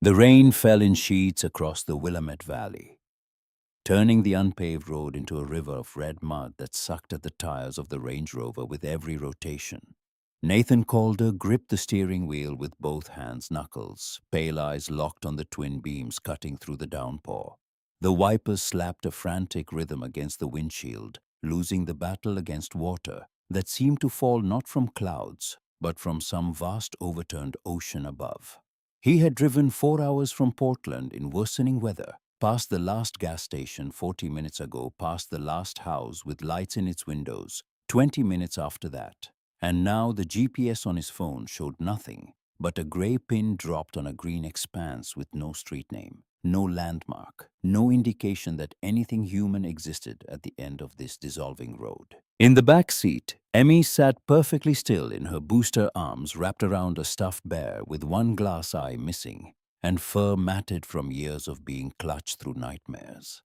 The rain fell in sheets across the Willamette Valley, turning the unpaved road into a river of red mud that sucked at the tires of the Range Rover with every rotation. Nathan Calder gripped the steering wheel with both hands' knuckles, pale eyes locked on the twin beams cutting through the downpour. The wipers slapped a frantic rhythm against the windshield, losing the battle against water that seemed to fall not from clouds, but from some vast overturned ocean above. He had driven 4 hours from Portland in worsening weather, past the last gas station 40 minutes ago, past the last house with lights in its windows 20 minutes after that. And now the GPS on his phone showed nothing but a gray pin dropped on a green expanse with no street name, no landmark, no indication that anything human existed at the end of this dissolving road. In the back seat, Emmy sat perfectly still in her booster arms wrapped around a stuffed bear with one glass eye missing and fur matted from years of being clutched through nightmares.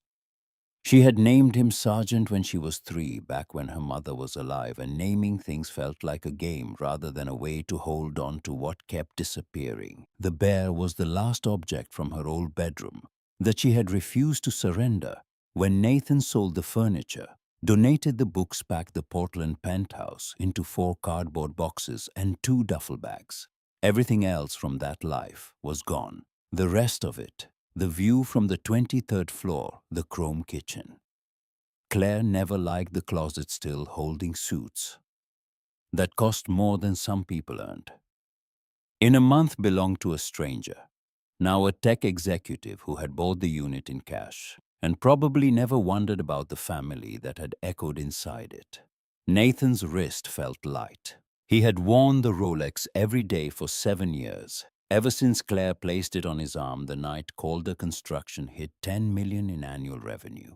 She had named him Sergeant when she was 3, back when her mother was alive, and naming things felt like a game rather than a way to hold on to what kept disappearing. The bear was the last object from her old bedroom that she had refused to surrender when Nathan sold the furniture, donated the books, packed the Portland penthouse into 4 cardboard boxes and 2 duffel bags. Everything else from that life was gone. The rest of it, the view from the 23rd floor, the chrome kitchen. Claire never liked the closet still holding suits that cost more than some people earned. In a month belonged to a stranger, now a tech executive who had bought the unit in cash and probably never wondered about the family that had echoed inside it. Nathan's wrist felt light. He had worn the Rolex every day for 7 years, ever since Claire placed it on his arm the night Calder Construction hit $10 million in annual revenue.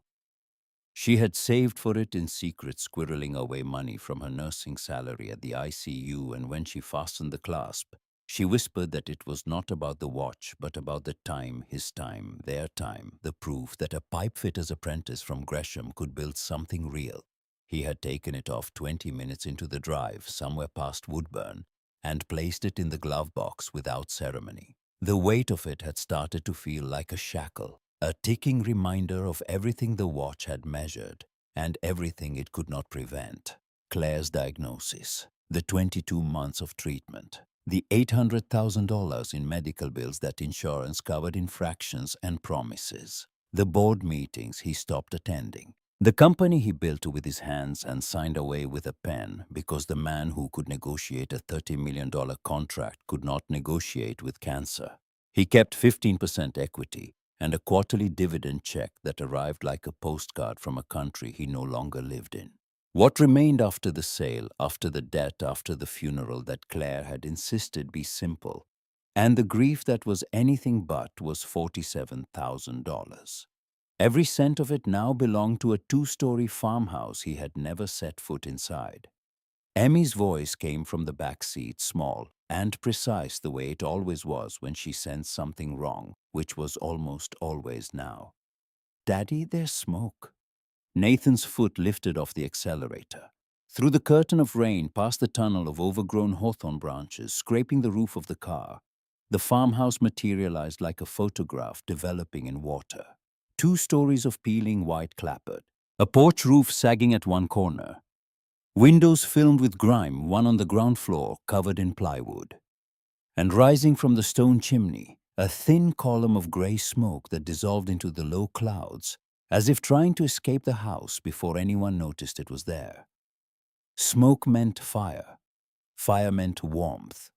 She had saved for it in secret, squirreling away money from her nursing salary at the ICU, and when she fastened the clasp, she whispered that it was not about the watch, but about the time, his time, their time, the proof that a pipefitter's apprentice from Gresham could build something real. He had taken it off 20 minutes into the drive, somewhere past Woodburn, and placed it in the glove box without ceremony. The weight of it had started to feel like a shackle, a ticking reminder of everything the watch had measured and everything it could not prevent. Claire's diagnosis, the 22 months of treatment, the $800,000 in medical bills that insurance covered in fractions and promises, the board meetings he stopped attending, the company he built with his hands and signed away with a pen because the man who could negotiate a $30 million contract could not negotiate with cancer. He kept 15% equity and a quarterly dividend check that arrived like a postcard from a country he no longer lived in. What remained after the sale, after the debt, after the funeral that Claire had insisted be simple, and the grief that was anything but, was $47,000. Every cent of it now belonged to a 2-story farmhouse he had never set foot inside. Emmy's voice came from the back seat, small and precise the way it always was when she sensed something wrong, which was almost always now. "Daddy, there's smoke." Nathan's foot lifted off the accelerator. Through the curtain of rain, past the tunnel of overgrown hawthorn branches, scraping the roof of the car, the farmhouse materialized like a photograph developing in water. 2 stories of peeling white clapboard, a porch roof sagging at one corner, windows filmed with grime, one on the ground floor covered in plywood. And rising from the stone chimney, a thin column of gray smoke that dissolved into the low clouds, as if trying to escape the house before anyone noticed it was there. Smoke meant fire. Fire meant warmth.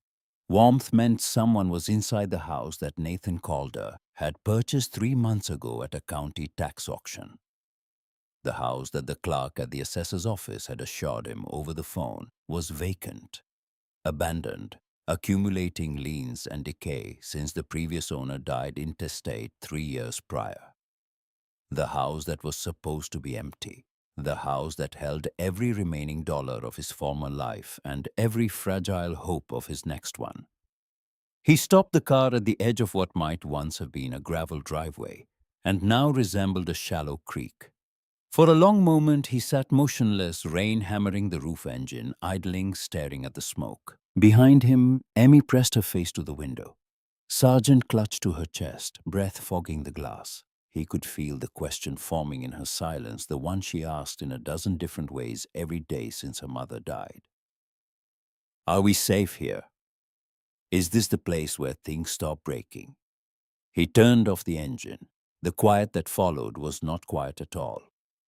Warmth meant someone was inside the house that Nathan Calder had purchased 3 months ago at a county tax auction. The house that the clerk at the assessor's office had assured him over the phone was vacant, abandoned, accumulating liens and decay since the previous owner died intestate 3 years prior. The house that was supposed to be empty. The house that held every remaining dollar of his former life and every fragile hope of his next one. He stopped the car at the edge of what might once have been a gravel driveway and now resembled a shallow creek. For a long moment he sat motionless, rain hammering the roof engine, idling, staring at the smoke. Behind him, Emmy pressed her face to the window. Sargent clutched to her chest, breath fogging the glass. He could feel the question forming in her silence, the one she asked in a dozen different ways every day since her mother died. Are we safe here? Is this the place where things stop breaking? He turned off the engine. The quiet that followed was not quiet at all,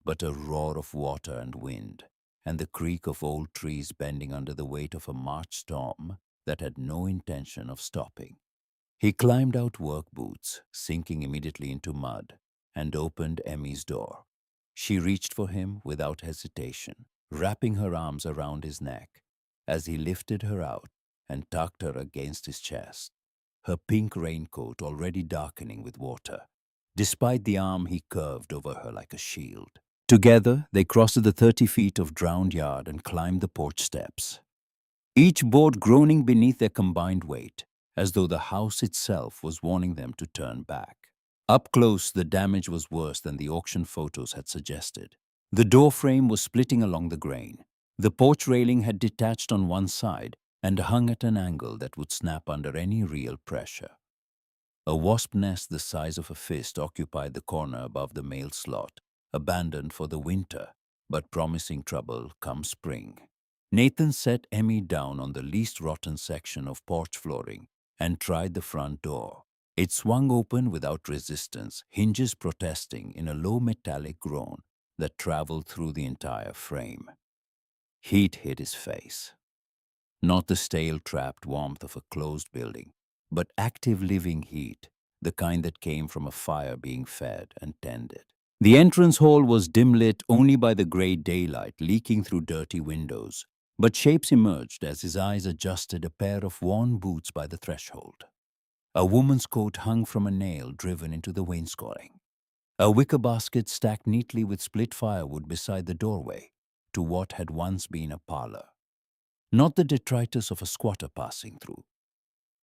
but a roar of water and wind, and the creak of old trees bending under the weight of a March storm that had no intention of stopping. He climbed out work boots, sinking immediately into mud, and opened Emmy's door. She reached for him without hesitation, wrapping her arms around his neck as he lifted her out and tucked her against his chest, her pink raincoat already darkening with water, despite the arm he curved over her like a shield. Together, they crossed the 30 feet of drowned yard and climbed the porch steps, each board groaning beneath their combined weight, as though the house itself was warning them to turn back. Up close, the damage was worse than the auction photos had suggested. The door frame was splitting along the grain. The porch railing had detached on one side and hung at an angle that would snap under any real pressure. A wasp nest the size of a fist occupied the corner above the mail slot, abandoned for the winter, but promising trouble come spring. Nathan set Emmy down on the least rotten section of porch flooring and tried the front door. It swung open without resistance, hinges protesting in a low metallic groan that traveled through the entire frame. Heat hit his face. Not the stale, trapped warmth of a closed building, but active living heat, the kind that came from a fire being fed and tended. The entrance hall was dim-lit only by the gray daylight leaking through dirty windows, but shapes emerged as his eyes adjusted a pair of worn boots by the threshold. A woman's coat hung from a nail driven into the wainscoting. A wicker basket stacked neatly with split firewood beside the doorway to what had once been a parlor. Not the detritus of a squatter passing through.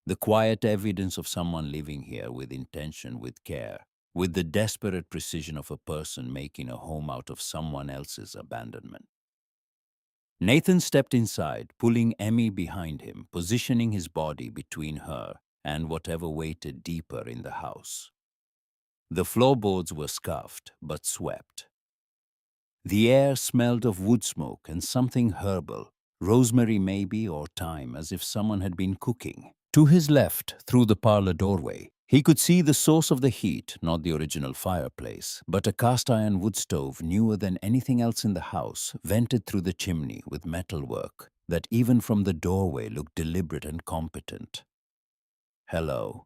The quiet evidence of someone living here with intention, with care, with the desperate precision of a person making a home out of someone else's abandonment. Nathan stepped inside, pulling Emmy behind him, positioning his body between her and whatever waited deeper in the house. The floorboards were scuffed, but swept. The air smelled of wood smoke and something herbal, rosemary maybe, or thyme, as if someone had been cooking. To his left, through the parlor doorway, he could see the source of the heat, not the original fireplace, but a cast-iron wood stove newer than anything else in the house, vented through the chimney with metalwork that even from the doorway looked deliberate and competent. Hello.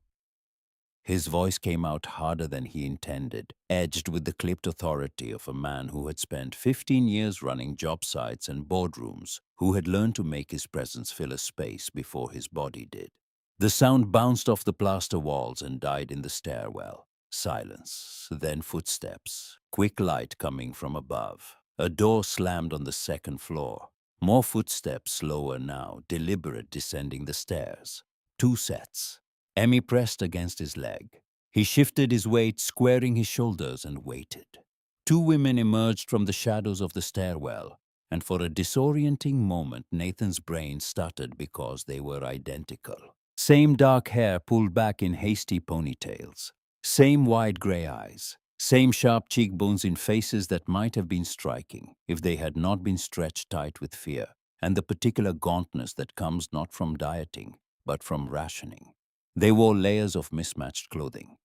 His voice came out harder than he intended, edged with the clipped authority of a man who had spent 15 years running job sites and boardrooms, who had learned to make his presence fill a space before his body did. The sound bounced off the plaster walls and died in the stairwell. Silence, then footsteps, quick light coming from above. A door slammed on the second floor. More footsteps, slower now, deliberate, descending the stairs. 2 sets. Emmy pressed against his leg. He shifted his weight, squaring his shoulders, and waited. 2 women emerged from the shadows of the stairwell, and for a disorienting moment Nathan's brain stuttered because they were identical. Same dark hair pulled back in hasty ponytails. Same wide gray eyes. Same sharp cheekbones in faces that might have been striking if they had not been stretched tight with fear, and the particular gauntness that comes not from dieting, but from rationing. They wore layers of mismatched clothing.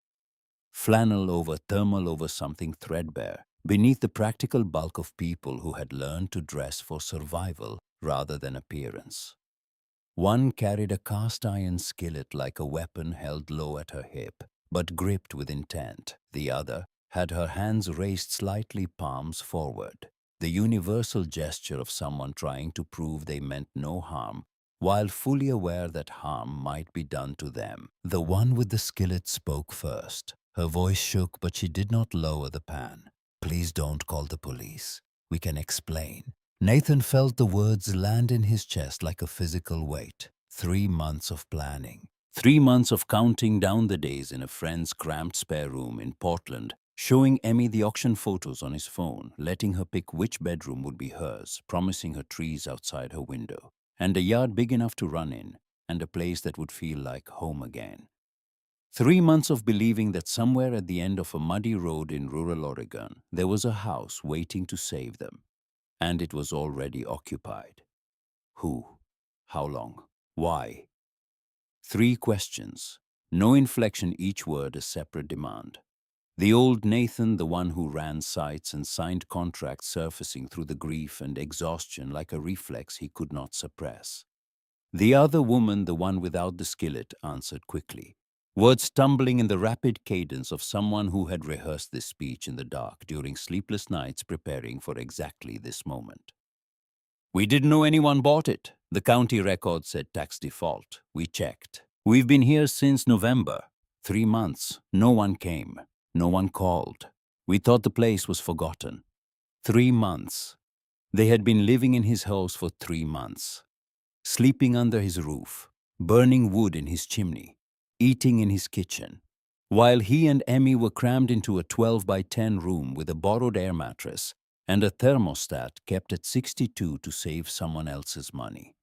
Flannel over thermal over something threadbare, beneath the practical bulk of people who had learned to dress for survival rather than appearance. One carried a cast-iron skillet like a weapon held low at her hip, but gripped with intent. The other had her hands raised slightly, palms forward, the universal gesture of someone trying to prove they meant no harm, while fully aware that harm might be done to them. The one with the skillet spoke first. Her voice shook, but she did not lower the pan. Please don't call the police. We can explain. Nathan felt the words land in his chest like a physical weight. 3 months of planning. 3 months of counting down the days in a friend's cramped spare room in Portland, showing Emmy the auction photos on his phone, letting her pick which bedroom would be hers, promising her trees outside her window, and a yard big enough to run in, and a place that would feel like home again. 3 months of believing that somewhere at the end of a muddy road in rural Oregon, there was a house waiting to save them, and it was already occupied. Who? How long? Why? 3 questions. No inflection, each word a separate demand. The old Nathan, the one who ran sites and signed contracts, surfacing through the grief and exhaustion like a reflex he could not suppress. The other woman, the one without the skillet, answered quickly, words stumbling in the rapid cadence of someone who had rehearsed this speech in the dark during sleepless nights preparing for exactly this moment. We didn't know anyone bought it. The county record said tax default. We checked. We've been here since November. 3 months. No one came. No one called. We thought the place was forgotten. 3 months. They had been living in his house for 3 months. Sleeping under his roof, burning wood in his chimney, eating in his kitchen, while he and Emmy were crammed into a 12 by 10 room with a borrowed air mattress and a thermostat kept at 62 to save someone else's money.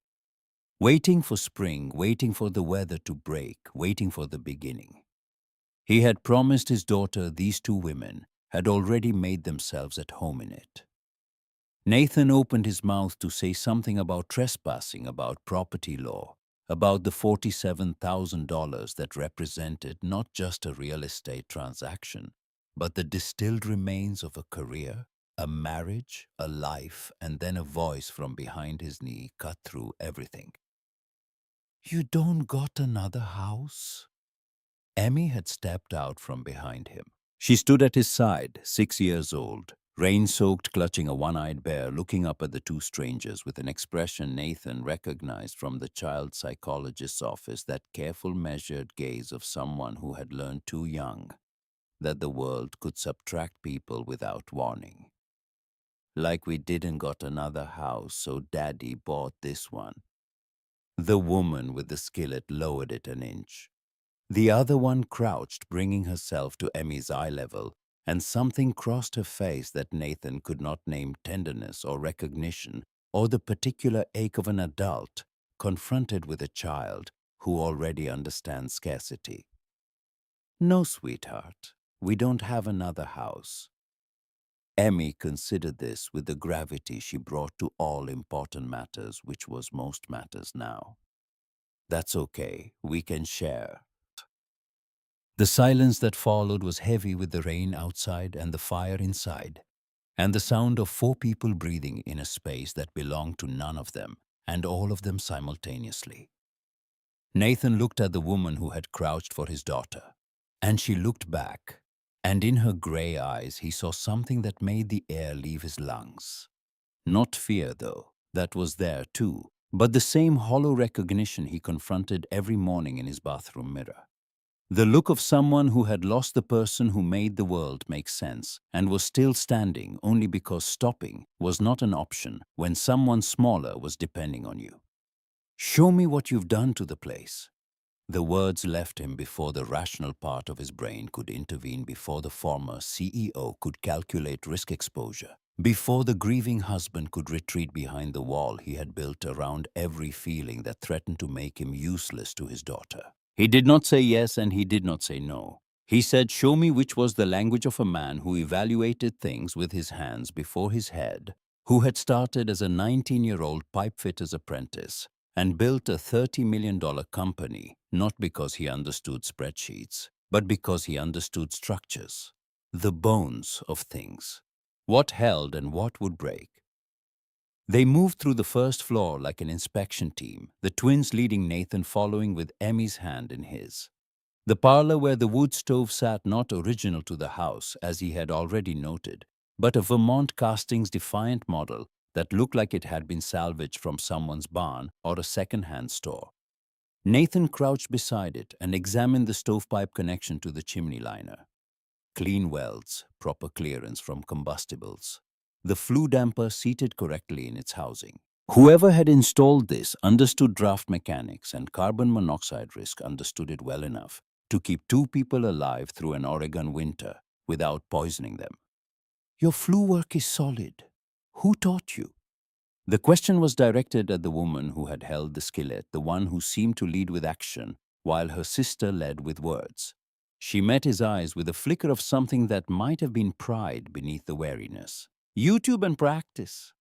Waiting for spring, waiting for the weather to break, waiting for the beginning. He had promised his daughter these 2 women had already made themselves at home in it. Nathan opened his mouth to say something about trespassing, about property law, about the $47,000 that represented not just a real estate transaction, but the distilled remains of a career, a marriage, a life, and then a voice from behind his knee cut through everything. You don't got another house? Emmy had stepped out from behind him. She stood at his side, 6 years old, rain-soaked, clutching a one-eyed bear, looking up at the 2 strangers with an expression Nathan recognized from the child psychologist's office, that careful, measured gaze of someone who had learned too young that the world could subtract people without warning. Like we didn't got another house, so Daddy bought this one. The woman with the skillet lowered it an inch. The other one crouched, bringing herself to Emmy's eye level, and something crossed her face that Nathan could not name: tenderness or recognition, or the particular ache of an adult confronted with a child who already understands scarcity. No, sweetheart, we don't have another house. Emmy considered this with the gravity she brought to all important matters, which was most matters now. That's okay, we can share. The silence that followed was heavy with the rain outside and the fire inside, and the sound of 4 people breathing in a space that belonged to none of them, and all of them simultaneously. Nathan looked at the woman who had crouched for his daughter, and she looked back, and in her gray eyes he saw something that made the air leave his lungs. Not fear, though, that was there too, but the same hollow recognition he confronted every morning in his bathroom mirror. The look of someone who had lost the person who made the world make sense and was still standing only because stopping was not an option when someone smaller was depending on you. Show me what you've done to the place. The words left him before the rational part of his brain could intervene, before the former CEO could calculate risk exposure, before the grieving husband could retreat behind the wall he had built around every feeling that threatened to make him useless to his daughter. He did not say yes and he did not say no. He said, show me, which was the language of a man who evaluated things with his hands before his head, who had started as a 19-year-old pipe fitter's apprentice and built a $30 million company, not because he understood spreadsheets, but because he understood structures, the bones of things, what held and what would break. They moved through the first floor like an inspection team, the twins leading, Nathan following with Emmy's hand in his. The parlor where the wood stove sat, not original to the house, as he had already noted, but a Vermont castings defiant model that looked like it had been salvaged from someone's barn or a second-hand store. Nathan crouched beside it and examined the stovepipe connection to the chimney liner. Clean welds, proper clearance from combustibles. The flue damper seated correctly in its housing. Whoever had installed this understood draft mechanics, and carbon monoxide risk understood it well enough to keep 2 people alive through an Oregon winter without poisoning them. Your flue work is solid. Who taught you? The question was directed at the woman who had held the skillet, the one who seemed to lead with action while her sister led with words. She met his eyes with a flicker of something that might have been pride beneath the wariness. YouTube and practice.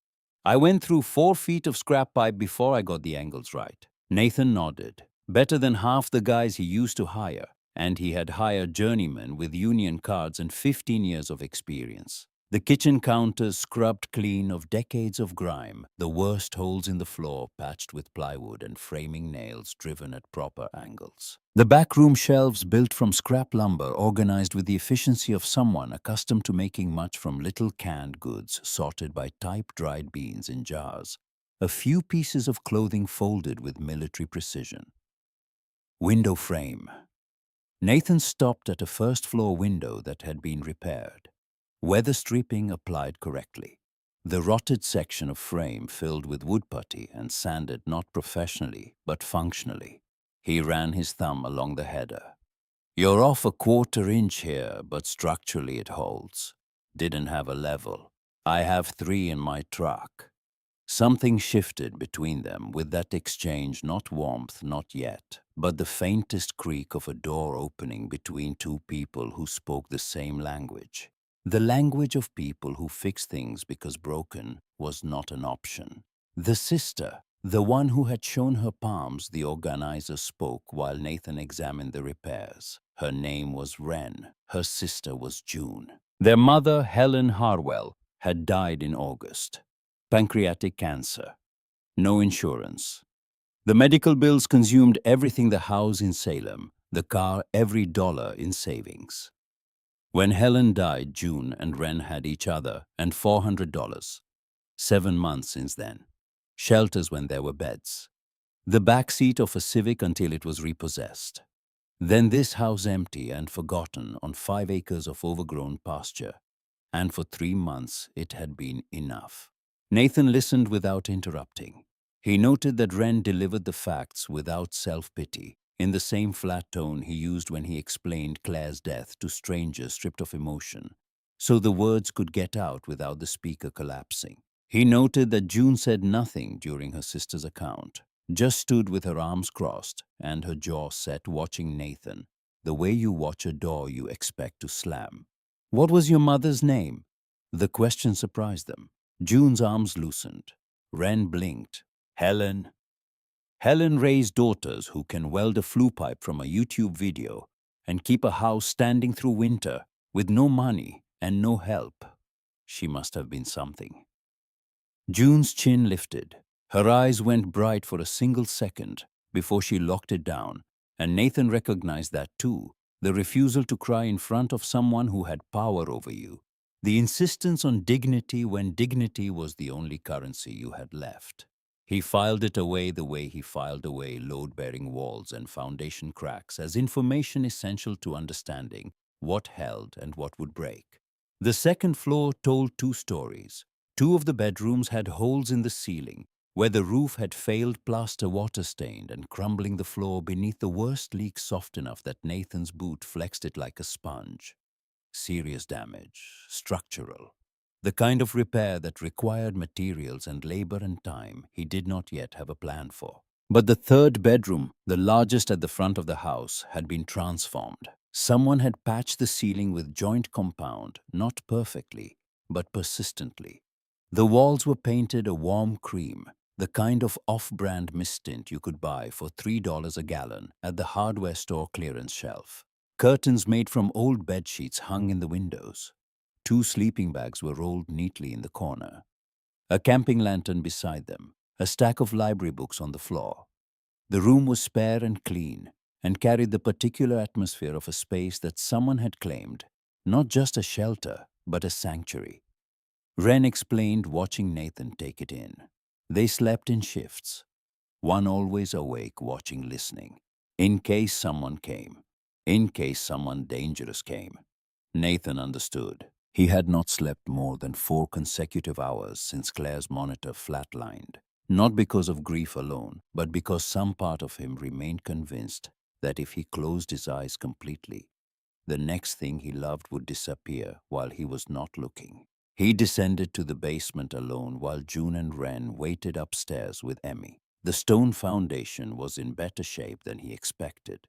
I went through 4 feet of scrap pipe before I got the angles right. Nathan nodded. Better than half the guys he used to hire, and he had hired journeymen with union cards and 15 years of experience. The kitchen counters scrubbed clean of decades of grime, the worst holes in the floor patched with plywood and framing nails driven at proper angles. The backroom shelves built from scrap lumber organized with the efficiency of someone accustomed to making much from little canned goods sorted by type-dried beans in jars. A few pieces of clothing folded with military precision. Window frame. Nathan stopped at a first-floor window that had been repaired. Weather stripping applied correctly. The rotted section of frame filled with wood putty and sanded not professionally, but functionally. He ran his thumb along the header. You're off a quarter-inch here, but structurally it holds. Didn't have a level. I have 3 in my truck. Something shifted between them with that exchange, not warmth, not yet, but the faintest creak of a door opening between two people who spoke the same language. The language of people who fix things because broken was not an option. The sister, the one who had shown her palms, the organizer spoke while Nathan examined the repairs. Her name was Wren. Her sister was June. Their mother, Helen Harwell, had died in August. Pancreatic cancer. No insurance. The medical bills consumed everything, the house in Salem, the car, every dollar in savings. When Helen died, June and Wren had each other and $400. 7 months since then. Shelters when there were beds. The back seat of a Civic until it was repossessed. Then this house empty and forgotten on 5 acres of overgrown pasture. And for 3 months it had been enough. Nathan listened without interrupting. He noted that Wren delivered the facts without self-pity, in the same flat tone he used when he explained Claire's death to strangers stripped of emotion, so the words could get out without the speaker collapsing. He noted that June said nothing during her sister's account, just stood with her arms crossed and her jaw set, watching Nathan, the way you watch a door you expect to slam. What was your mother's name? The question surprised them. June's arms loosened. Wren blinked. Helen. Helen raised daughters who can weld a flue pipe from a YouTube video and keep a house standing through winter with no money and no help. She must have been something. June's chin lifted. Her eyes went bright for a single second before she locked it down, and Nathan recognized that too, the refusal to cry in front of someone who had power over you, the insistence on dignity when dignity was the only currency you had left. He filed it away the way he filed away load-bearing walls and foundation cracks as information essential to understanding what held and what would break. The second floor told 2 stories. 2 of the bedrooms had holes in the ceiling, where the roof had failed, plaster water-stained and crumbling the floor beneath the worst leak soft enough that Nathan's boot flexed it like a sponge. Serious damage, structural. The kind of repair that required materials and labor and time he did not yet have a plan for. But the third bedroom, the largest at the front of the house, had been transformed. Someone had patched the ceiling with joint compound, not perfectly, but persistently. The walls were painted a warm cream, the kind of off-brand mist tint you could buy for $3 a gallon at the hardware store clearance shelf. Curtains made from old bed sheets hung in the windows. 2 sleeping bags were rolled neatly in the corner. A camping lantern beside them, a stack of library books on the floor. The room was spare and clean, and carried the particular atmosphere of a space that someone had claimed, not just a shelter, but a sanctuary. Wren explained, watching Nathan take it in. They slept in shifts, one always awake, watching, listening, in case someone came, in case someone dangerous came. Nathan understood. He had not slept more than 4 consecutive hours since Claire's monitor flatlined, not because of grief alone, but because some part of him remained convinced that if he closed his eyes completely, the next thing he loved would disappear while he was not looking. He descended to the basement alone while June and Wren waited upstairs with Emmy. The stone foundation was in better shape than he expected.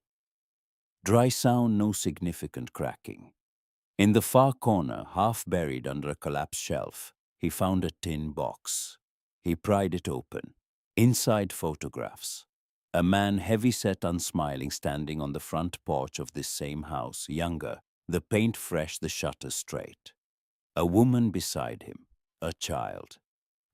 Dry sound, no significant cracking. In the far corner, half buried under a collapsed shelf, he found a tin box. He pried it open. Inside, photographs. A man heavy-set, unsmiling, standing on the front porch of this same house, younger, the paint fresh, the shutters straight. A woman beside him, a child.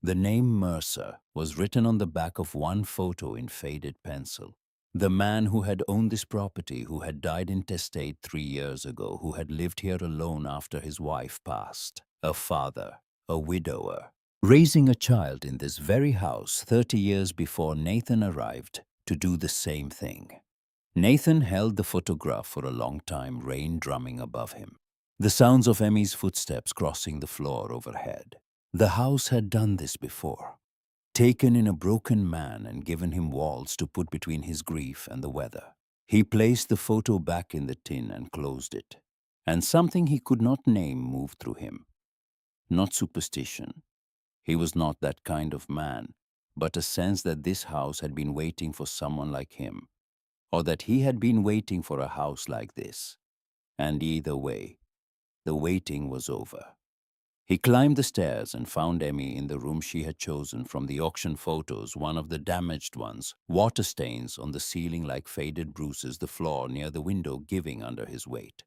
The name Mercer was written on the back of one photo in faded pencil. The man who had owned this property, who had died intestate 3 years ago, who had lived here alone after his wife passed. A father, a widower, raising a child in this very house 30 years before Nathan arrived to do the same thing. Nathan held the photograph for a long time, rain drumming above him. The sounds of Emmy's footsteps crossing the floor overhead. The house had done this before. Taken in a broken man and given him walls to put between his grief and the weather. He placed the photo back in the tin and closed it. And something he could not name moved through him. Not superstition. He was not that kind of man, but a sense that this house had been waiting for someone like him, or that he had been waiting for a house like this. And either way, the waiting was over. He climbed the stairs and found Emmy in the room she had chosen from the auction photos, one of the damaged ones, water stains on the ceiling like faded bruises, the floor near the window giving under his weight.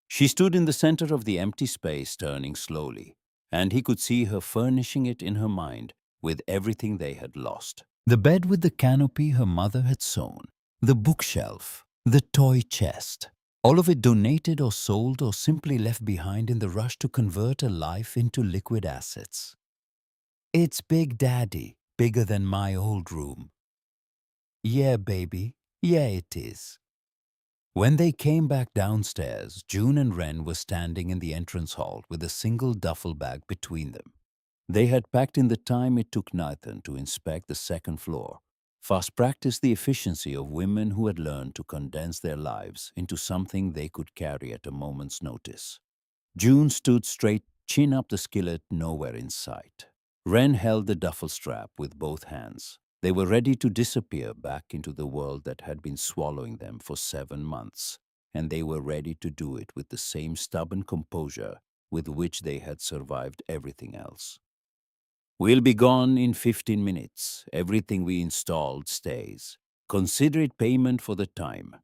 She stood in the center of the empty space, turning slowly, and he could see her furnishing it in her mind with everything they had lost. The bed with the canopy her mother had sewn, the bookshelf, the toy chest. All of it donated or sold or simply left behind in the rush to convert a life into liquid assets. It's Big Daddy, bigger than my old room. Yeah, baby, yeah it is. When they came back downstairs, June and Wren were standing in the entrance hall with a single duffel bag between them. They had packed in the time it took Nathan to inspect the second floor, fast practiced the efficiency of women who had learned to condense their lives into something they could carry at a moment's notice. June stood straight, chin up the skillet, nowhere in sight. Wren held the duffel strap with both hands. They were ready to disappear back into the world that had been swallowing them for 7 months, and they were ready to do it with the same stubborn composure with which they had survived everything else. We'll be gone in 15 minutes. Everything we installed stays. Consider it payment for the time.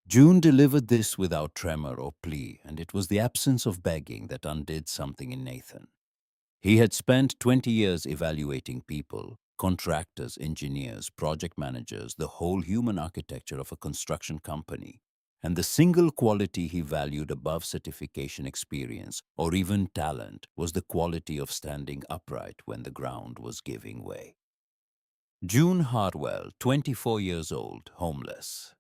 June delivered this without tremor or plea, and it was the absence of begging that undid something in Nathan. He had spent 20 years evaluating people, contractors, engineers, project managers, the whole human architecture of a construction company. And the single quality he valued above certification, experience, or even talent was the quality of standing upright when the ground was giving way. June Hartwell, 24 years old, homeless.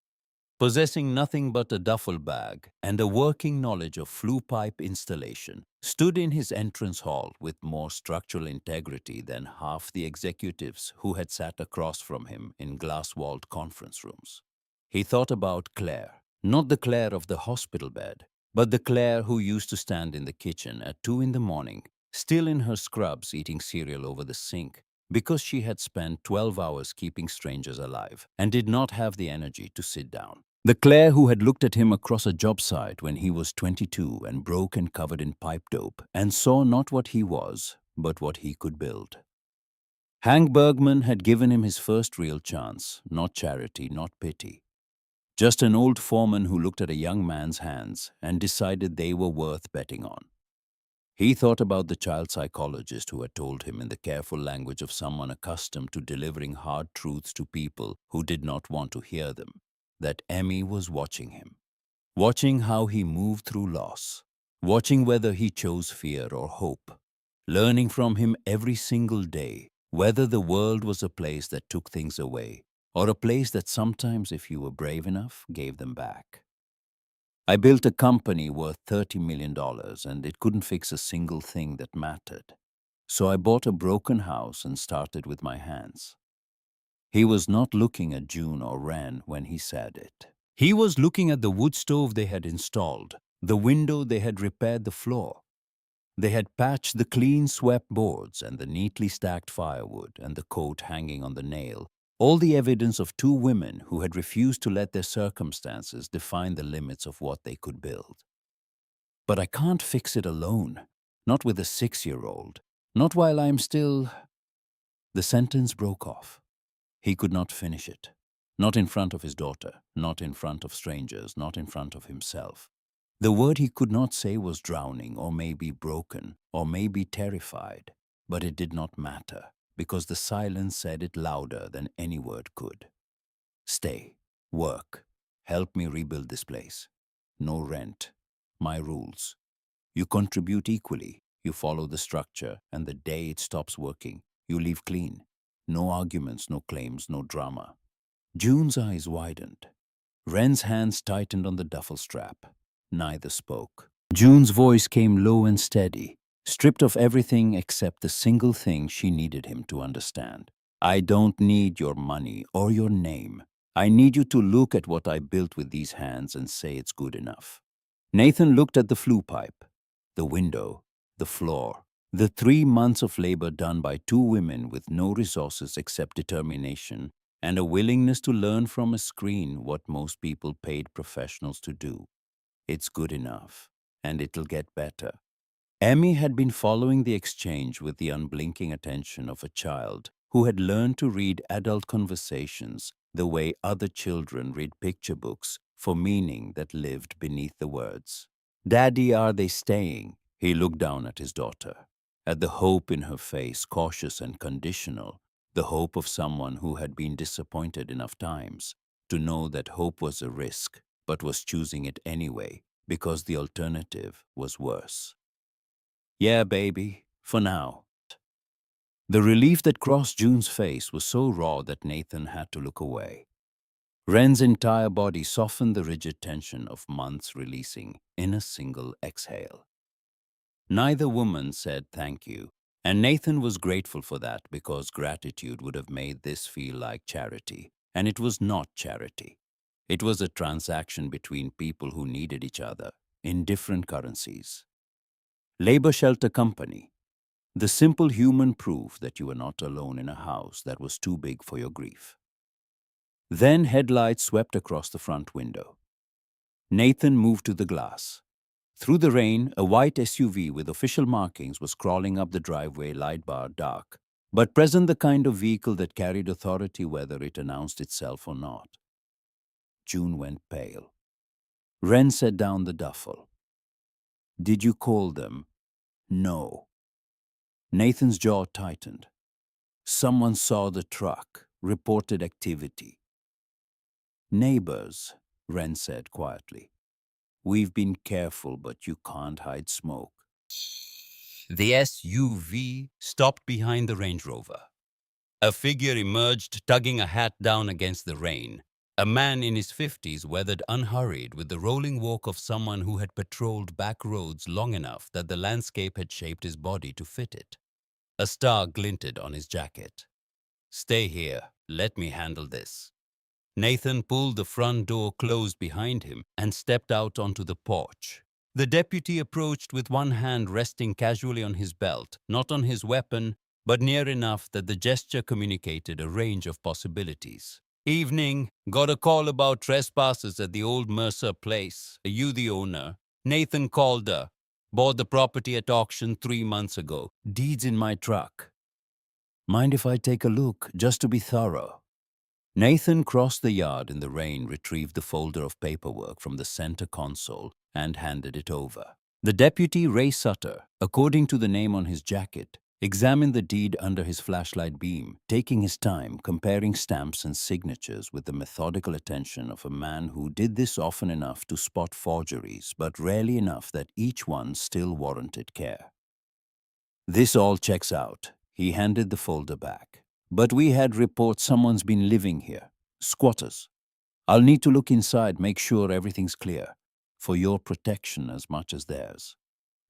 Possessing nothing but a duffel bag and a working knowledge of flue pipe installation, stood in his entrance hall with more structural integrity than half the executives who had sat across from him in glass-walled conference rooms. He thought about Claire, not the Claire of the hospital bed, but the Claire who used to stand in the kitchen at 2 in the morning, still in her scrubs eating cereal over the sink, because she had spent 12 hours keeping strangers alive and did not have the energy to sit down. The Claire who had looked at him across a job site when he was 22 and broke and covered in pipe dope and saw not what he was, but what he could build. Hank Bergman had given him his first real chance, not charity, not pity. Just an old foreman who looked at a young man's hands and decided they were worth betting on. He thought about the child psychologist who had told him in the careful language of someone accustomed to delivering hard truths to people who did not want to hear them, that Emmy was watching him, watching how he moved through loss, watching whether he chose fear or hope, learning from him every single day whether the world was a place that took things away or a place that sometimes, if you were brave enough, gave them back. I built a company worth $30 million and it couldn't fix a single thing that mattered. So I bought a broken house and started with my hands. He was not looking at June or Wren when he said it. He was looking at the wood stove they had installed, the window they had repaired, the floor. They had patched the clean swept boards and the neatly stacked firewood and the coat hanging on the nail, All the evidence of two women who had refused to let their circumstances define the limits of what they could build. But I can't fix it alone, not with a 6-year-old, not while I'm still... The sentence broke off. He could not finish it. Not in front of his daughter, not in front of strangers, not in front of himself. The word he could not say was drowning, or maybe broken, or maybe terrified. But it did not matter, because the silence said it louder than any word could. Stay, work, help me rebuild this place. No rent, my rules. You contribute equally, you follow the structure, and the day it stops working, you leave clean. No arguments, no claims, no drama. June's eyes widened. Wren's hands tightened on the duffel strap. Neither spoke. June's voice came low and steady, stripped of everything except the single thing she needed him to understand. I don't need your money or your name. I need you to look at what I built with these hands and say it's good enough. Nathan looked at the flue pipe, the window, the floor, the 3 months of labor done by two women with no resources except determination and a willingness to learn from a screen what most people paid professionals to do. It's good enough, and it'll get better. Emmy had been following the exchange with the unblinking attention of a child who had learned to read adult conversations the way other children read picture books for meaning that lived beneath the words. Daddy, are they staying? He looked down at his daughter, at the hope in her face, cautious and conditional, the hope of someone who had been disappointed enough times to know that hope was a risk, but was choosing it anyway because the alternative was worse. Yeah, baby, for now. The relief that crossed June's face was so raw that Nathan had to look away. Wren's entire body softened the rigid tension of months releasing in a single exhale. Neither woman said thank you, and Nathan was grateful for that because gratitude would have made this feel like charity, and it was not charity. It was a transaction between people who needed each other in different currencies. Labor Shelter Company. The simple human proof that you were not alone in a house that was too big for your grief. Then headlights swept across the front window. Nathan moved to the glass. Through the rain, a white SUV with official markings was crawling up the driveway, light bar dark, but present the kind of vehicle that carried authority whether it announced itself or not. June went pale. Wren set down the duffel. Did you call them? No. Nathan's jaw tightened. Someone saw the truck, reported activity. Neighbors, Wren said quietly. We've been careful, but you can't hide smoke. The SUV stopped behind the Range Rover. A figure emerged, tugging a hat down against the rain. A man in his 50s, weathered unhurried, with the rolling walk of someone who had patrolled back roads long enough that the landscape had shaped his body to fit it. A star glinted on his jacket. Stay here. Let me handle this. Nathan pulled the front door closed behind him and stepped out onto the porch. The deputy approached with one hand resting casually on his belt, not on his weapon, but near enough that the gesture communicated a range of possibilities. Evening, got a call about trespassers at the old Mercer place. Are you the owner? Nathan called her. Bought the property at auction 3 months ago. Deeds in my truck. Mind if I take a look, just to be thorough? Nathan crossed the yard in the rain, retrieved the folder of paperwork from the center console, and handed it over. The deputy, Ray Sutter, according to the name on his jacket, examined the deed under his flashlight beam, taking his time, comparing stamps and signatures with the methodical attention of a man who did this often enough to spot forgeries, but rarely enough that each one still warranted care. This all checks out. He handed the folder back. But we had reports someone's been living here. Squatters. I'll need to look inside, make sure everything's clear. For your protection as much as theirs.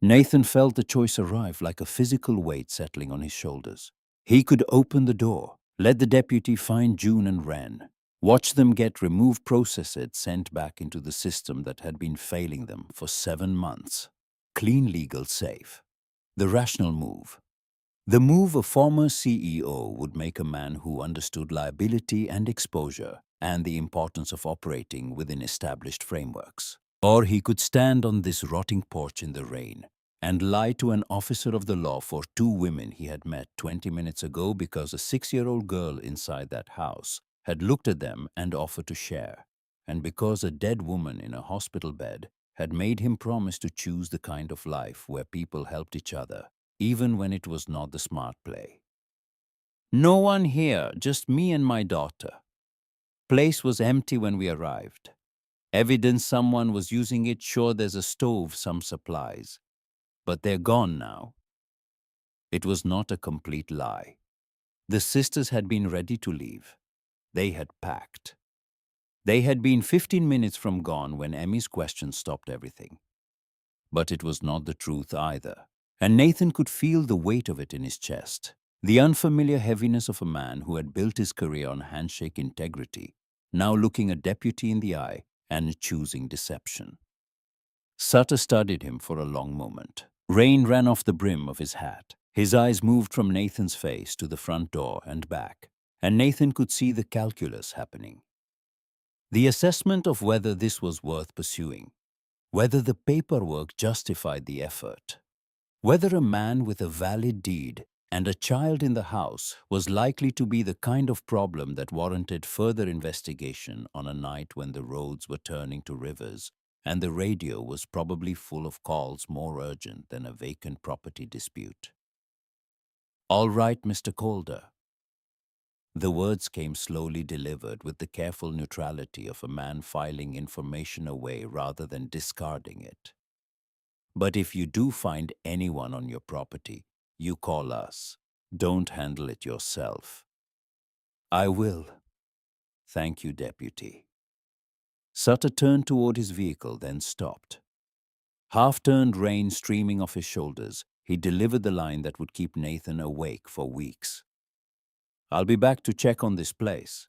Nathan felt the choice arrive like a physical weight settling on his shoulders. He could open the door, let the deputy find June and Wren, watch them get removed, processed, sent back into the system that had been failing them for 7 months. Clean, legal, safe. The rational move. The move a former CEO would make a man who understood liability and exposure and the importance of operating within established frameworks. Or he could stand on this rotting porch in the rain and lie to an officer of the law for two women he had met 20 minutes ago because a 6-year-old girl inside that house had looked at them and offered to share, and because a dead woman in a hospital bed had made him promise to choose the kind of life where people helped each other, even when it was not the smart play. No one here, just me and my daughter. Place was empty when we arrived. Evidence someone was using it, sure there's a stove, some supplies. But they're gone now. It was not a complete lie. The sisters had been ready to leave. They had packed. They had been 15 minutes from gone when Emmy's question stopped everything. But it was not the truth either. And Nathan could feel the weight of it in his chest. The unfamiliar heaviness of a man who had built his career on handshake integrity, now looking a deputy in the eye and choosing deception. Sutter studied him for a long moment. Rain ran off the brim of his hat. His eyes moved from Nathan's face to the front door and back, and Nathan could see the calculus happening. The assessment of whether this was worth pursuing, whether the paperwork justified the effort, whether a man with a valid deed and a child in the house was likely to be the kind of problem that warranted further investigation on a night when the roads were turning to rivers and the radio was probably full of calls more urgent than a vacant property dispute. "All right, Mr. Calder." The words came slowly delivered with the careful neutrality of a man filing information away rather than discarding it. "But if you do find anyone on your property, you call us. Don't handle it yourself." "I will. Thank you, Deputy." Sutter turned toward his vehicle, then stopped. Half-turned, rain streaming off his shoulders, he delivered the line that would keep Nathan awake for weeks. "I'll be back to check on this place.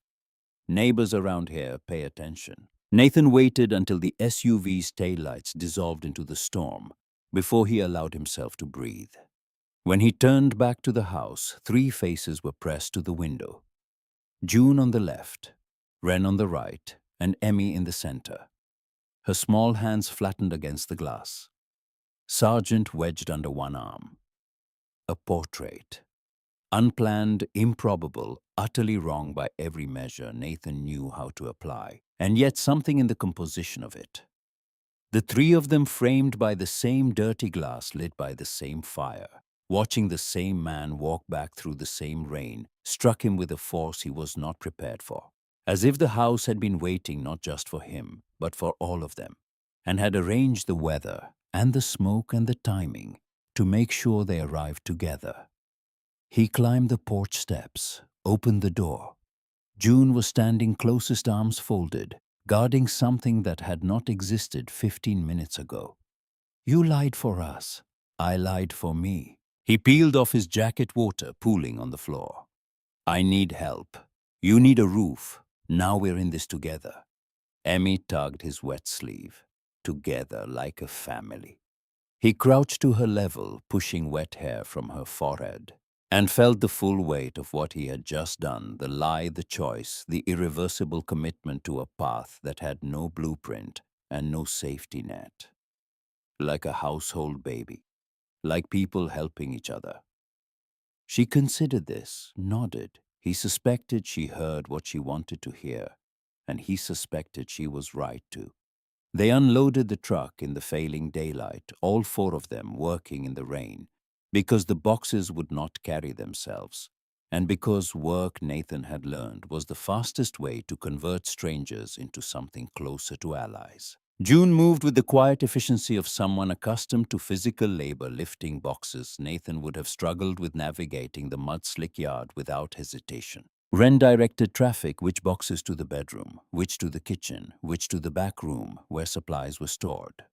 Neighbors around here pay attention." Nathan waited until the SUV's taillights dissolved into the storm before he allowed himself to breathe. When he turned back to the house, three faces were pressed to the window. June on the left, Wren on the right, and Emmy in the center, her small hands flattened against the glass. Sargent wedged under one arm. A portrait. Unplanned, improbable, utterly wrong by every measure Nathan knew how to apply, and yet something in the composition of it. The three of them framed by the same dirty glass lit by the same fire, watching the same man walk back through the same rain, struck him with a force he was not prepared for, as if the house had been waiting not just for him, but for all of them, and had arranged the weather and the smoke and the timing to make sure they arrived together. He climbed the porch steps, opened the door. June was standing closest, arms folded, guarding something that had not existed 15 minutes ago. "You lied for us. I lied for me." He peeled off his jacket, water pooling on the floor. "I need help. You need a roof. Now we're in this together." Emmy tugged his wet sleeve. Together like a family. He crouched to her level, pushing wet hair from her forehead, and felt the full weight of what he had just done, the lie, the choice, the irreversible commitment to a path that had no blueprint and no safety net. Like a household baby, like people helping each other. She considered this, nodded. He suspected she heard what she wanted to hear, and he suspected she was right to. They unloaded the truck in the failing daylight, all four of them working in the rain, because the boxes would not carry themselves, and because work, Nathan had learned, was the fastest way to convert strangers into something closer to allies. June moved with the quiet efficiency of someone accustomed to physical labor lifting boxes. Nathan would have struggled with navigating the mud-slick yard without hesitation. Wren directed traffic, which boxes to the bedroom, which to the kitchen, which to the back room where supplies were stored.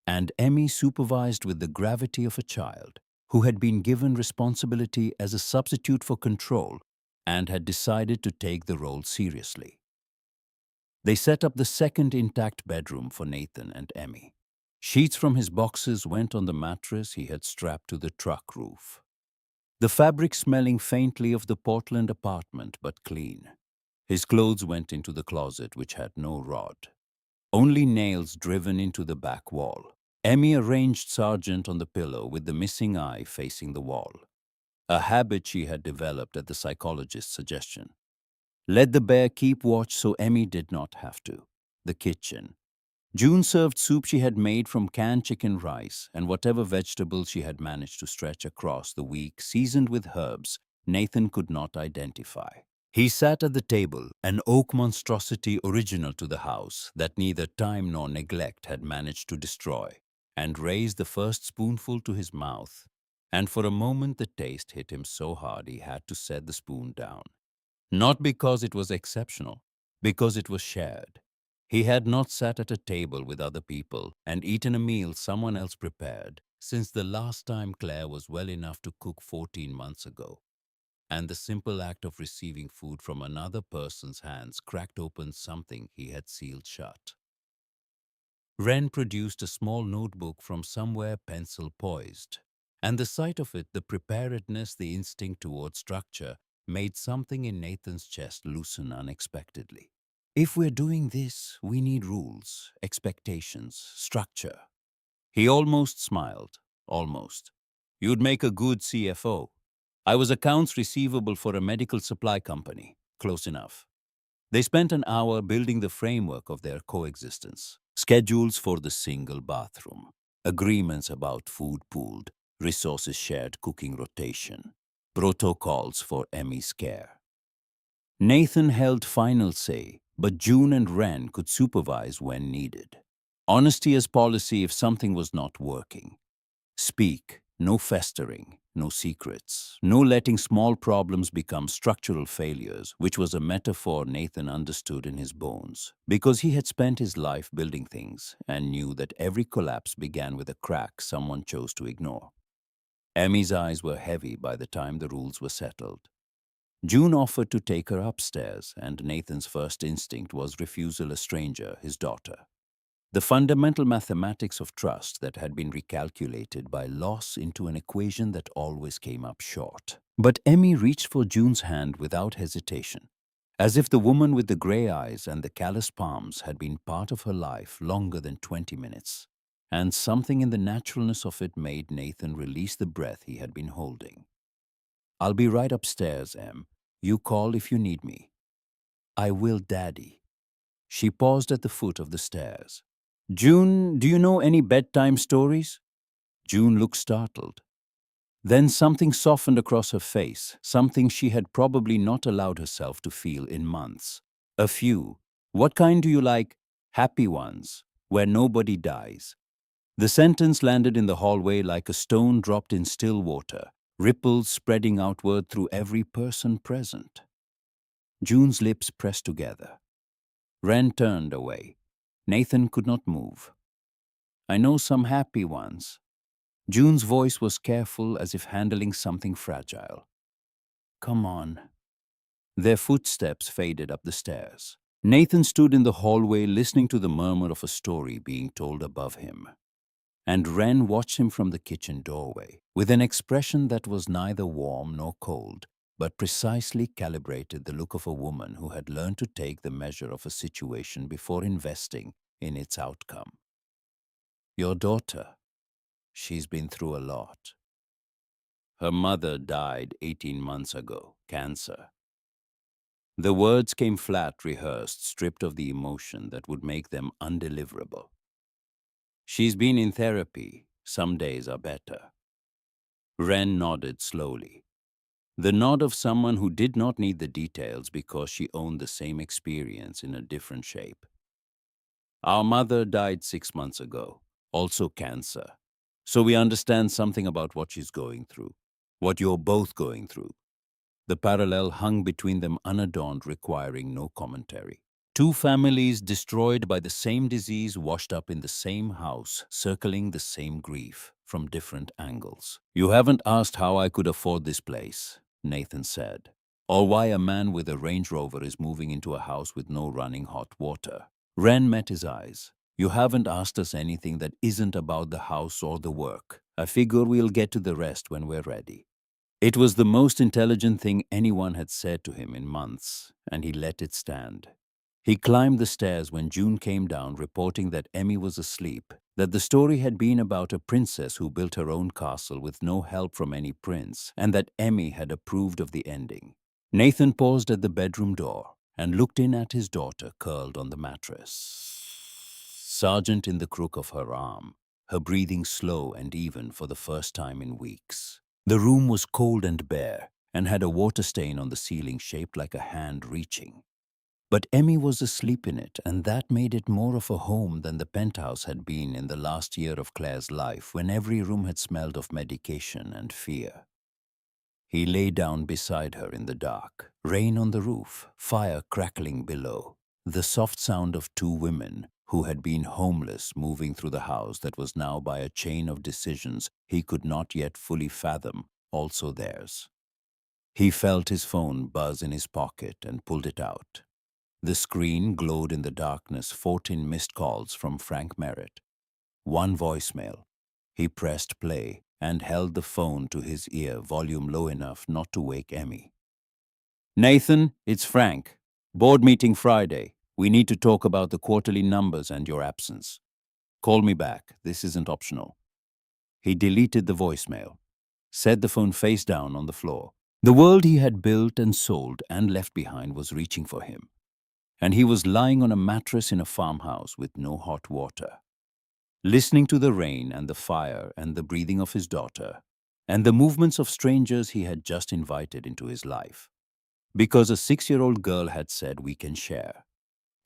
And Emmy supervised with the gravity of a child who had been given responsibility as a substitute for control and had decided to take the role seriously. They set up the second intact bedroom for Nathan and Emmy. Sheets from his boxes went on the mattress he had strapped to the truck roof. the fabric smelling faintly of the Portland apartment but clean. His clothes went into the closet, which had no rod, only nails driven into the back wall. Emmy arranged Sargent on the pillow with the missing eye facing the wall, a habit she had developed at the psychologist's suggestion. Let the bear keep watch so Emmy did not have to. The kitchen. June served soup she had made from canned chicken rice and whatever vegetables she had managed to stretch across the week, seasoned with herbs Nathan could not identify. He sat at the table, an oak monstrosity original to the house that neither time nor neglect had managed to destroy, and raised the first spoonful to his mouth. And for a moment the taste hit him so hard he had to set the spoon down. Not because it was exceptional, because it was shared. He had not sat at a table with other people and eaten a meal someone else prepared since the last time Claire was well enough to cook 14 months ago. And the simple act of receiving food from another person's hands cracked open something he had sealed shut. Wren produced a small notebook from somewhere, pencil poised. And the sight of it, the preparedness, the instinct toward structure, made something in Nathan's chest loosen unexpectedly. If we're doing this, we need rules, expectations, structure. He almost smiled. Almost. You'd make a good CFO. I was accounts receivable for a medical supply company. Close enough. They spent an hour building the framework of their coexistence. Schedules for the single bathroom. Agreements about food pooled, resources shared, cooking rotation. Protocols for Emmy's care. Nathan held final say, but June and Wren could supervise when needed. Honesty as policy if something was not working. Speak, no festering, no secrets, no letting small problems become structural failures, which was a metaphor Nathan understood in his bones, because he had spent his life building things and knew that every collapse began with a crack someone chose to ignore. Emmy's eyes were heavy by the time the rules were settled. June offered to take her upstairs, and Nathan's first instinct was refusal a stranger, his daughter. The fundamental mathematics of trust that had been recalculated by loss into an equation that always came up short. But Emmy reached for June's hand without hesitation, as if the woman with the gray eyes and the callous palms had been part of her life longer than 20 minutes. And something in the naturalness of it made Nathan release the breath he had been holding. I'll be right upstairs, Em. You call if you need me. I will, Daddy. She paused at the foot of the stairs. June, do you know any bedtime stories? June looked startled. Then something softened across her face, something she had probably not allowed herself to feel in months. A few. What kind do you like? Happy ones, where nobody dies. The sentence landed in the hallway like a stone dropped in still water, ripples spreading outward through every person present. June's lips pressed together. Wren turned away. Nathan could not move. I know some happy ones. June's voice was careful, as if handling something fragile. Come on. Their footsteps faded up the stairs. Nathan stood in the hallway listening to the murmur of a story being told above him. And Wren watched him from the kitchen doorway, with an expression that was neither warm nor cold, but precisely calibrated the look of a woman who had learned to take the measure of a situation before investing in its outcome. Your daughter, she's been through a lot. Her mother died 18 months ago, cancer. The words came flat, rehearsed, stripped of the emotion that would make them undeliverable. She's been in therapy. Some days are better. Wren nodded slowly. The nod of someone who did not need the details because she owned the same experience in a different shape. Our mother died 6 months ago, also cancer. So we understand something about what she's going through, what you're both going through. The parallel hung between them unadorned, requiring no commentary. Two families destroyed by the same disease, washed up in the same house, circling the same grief from different angles. You haven't asked how I could afford this place, Nathan said, or why a man with a Range Rover is moving into a house with no running hot water. Wren met his eyes. You haven't asked us anything that isn't about the house or the work. I figure we'll get to the rest when we're ready. It was the most intelligent thing anyone had said to him in months, and he let it stand. He climbed the stairs when June came down reporting that Emmy was asleep, that the story had been about a princess who built her own castle with no help from any prince, and that Emmy had approved of the ending. Nathan paused at the bedroom door and looked in at his daughter curled on the mattress, Sergeant in the crook of her arm, her breathing slow and even for the first time in weeks. The room was cold and bare and had a water stain on the ceiling shaped like a hand reaching. But Emmy was asleep in it, and that made it more of a home than the penthouse had been in the last year of Claire's life, when every room had smelled of medication and fear. He lay down beside her in the dark, rain on the roof, fire crackling below, the soft sound of two women who had been homeless moving through the house that was now, by a chain of decisions he could not yet fully fathom, also theirs. He felt his phone buzz in his pocket and pulled it out. The screen glowed in the darkness, 14 missed calls from Frank Merritt. One voicemail. He pressed play and held the phone to his ear, volume low enough not to wake Emmy. Nathan, it's Frank. Board meeting Friday. We need to talk about the quarterly numbers and your absence. Call me back. This isn't optional. He deleted the voicemail, set the phone face down on the floor. The world he had built and sold and left behind was reaching for him, and he was lying on a mattress in a farmhouse with no hot water, listening to the rain and the fire and the breathing of his daughter and the movements of strangers he had just invited into his life. Because a 6-year-old girl had said we can share.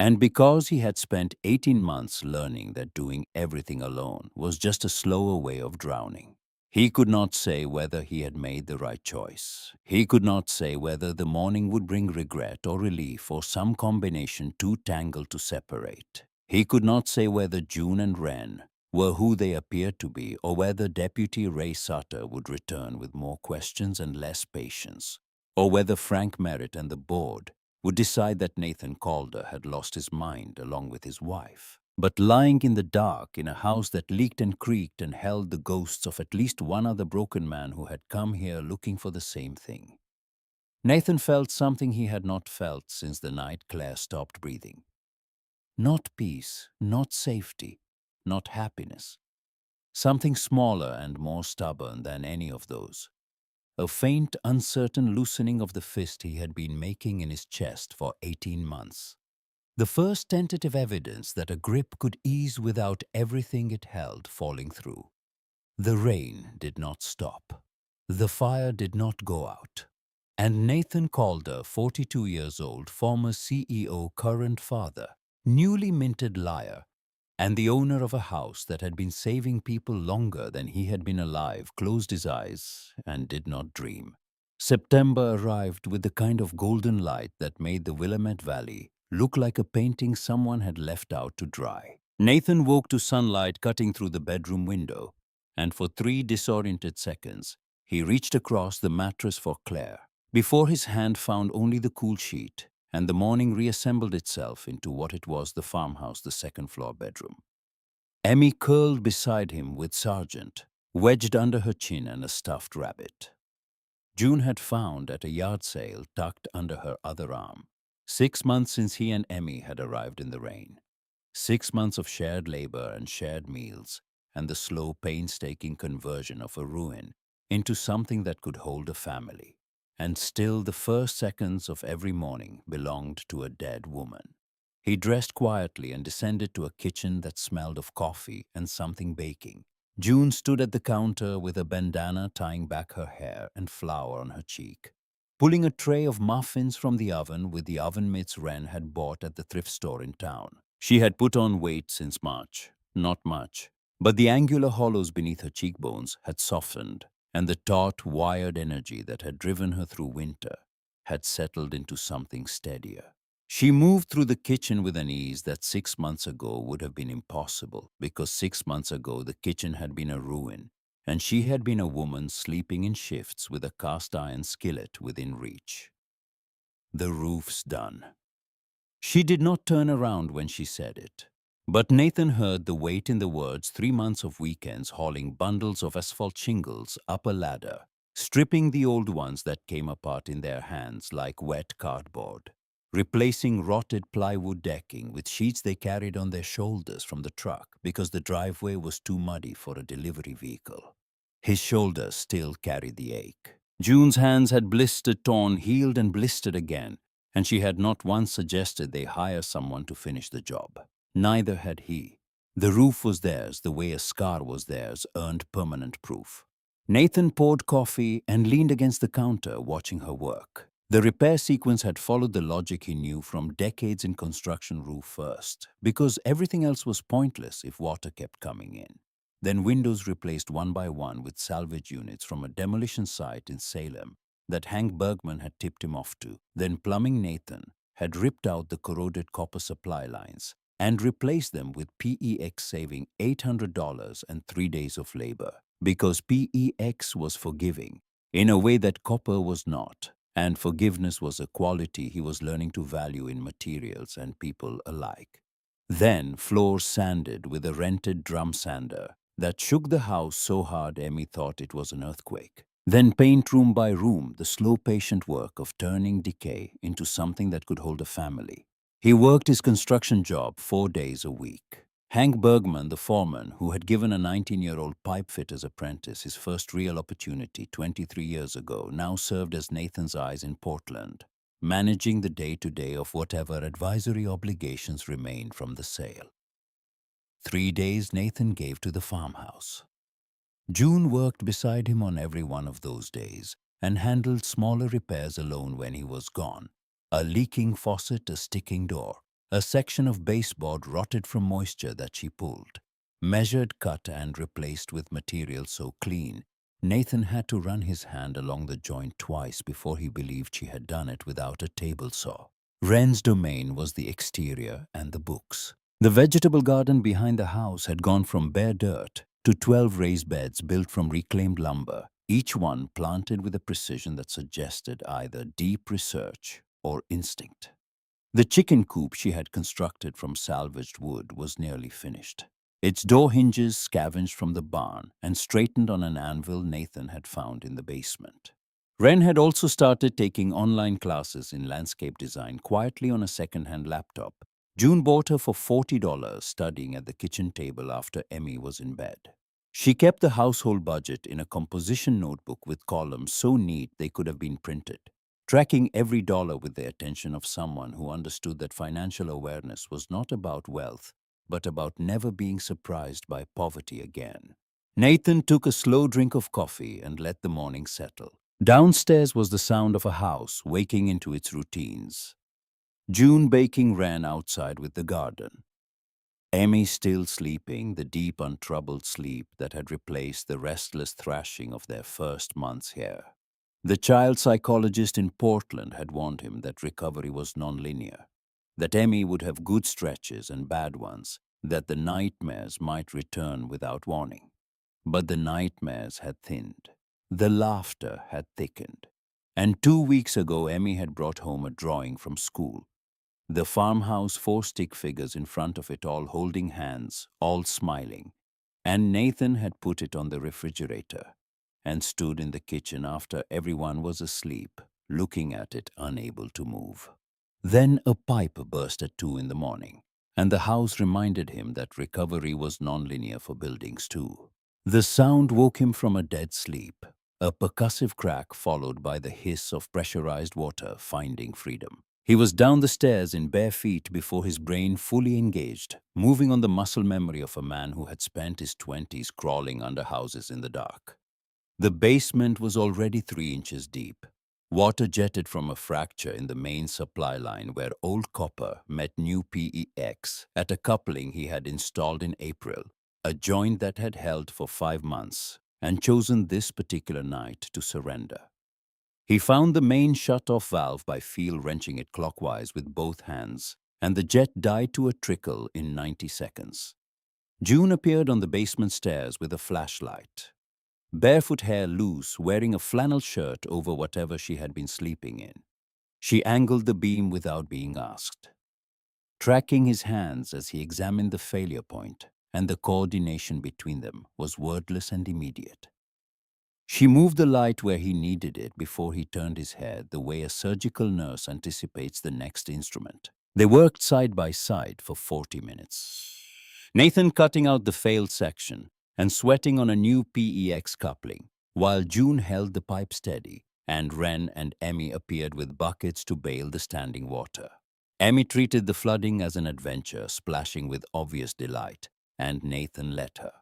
And because he had spent 18 months learning that doing everything alone was just a slower way of drowning. He could not say whether he had made the right choice. He could not say whether the morning would bring regret or relief or some combination too tangled to separate. He could not say whether June and Wren were who they appeared to be, or whether Deputy Ray Sutter would return with more questions and less patience, or whether Frank Merritt and the board would decide that Nathan Calder had lost his mind along with his wife. But lying in the dark in a house that leaked and creaked and held the ghosts of at least one other broken man who had come here looking for the same thing, Nathan felt something he had not felt since the night Claire stopped breathing. Not peace, not safety, not happiness. Something smaller and more stubborn than any of those. A faint, uncertain loosening of the fist he had been making in his chest for 18 months. The first tentative evidence that a grip could ease without everything it held falling through. The rain did not stop. The fire did not go out. And Nathan Calder, 42 years old, former CEO, current father, newly minted liar, and the owner of a house that had been saving people longer than he had been alive, closed his eyes and did not dream. September arrived with the kind of golden light that made the Willamette Valley look like a painting someone had left out to dry. Nathan woke to sunlight cutting through the bedroom window, and for 3 disoriented seconds, he reached across the mattress for Claire, before his hand found only the cool sheet, and the morning reassembled itself into what it was: the farmhouse, the second-floor bedroom. Emmy curled beside him with Sergeant, wedged under her chin, and a stuffed rabbit June had found at a yard sale tucked under her other arm. 6 months since he and Emmy had arrived in the rain. 6 months of shared labor and shared meals, and the slow, painstaking conversion of a ruin into something that could hold a family. And still the first seconds of every morning belonged to a dead woman. He dressed quietly and descended to a kitchen that smelled of coffee and something baking. June stood at the counter with a bandana tying back her hair and flour on her cheek, pulling a tray of muffins from the oven with the oven mitts Wren had bought at the thrift store in town. She had put on weight since March, not much, but the angular hollows beneath her cheekbones had softened, and the taut, wired energy that had driven her through winter had settled into something steadier. She moved through the kitchen with an ease that 6 months ago would have been impossible, because 6 months ago the kitchen had been a ruin, and she had been a woman sleeping in shifts with a cast-iron skillet within reach. The roof's done. She did not turn around when she said it, but Nathan heard the weight in the words: 3 months of weekends hauling bundles of asphalt shingles up a ladder, stripping the old ones that came apart in their hands like wet cardboard, replacing rotted plywood decking with sheets they carried on their shoulders from the truck because the driveway was too muddy for a delivery vehicle. His shoulders still carried the ache. June's hands had blistered, torn, healed, and blistered again, and she had not once suggested they hire someone to finish the job. Neither had he. The roof was theirs, the way a scar was theirs, earned permanent proof. Nathan poured coffee and leaned against the counter, watching her work. The repair sequence had followed the logic he knew from decades in construction: roof first, because everything else was pointless if water kept coming in. Then windows replaced one by one with salvage units from a demolition site in Salem that Hank Bergman had tipped him off to. Then plumbing Nathan had ripped out the corroded copper supply lines and replaced them with PEX, saving $800 and 3 days of labor. Because PEX was forgiving, in a way that copper was not, and forgiveness was a quality he was learning to value in materials and people alike. Then floors sanded with a rented drum sander that shook the house so hard Emmy thought it was an earthquake. Then paint room by room, the slow patient work of turning decay into something that could hold a family. He worked his construction job 4 days a week. Hank Bergman, the foreman, who had given a 19-year-old pipe fitter's apprentice his first real opportunity 23 years ago, now served as Nathan's eyes in Portland, managing the day-to-day of whatever advisory obligations remained from the sale. 3 days Nathan gave to the farmhouse. June worked beside him on every one of those days and handled smaller repairs alone when he was gone. A leaking faucet, a sticking door, a section of baseboard rotted from moisture that she pulled. Measured, cut, and replaced with material so clean, Nathan had to run his hand along the joint twice before he believed she had done it without a table saw. Wren's domain was the exterior and the books. The vegetable garden behind the house had gone from bare dirt to 12 raised beds built from reclaimed lumber, each one planted with a precision that suggested either deep research or instinct. The chicken coop she had constructed from salvaged wood was nearly finished. Its door hinges scavenged from the barn and straightened on an anvil Nathan had found in the basement. Wren had also started taking online classes in landscape design quietly on a second-hand laptop. June bought her for $40, studying at the kitchen table after Emmy was in bed. She kept the household budget in a composition notebook with columns so neat they could have been printed, tracking every dollar with the attention of someone who understood that financial awareness was not about wealth, but about never being surprised by poverty again. Nathan took a slow drink of coffee and let the morning settle. Downstairs was the sound of a house waking into its routines. June baking ran outside with the garden. Emmy still sleeping, the deep, untroubled sleep that had replaced the restless thrashing of their first months here. The child psychologist in Portland had warned him that recovery was nonlinear, that Emmy would have good stretches and bad ones, that the nightmares might return without warning. But the nightmares had thinned. The laughter had thickened. And 2 weeks ago, Emmy had brought home a drawing from school. The farmhouse, 4 stick figures in front of it, all holding hands, all smiling. And Nathan had put it on the refrigerator and stood in the kitchen after everyone was asleep, looking at it, unable to move. Then a pipe burst at 2 in the morning, and the house reminded him that recovery was nonlinear for buildings too. The sound woke him from a dead sleep, a percussive crack followed by the hiss of pressurized water finding freedom. He was down the stairs in bare feet before his brain fully engaged, moving on the muscle memory of a man who had spent his 20s crawling under houses in the dark. The basement was already 3 inches deep. Water jetted from a fracture in the main supply line where old copper met new PEX at a coupling he had installed in April, a joint that had held for 5 months and chosen this particular night to surrender. He found the main shut-off valve by wrenching it clockwise with both hands, and the jet died to a trickle in 90 seconds. June appeared on the basement stairs with a flashlight. Barefoot, hair loose, wearing a flannel shirt over whatever she had been sleeping in. She angled the beam without being asked, tracking his hands as he examined the failure point, and the coordination between them was wordless and immediate. She moved the light where he needed it before he turned his head, the way a surgical nurse anticipates the next instrument. They worked side by side for 40 minutes. Nathan cutting out the failed section and sweating on a new PEX coupling, while June held the pipe steady and Ren and Emmy appeared with buckets to bail the standing water. Emmy treated the flooding as an adventure, splashing with obvious delight, and Nathan let her.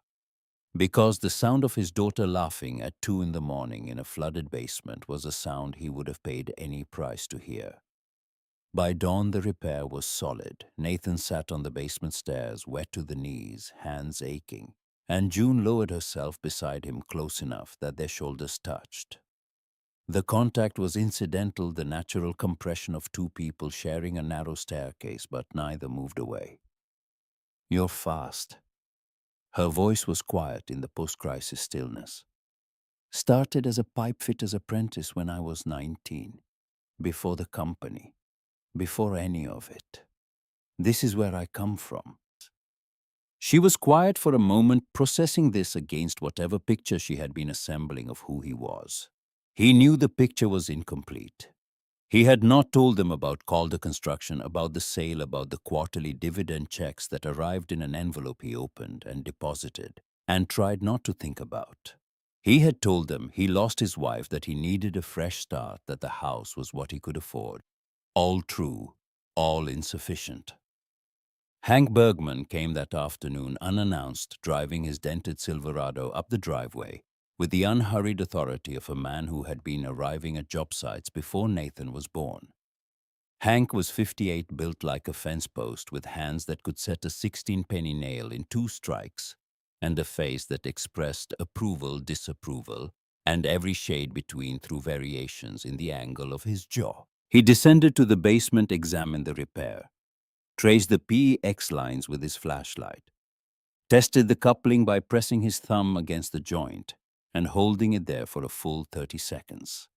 Because the sound of his daughter laughing at 2 in the morning in a flooded basement was a sound he would have paid any price to hear. By dawn, the repair was solid. Nathan sat on the basement stairs, wet to the knees, hands aching, and June lowered herself beside him close enough that their shoulders touched. The contact was incidental, the natural compression of two people sharing a narrow staircase, but neither moved away. "You're fast." Her voice was quiet in the post-crisis stillness. "Started as a pipe fitter's apprentice when I was 19, before the company, before any of it. This is where I come from." She was quiet for a moment, processing this against whatever picture she had been assembling of who he was. He knew the picture was incomplete. He had not told them about Calder Construction, about the sale, about the quarterly dividend checks that arrived in an envelope he opened and deposited and tried not to think about. He had told them he lost his wife, that he needed a fresh start, that the house was what he could afford. All true, all insufficient. Hank Bergman came that afternoon unannounced, driving his dented Silverado up the driveway with the unhurried authority of a man who had been arriving at job sites before Nathan was born. Hank was 58, built like a fence post, with hands that could set a 16-penny nail in 2 strikes, and a face that expressed approval, disapproval, and every shade between through variations in the angle of his jaw. He descended to the basement, examined the repair, traced the PEX lines with his flashlight, tested the coupling by pressing his thumb against the joint and holding it there for a full 30 seconds.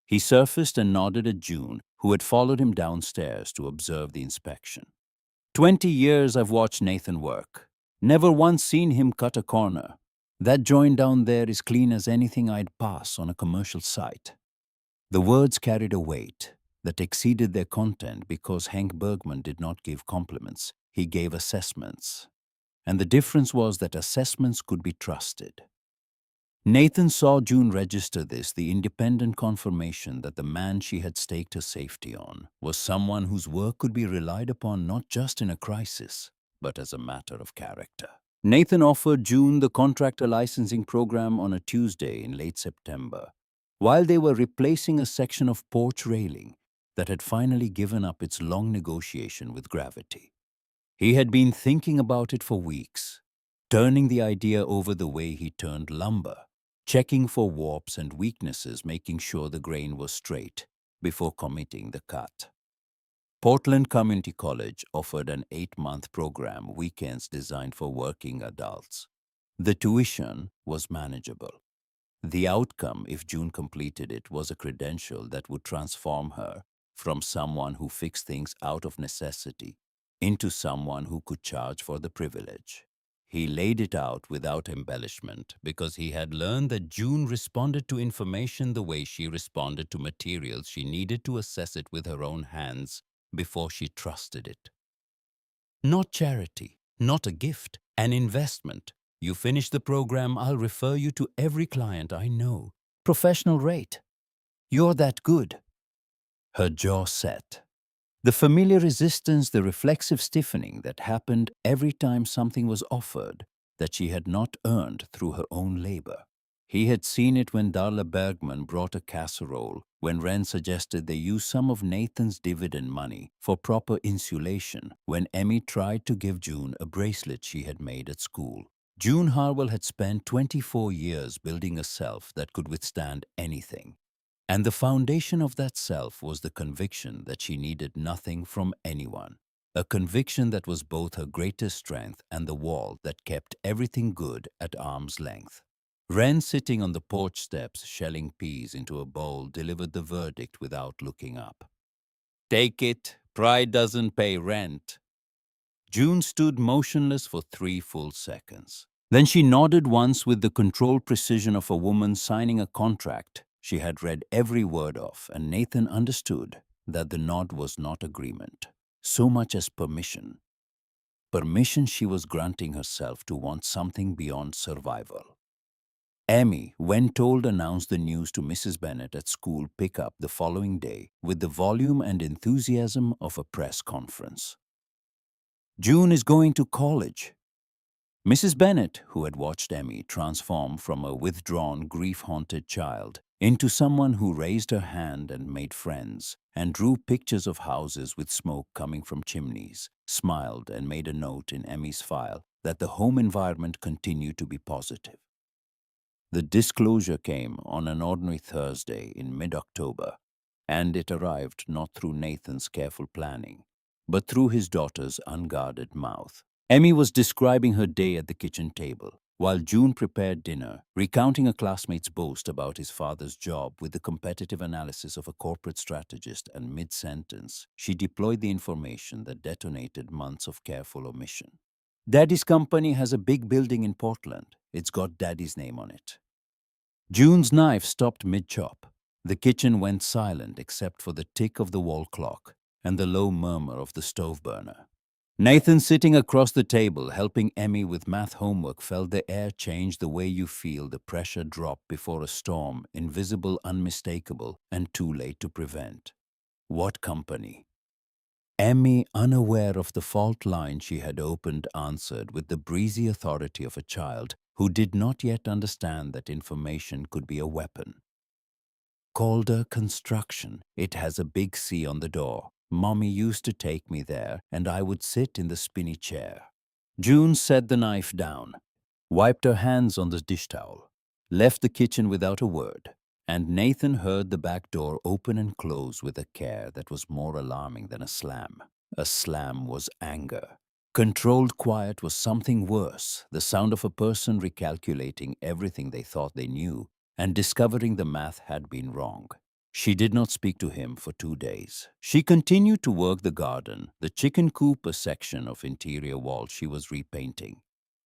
He surfaced and nodded at June, who had followed him downstairs to observe the inspection. 20 years I've watched Nathan work. Never once seen him cut a corner. That joint down there is clean as anything I'd pass on a commercial site. The words carried a weight that exceeded their content because Hank Bergman did not give compliments. He gave assessments. And the difference was that assessments could be trusted. Nathan saw June register this, the independent confirmation that the man she had staked her safety on was someone whose work could be relied upon not just in a crisis, but as a matter of character. Nathan offered June the contractor licensing program on a Tuesday in late September, while they were replacing a section of porch railing that had finally given up its long negotiation with gravity. He had been thinking about it for weeks, turning the idea over the way he turned lumber, checking for warps and weaknesses, making sure the grain was straight before committing the cut. Portland Community College offered an 8-month program, weekends designed for working adults. The tuition was manageable. The outcome, if June completed it, was a credential that would transform her from someone who fixed things out of necessity into someone who could charge for the privilege. He laid it out without embellishment because he had learned that June responded to information the way she responded to materials. She needed to assess it with her own hands before she trusted it. Not charity, not a gift, an investment. You finish the program, I'll refer you to every client I know. Professional rate. You're that good. Her jaw set. The familiar resistance, the reflexive stiffening that happened every time something was offered that she had not earned through her own labor. He had seen it when Darla Bergman brought a casserole, when Wren suggested they use some of Nathan's dividend money for proper insulation, when Emmy tried to give June a bracelet she had made at school. June Harwell had spent 24 years building a self that could withstand anything. And the foundation of that self was the conviction that she needed nothing from anyone, a conviction that was both her greatest strength and the wall that kept everything good at arm's length. Wren, sitting on the porch steps shelling peas into a bowl, delivered the verdict without looking up. "Take it. Pride doesn't pay rent." June stood motionless for 3 full seconds. Then she nodded once with the controlled precision of a woman signing a contract she had read every word of, and Nathan understood that the nod was not agreement, so much as permission. Permission she was granting herself to want something beyond survival. Amy, when told, announced the news to Mrs. Bennet at school pickup the following day with the volume and enthusiasm of a press conference. June is going to college. Mrs. Bennet, who had watched Emmy transform from a withdrawn, grief-haunted child into someone who raised her hand and made friends and drew pictures of houses with smoke coming from chimneys, smiled and made a note in Emmy's file that the home environment continued to be positive. The disclosure came on an ordinary Thursday in mid-October, and it arrived not through Nathan's careful planning, but through his daughter's unguarded mouth. Emmy was describing her day at the kitchen table, while June prepared dinner, recounting a classmate's boast about his father's job with the competitive analysis of a corporate strategist, and mid-sentence, she deployed the information that detonated months of careful omission. Daddy's company has a big building in Portland. It's got Daddy's name on it. June's knife stopped mid-chop. The kitchen went silent except for the tick of the wall clock and the low murmur of the stove burner. Nathan, sitting across the table helping Emmy with math homework, felt the air change the way you feel the pressure drop before a storm, invisible, unmistakable, and too late to prevent. What company? Emmy, unaware of the fault line she had opened, answered with the breezy authority of a child who did not yet understand that information could be a weapon. Calder Construction. It has a big C on the door. Mommy used to take me there, and I would sit in the spinny chair. June set the knife down, wiped her hands on the dish towel, left the kitchen without a word, and Nathan heard the back door open and close with a care that was more alarming than a slam. A slam was anger. Controlled quiet was something worse, the sound of a person recalculating everything they thought they knew and discovering the math had been wrong. She did not speak to him for 2 days. She continued to work the garden, the chicken coop, a section of interior wall she was repainting.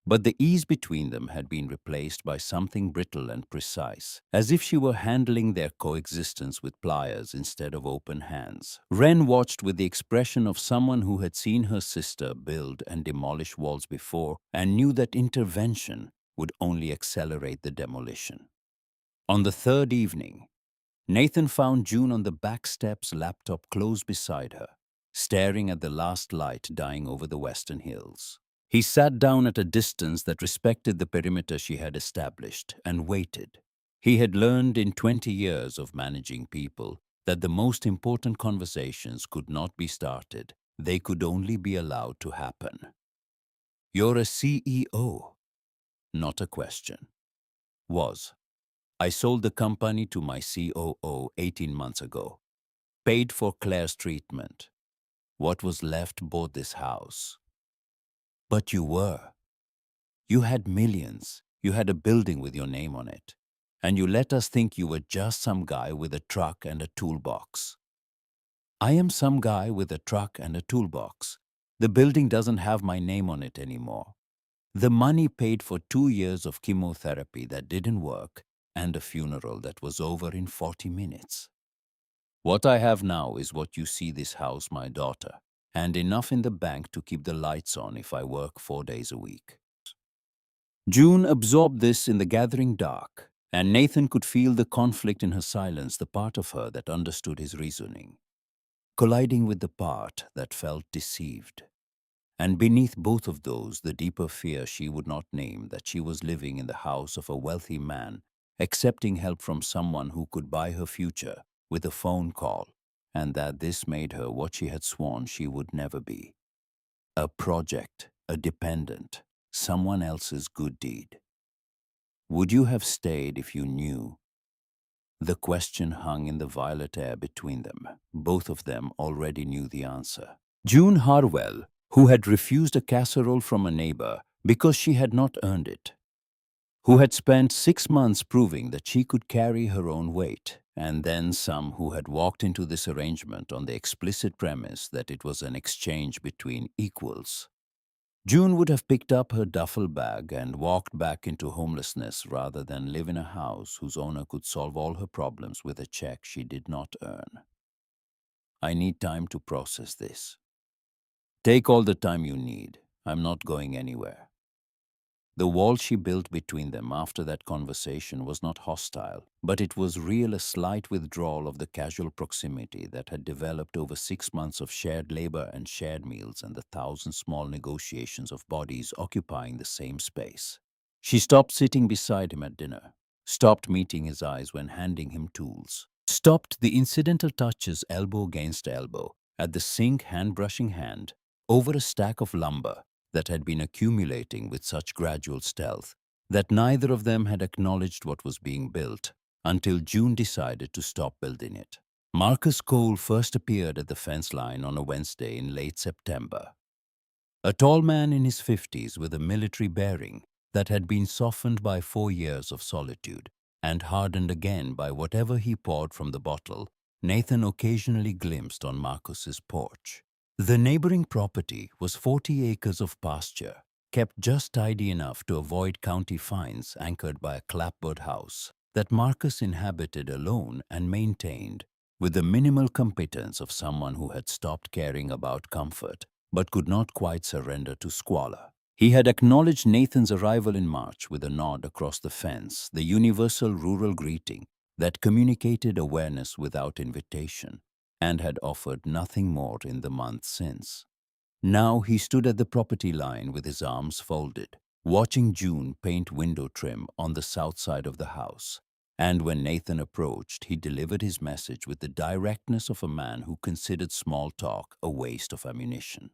But the ease between them had been replaced by something brittle and precise, as if she were handling their coexistence with pliers instead of open hands. Wren watched with the expression of someone who had seen her sister build and demolish walls before and knew that intervention would only accelerate the demolition. On the third evening, Nathan found June on the back steps, laptop close beside her, staring at the last light dying over the western hills. He sat down at a distance that respected the perimeter she had established and waited. He had learned in 20 years of managing people that the most important conversations could not be started. They could only be allowed to happen. You're a CEO, not a question. Was. I sold the company to my COO 18 months ago. Paid for Claire's treatment. What was left bought this house. But you were. You had millions. You had a building with your name on it. And you let us think you were just some guy with a truck and a toolbox. I am some guy with a truck and a toolbox. The building doesn't have my name on it anymore. The money paid for 2 years of chemotherapy that didn't work and a funeral that was over in 40 minutes. What I have now is what you see this house, my daughter, and enough in the bank to keep the lights on if I work 4 days a week. June absorbed this in the gathering dark, and Nathan could feel the conflict in her silence, the part of her that understood his reasoning, colliding with the part that felt deceived. And beneath both of those, the deeper fear she would not name, that she was living in the house of a wealthy man, accepting help from someone who could buy her future with a phone call, and that this made her what she had sworn she would never be. A project, a dependent, someone else's good deed. Would you have stayed if you knew? The question hung in the violet air between them. Both of them already knew the answer. June Harwell, who had refused a casserole from a neighbor because she had not earned it, who had spent 6 months proving that she could carry her own weight, and then some who had walked into this arrangement on the explicit premise that it was an exchange between equals. June would have picked up her duffel bag and walked back into homelessness rather than live in a house whose owner could solve all her problems with a check she did not earn. I need time to process this. Take all the time you need. I'm not going anywhere. The wall she built between them after that conversation was not hostile, but it was real, a slight withdrawal of the casual proximity that had developed over 6 months of shared labor and shared meals and the thousand small negotiations of bodies occupying the same space. She stopped sitting beside him at dinner, stopped meeting his eyes when handing him tools, stopped the incidental touches elbow against elbow, at the sink hand brushing hand, over a stack of lumber that had been accumulating with such gradual stealth that neither of them had acknowledged what was being built until June decided to stop building it. Marcus Cole first appeared at the fence line on a Wednesday in late September. A tall man in his 50s with a military bearing that had been softened by 4 years of solitude and hardened again by whatever he poured from the bottle, Nathan occasionally glimpsed on Marcus's porch. The neighboring property was 40 acres of pasture, kept just tidy enough to avoid county fines, anchored by a clapboard house that Marcus inhabited alone and maintained with the minimal competence of someone who had stopped caring about comfort but could not quite surrender to squalor. He had acknowledged Nathan's arrival in March with a nod across the fence, the universal rural greeting that communicated awareness without invitation, and had offered nothing more in the months since. Now he stood at the property line with his arms folded, watching June paint window trim on the south side of the house. And when Nathan approached, he delivered his message with the directness of a man who considered small talk a waste of ammunition.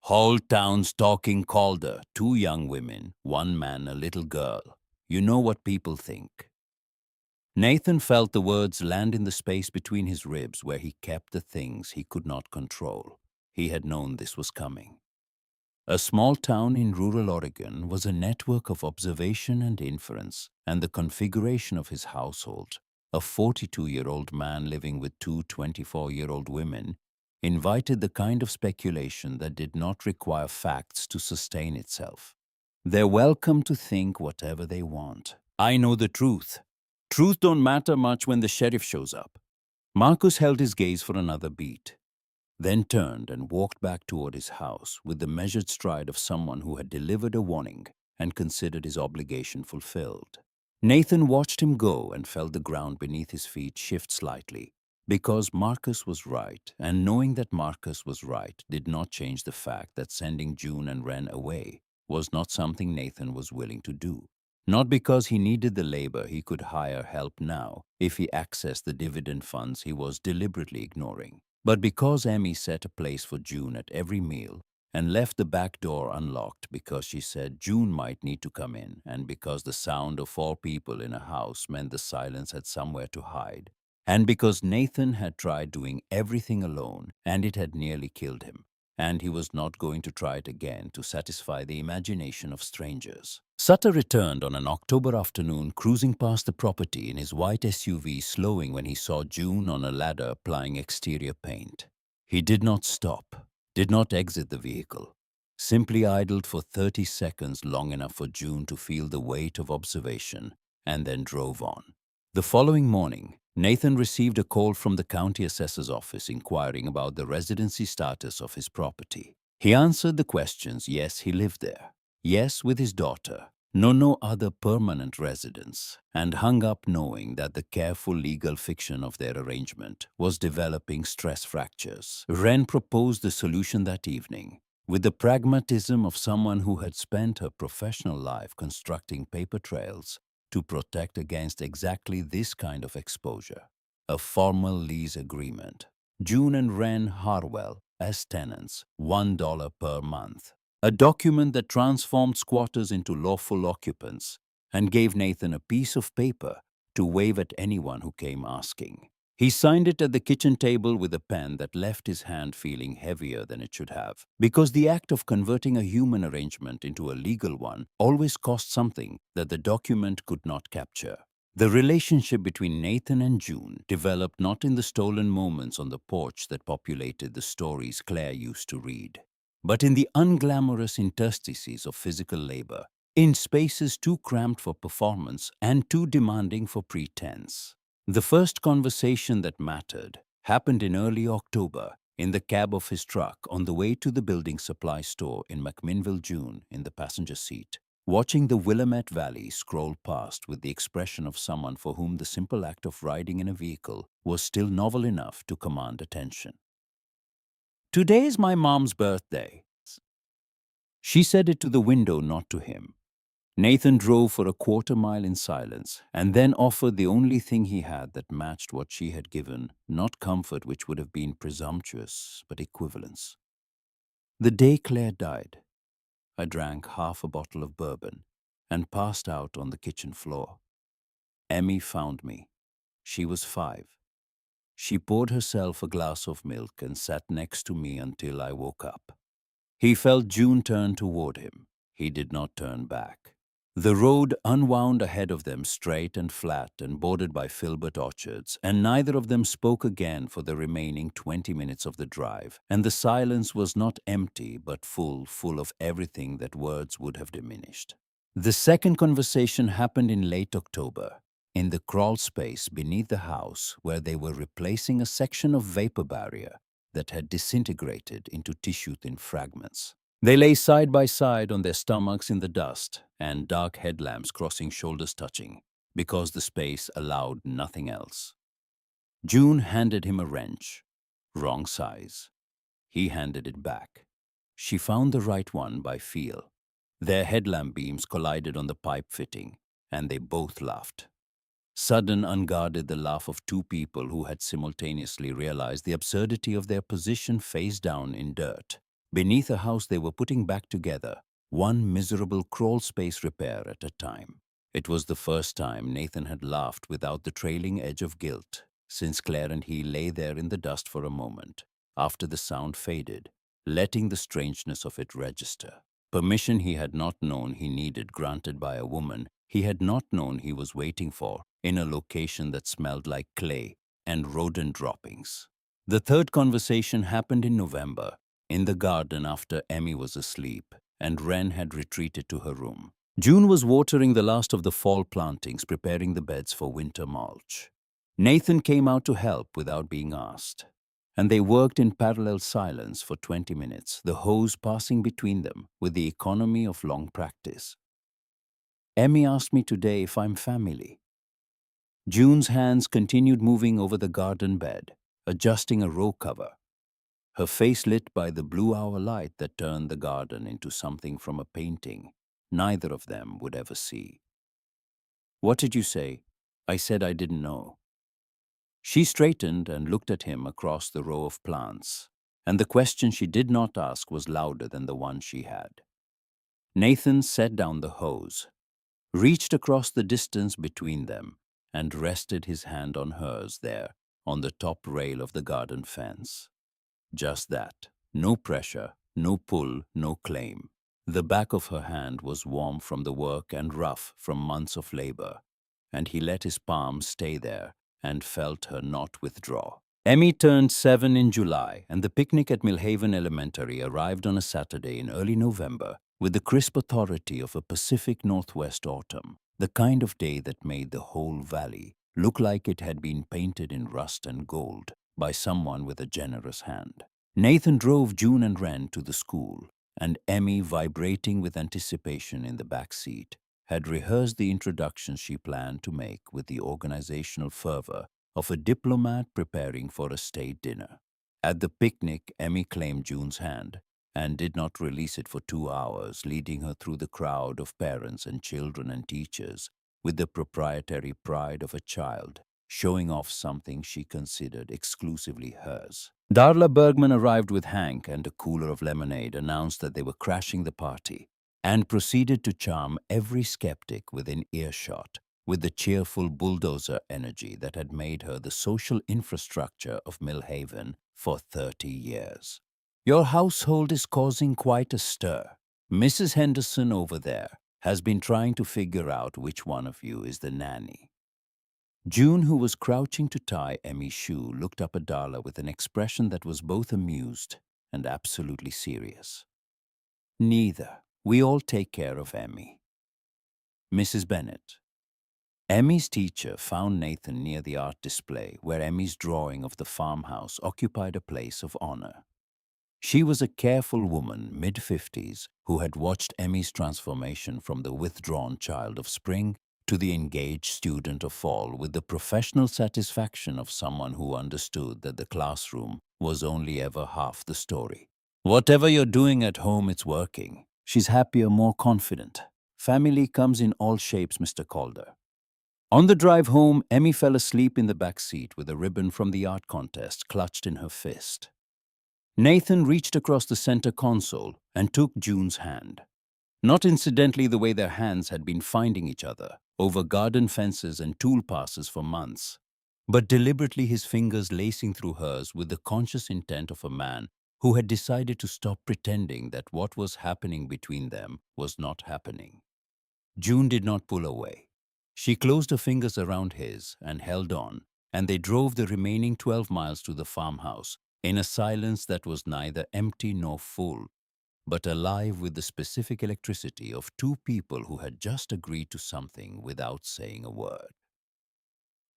Whole town's talking Calder, 2 young women, 1 man, a little girl. You know what people think. Nathan felt the words land in the space between his ribs where he kept the things he could not control. He had known this was coming. A small town in rural Oregon was a network of observation and inference, and the configuration of his household, a 42-year-old man living with 2 24-year-old women, invited the kind of speculation that did not require facts to sustain itself. They're welcome to think whatever they want. I know the truth. Truth don't matter much when the sheriff shows up. Marcus held his gaze for another beat, then turned and walked back toward his house with the measured stride of someone who had delivered a warning and considered his obligation fulfilled. Nathan watched him go and felt the ground beneath his feet shift slightly, because Marcus was right, and knowing that Marcus was right did not change the fact that sending June and Wren away was not something Nathan was willing to do. Not because he needed the labor he could hire help now if he accessed the dividend funds he was deliberately ignoring, but because Emmy set a place for June at every meal and left the back door unlocked because she said June might need to come in, and because the sound of 4 people in a house meant the silence had somewhere to hide, and because Nathan had tried doing everything alone and it had nearly killed him, and he was not going to try it again to satisfy the imagination of strangers. Sutter returned on an October afternoon, cruising past the property in his white SUV, slowing when he saw June on a ladder applying exterior paint. He did not stop, did not exit the vehicle, simply idled for 30 seconds, long enough for June to feel the weight of observation, and then drove on. The following morning, Nathan received a call from the county assessor's office inquiring about the residency status of his property. He answered the questions. Yes, he lived there. Yes, with his daughter. No other permanent residence, and hung up knowing that the careful legal fiction of their arrangement was developing stress fractures. Wren proposed the solution that evening, with the pragmatism of someone who had spent her professional life constructing paper trails to protect against exactly this kind of exposure. A formal lease agreement. June and Wren Harwell as tenants, $1 per month. A document that transformed squatters into lawful occupants and gave Nathan a piece of paper to wave at anyone who came asking. He signed it at the kitchen table with a pen that left his hand feeling heavier than it should have, because the act of converting a human arrangement into a legal one always cost something that the document could not capture. The relationship between Nathan and June developed not in the stolen moments on the porch that populated the stories Claire used to read. But in the unglamorous interstices of physical labor, in spaces too cramped for performance and too demanding for pretense. The first conversation that mattered happened in early October in the cab of his truck on the way to the building supply store in McMinnville. June, in the passenger seat, watching the Willamette Valley scroll past with the expression of someone for whom the simple act of riding in a vehicle was still novel enough to command attention. "Today is my mom's birthday." She said it to the window, not to him. Nathan drove for a quarter-mile in silence and then offered the only thing he had that matched what she had given, not comfort, which would have been presumptuous, but equivalence. The day Claire died, I drank half a bottle of bourbon and passed out on the kitchen floor. Emmy found me. She was 5. She poured herself a glass of milk and sat next to me until I woke up. He felt June turn toward him. He did not turn back. The road unwound ahead of them, straight and flat and bordered by filbert orchards, and neither of them spoke again for the remaining 20 minutes of the drive, and the silence was not empty but full of everything that words would have diminished. The second conversation happened in late October, in the crawl space beneath the house where they were replacing a section of vapor barrier that had disintegrated into tissue-thin fragments. They lay side by side on their stomachs in the dust, and dark headlamps crossing shoulders touching, because the space allowed nothing else. June handed him a wrench. Wrong size. He handed it back. She found the right one by feel. Their headlamp beams collided on the pipe fitting, and they both laughed. Sudden, unguarded, the laugh of two people who had simultaneously realized the absurdity of their position face down in dirt, beneath a house they were putting back together, one miserable crawl space repair at a time. It was the first time Nathan had laughed without the trailing edge of guilt, since Claire and he lay there in the dust for a moment, after the sound faded, letting the strangeness of it register. Permission he had not known he needed, granted by a woman he had not known he was waiting for, in a location that smelled like clay and rodent droppings. The third conversation happened in November, in the garden after Emmy was asleep and Wren had retreated to her room. June was watering the last of the fall plantings, preparing the beds for winter mulch. Nathan came out to help without being asked, and they worked in parallel silence for 20 minutes, the hose passing between them with the economy of long practice. "Emmy asked me today if I'm family." June's hands continued moving over the garden bed, adjusting a row cover, her face lit by the blue hour light that turned the garden into something from a painting neither of them would ever see. "What did you say?" I said I didn't know. She straightened and looked at him across the row of plants, and the question she did not ask was louder than the one she had. Nathan set down the hose, reached across the distance between them, and rested his hand on hers there on the top rail of the garden fence. Just that. No pressure, no pull, no claim. The back of her hand was warm from the work and rough from months of labor, and he let his palm stay there and felt her not withdraw. Emmy turned 7 in July, and the picnic at Millhaven Elementary arrived on a Saturday in early November with the crisp authority of a Pacific Northwest autumn, the kind of day that made the whole valley look like it had been painted in rust and gold by someone with a generous hand. Nathan drove June and Wren to the school, and Emmy, vibrating with anticipation in the back seat, had rehearsed the introductions she planned to make with the organizational fervor of a diplomat preparing for a state dinner. At the picnic, Emmy claimed June's hand and did not release it for 2 hours, leading her through the crowd of parents and children and teachers with the proprietary pride of a child, showing off something she considered exclusively hers. Darla Bergman arrived with Hank and a cooler of lemonade, announced that they were crashing the party, and proceeded to charm every skeptic within earshot with the cheerful bulldozer energy that had made her the social infrastructure of Millhaven for 30 years. "Your household is causing quite a stir. Mrs. Henderson over there has been trying to figure out which one of you is the nanny." June, who was crouching to tie Emmy's shoe, looked up at Darla with an expression that was both amused and absolutely serious. Neither. We all take care of Emmy. Mrs. Bennet. Emmy's teacher found Nathan near the art display where Emmy's drawing of the farmhouse occupied a place of honor. She was a careful woman, mid-50s, who had watched Emmy's transformation from the withdrawn child of spring to the engaged student of fall with the professional satisfaction of someone who understood that the classroom was only ever half the story. Whatever you're doing at home, it's working. She's happier, more confident. Family comes in all shapes, Mr. Calder. On the drive home, Emmy fell asleep in the back seat with a ribbon from the art contest clutched in her fist. Nathan reached across the center console and took June's hand. Not incidentally the way their hands had been finding each other over garden fences and tool passes for months, but deliberately his fingers lacing through hers with the conscious intent of a man who had decided to stop pretending that what was happening between them was not happening. June did not pull away. She closed her fingers around his and held on, and they drove the remaining 12 miles to the farmhouse in a silence that was neither empty nor full, but alive with the specific electricity of two people who had just agreed to something without saying a word.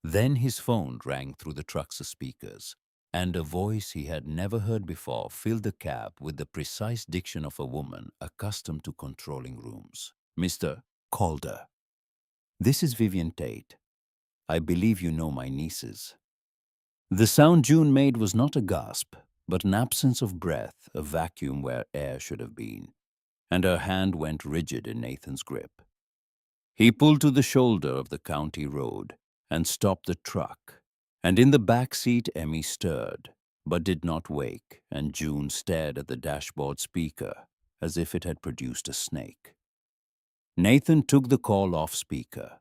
Then his phone rang through the truck's speakers, and a voice he had never heard before filled the cab with the precise diction of a woman accustomed to controlling rooms. Mr. Calder. This is Vivian Tate. I believe you know my nieces. The sound June made was not a gasp, but an absence of breath, a vacuum where air should have been, and her hand went rigid in Nathan's grip. He pulled to the shoulder of the county road and stopped the truck, and in the back seat Emmy stirred, but did not wake, and June stared at the dashboard speaker as if it had produced a snake. Nathan took the call off speaker.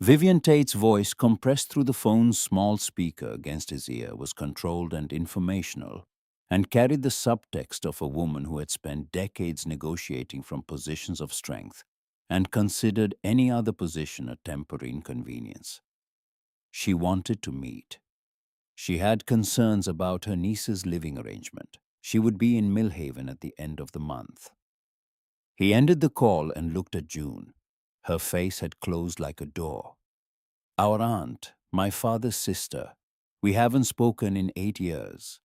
Vivian Tate's voice, compressed through the phone's small speaker against his ear, was controlled and informational, and carried the subtext of a woman who had spent decades negotiating from positions of strength and considered any other position a temporary inconvenience. She wanted to meet. She had concerns about her niece's living arrangement. She would be in Millhaven at the end of the month. He ended the call and looked at June. Her face had closed like a door. Our aunt, my father's sister. We haven't spoken in 8 years.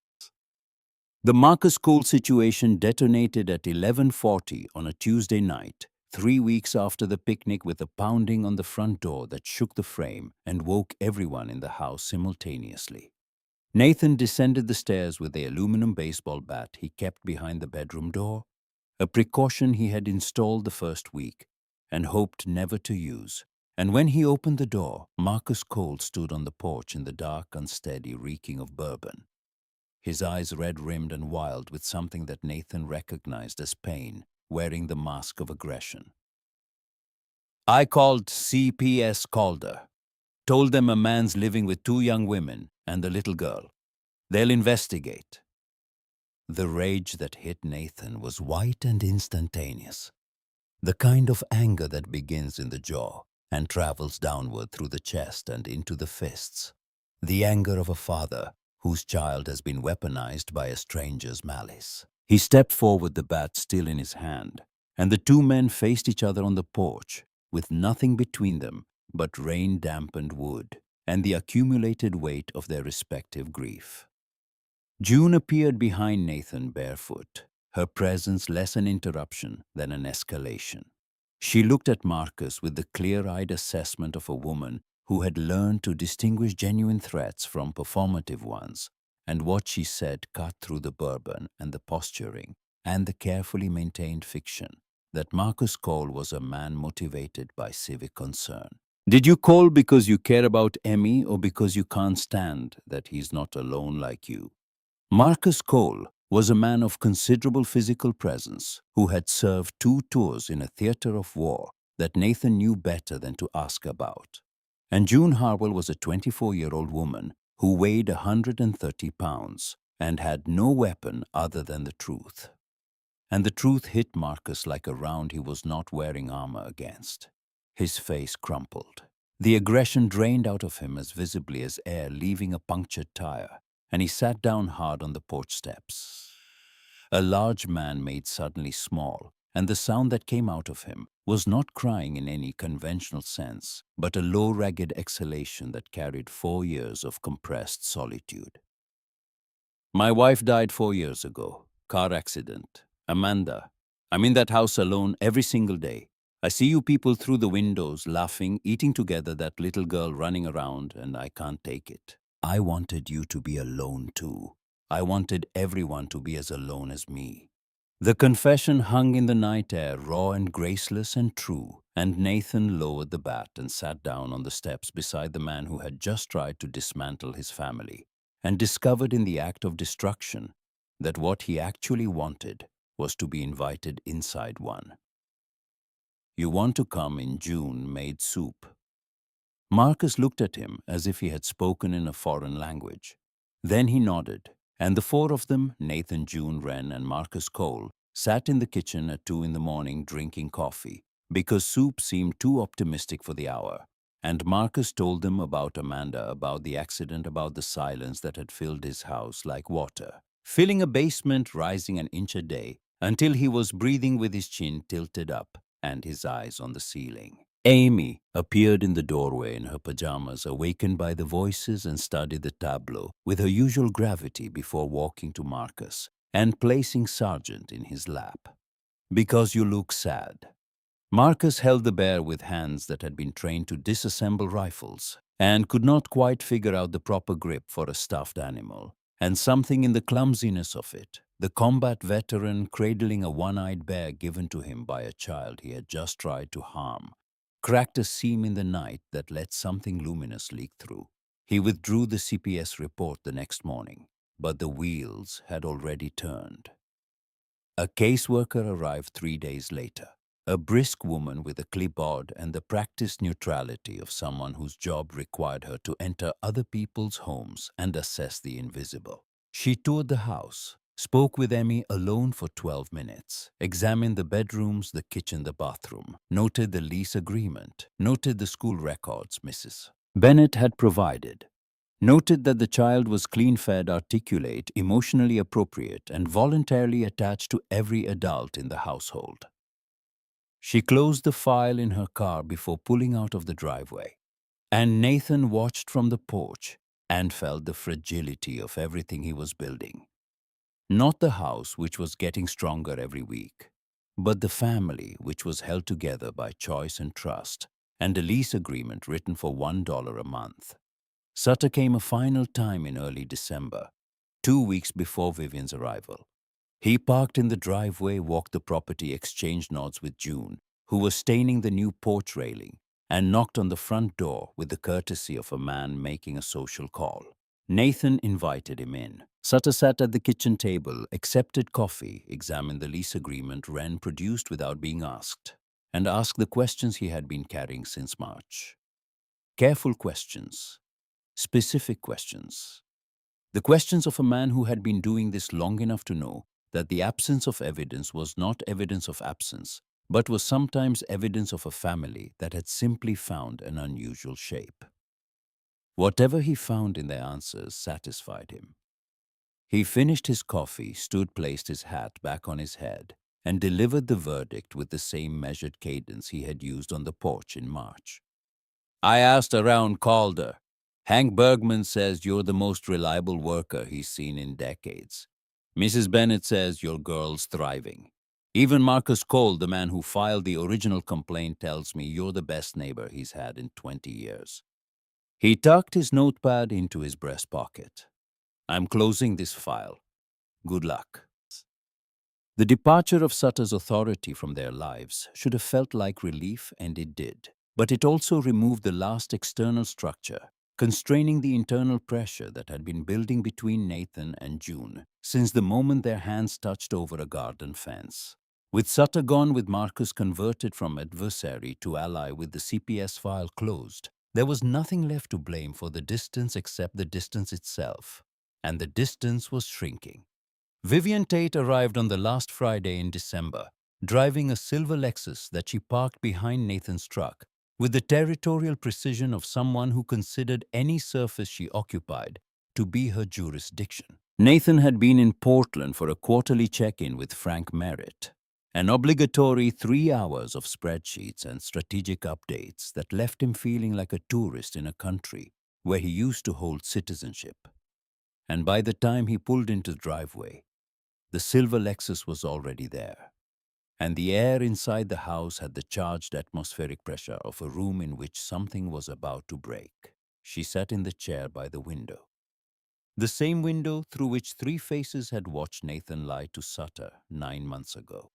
The Marcus Cole situation detonated at 11:40 on a Tuesday night, 3 weeks after the picnic, with a pounding on the front door that shook the frame and woke everyone in the house simultaneously. Nathan descended the stairs with the aluminum baseball bat he kept behind the bedroom door, a precaution he had installed the first week and hoped never to use. And when he opened the door, Marcus Cole stood on the porch in the dark, unsteady reeking of bourbon, his eyes red-rimmed and wild with something that Nathan recognized as pain, wearing the mask of aggression. I called CPS Calder. Told them a man's living with 2 young women and the little girl. They'll investigate. The rage that hit Nathan was white and instantaneous. The kind of anger that begins in the jaw and travels downward through the chest and into the fists. The anger of a father whose child has been weaponized by a stranger's malice. He stepped forward, the bat still in his hand, and the 2 men faced each other on the porch, with nothing between them but rain-dampened wood and the accumulated weight of their respective grief. June appeared behind Nathan barefoot, her presence less an interruption than an escalation. She looked at Marcus with the clear-eyed assessment of a woman who had learned to distinguish genuine threats from performative ones, and what she said cut through the bourbon and the posturing and the carefully maintained fiction that Marcus Cole was a man motivated by civic concern. Did you call because you care about Emmy or because you can't stand that he's not alone like you? Marcus Cole was a man of considerable physical presence who had served 2 tours in a theater of war that Nathan knew better than to ask about. And June Harwell was a 24-year-old woman who weighed 130 pounds and had no weapon other than the truth. And the truth hit Marcus like a round he was not wearing armor against. His face crumpled. The aggression drained out of him as visibly as air leaving a punctured tire, and he sat down hard on the porch steps. A large man made suddenly small, and the sound that came out of him was not crying in any conventional sense, but a low, ragged exhalation that carried 4 years of compressed solitude. My wife died 4 years ago. Car accident. Amanda. I'm in that house alone every single day. I see you people through the windows, laughing, eating together, that little girl running around, and I can't take it. I wanted you to be alone too. I wanted everyone to be as alone as me. The confession hung in the night air, raw and graceless and true, and Nathan lowered the bat and sat down on the steps beside the man who had just tried to dismantle his family, and discovered in the act of destruction that what he actually wanted was to be invited inside one. You want to come in June made soup. Marcus looked at him as if he had spoken in a foreign language. Then he nodded, and the four of them, Nathan, June, Wren, and Marcus Cole, sat in the kitchen at 2 in the morning drinking coffee, because soup seemed too optimistic for the hour. And Marcus told them about Amanda, about the accident, about the silence that had filled his house like water, filling a basement, rising an inch a day, until he was breathing with his chin tilted up and his eyes on the ceiling. Amy appeared in the doorway in her pajamas, awakened by the voices, and studied the tableau with her usual gravity before walking to Marcus and placing Sargent in his lap. Because you look sad. Marcus held the bear with hands that had been trained to disassemble rifles and could not quite figure out the proper grip for a stuffed animal, and something in the clumsiness of it, the combat veteran cradling a one-eyed bear given to him by a child he had just tried to harm, cracked a seam in the night that let something luminous leak through. He withdrew the CPS report the next morning, but the wheels had already turned. A caseworker arrived 3 days later, a brisk woman with a clipboard and the practiced neutrality of someone whose job required her to enter other people's homes and assess the invisible. She toured the house, spoke with Emmy alone for 12 minutes, examined the bedrooms, the kitchen, the bathroom, noted the lease agreement, noted the school records Mrs. Bennett had provided, noted that the child was clean-fed, articulate, emotionally appropriate, and voluntarily attached to every adult in the household. She closed the file in her car before pulling out of the driveway, and Nathan watched from the porch and felt the fragility of everything he was building. Not the house, which was getting stronger every week, but the family, which was held together by choice and trust, and a lease agreement written for $1 a month. Sutter came a final time in early December, 2 weeks before Vivian's arrival. He parked in the driveway, walked the property, exchanged nods with June, who was staining the new porch railing, and knocked on the front door with the courtesy of a man making a social call. Nathan invited him in. Sutter sat at the kitchen table, accepted coffee, examined the lease agreement Wren produced without being asked, and asked the questions he had been carrying since March. Careful questions. Specific questions. The questions of a man who had been doing this long enough to know that the absence of evidence was not evidence of absence, but was sometimes evidence of a family that had simply found an unusual shape. Whatever he found in their answers satisfied him. He finished his coffee, placed his hat back on his head, and delivered the verdict with the same measured cadence he had used on the porch in March. I asked around Calder. Hank Bergman says you're the most reliable worker he's seen in decades. Mrs. Bennett says your girl's thriving. Even Marcus Cole, the man who filed the original complaint, tells me you're the best neighbor he's had in 20 years. He tucked his notepad into his breast pocket. I'm closing this file. Good luck. The departure of Sutter's authority from their lives should have felt like relief, and it did. But it also removed the last external structure, constraining the internal pressure that had been building between Nathan and June since the moment their hands touched over a garden fence. With Sutter gone, with Marcus converted from adversary to ally, with the CPS file closed, there was nothing left to blame for the distance except the distance itself. And the distance was shrinking. Vivian Tate arrived on the last Friday in December, driving a silver Lexus that she parked behind Nathan's truck, with the territorial precision of someone who considered any surface she occupied to be her jurisdiction. Nathan had been in Portland for a quarterly check-in with Frank Merritt, an obligatory 3 hours of spreadsheets and strategic updates that left him feeling like a tourist in a country where he used to hold citizenship. And by the time he pulled into the driveway, the silver Lexus was already there, and the air inside the house had the charged atmospheric pressure of a room in which something was about to break. She sat in the chair by the window. The same window through which three faces had watched Nathan lie to Sutter 9 months ago.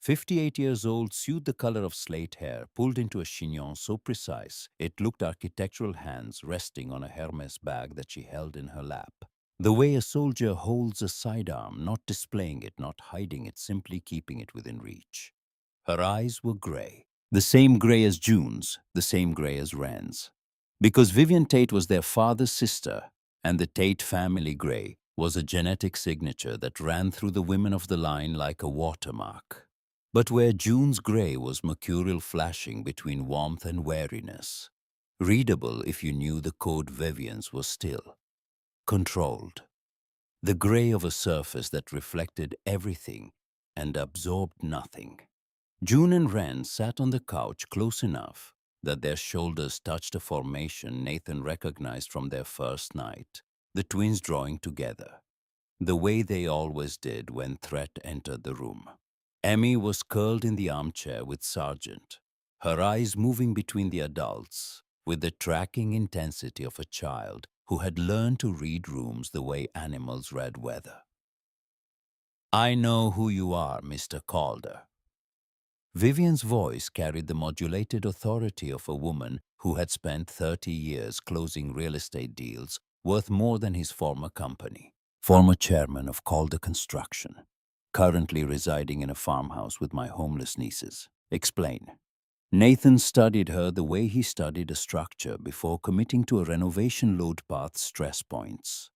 58 years old, sued the color of slate hair, pulled into a chignon so precise it looked architectural hands resting on a Hermes bag that she held in her lap. The way a soldier holds a sidearm, not displaying it, not hiding it, simply keeping it within reach. Her eyes were gray. The same gray as June's, the same gray as Wren's. Because Vivian Tate was their father's sister, and the Tate family gray was a genetic signature that ran through the women of the line like a watermark. But where June's gray was mercurial flashing between warmth and wariness, readable if you knew the code, Vivian's was still controlled. The gray of a surface that reflected everything and absorbed nothing. June and Wren sat on the couch close enough that their shoulders touched a formation Nathan recognized from their first night, the twins drawing together, the way they always did when threat entered the room. Emmy was curled in the armchair with Sargent, her eyes moving between the adults with the tracking intensity of a child who had learned to read rooms the way animals read weather. "I know who you are, Mr. Calder." Vivian's voice carried the modulated authority of a woman who had spent 30 years closing real estate deals worth more than his former company. Former chairman of Calder Construction, currently residing in a farmhouse with my homeless nieces. Explain. Nathan studied her the way he studied a structure before committing to a renovation load path's stress points,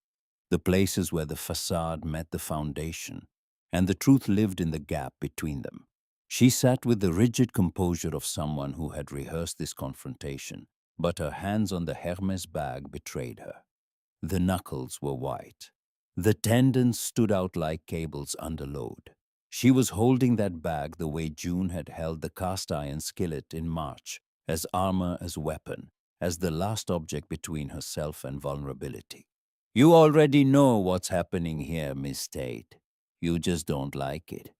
the places where the facade met the foundation, and the truth lived in the gap between them. She sat with the rigid composure of someone who had rehearsed this confrontation, but her hands on the Hermes bag betrayed her. The knuckles were white. The tendons stood out like cables under load. She was holding that bag the way June had held the cast-iron skillet in March, as armor, as weapon, as the last object between herself and vulnerability. "You already know what's happening here, Miss Tate. You just don't like it."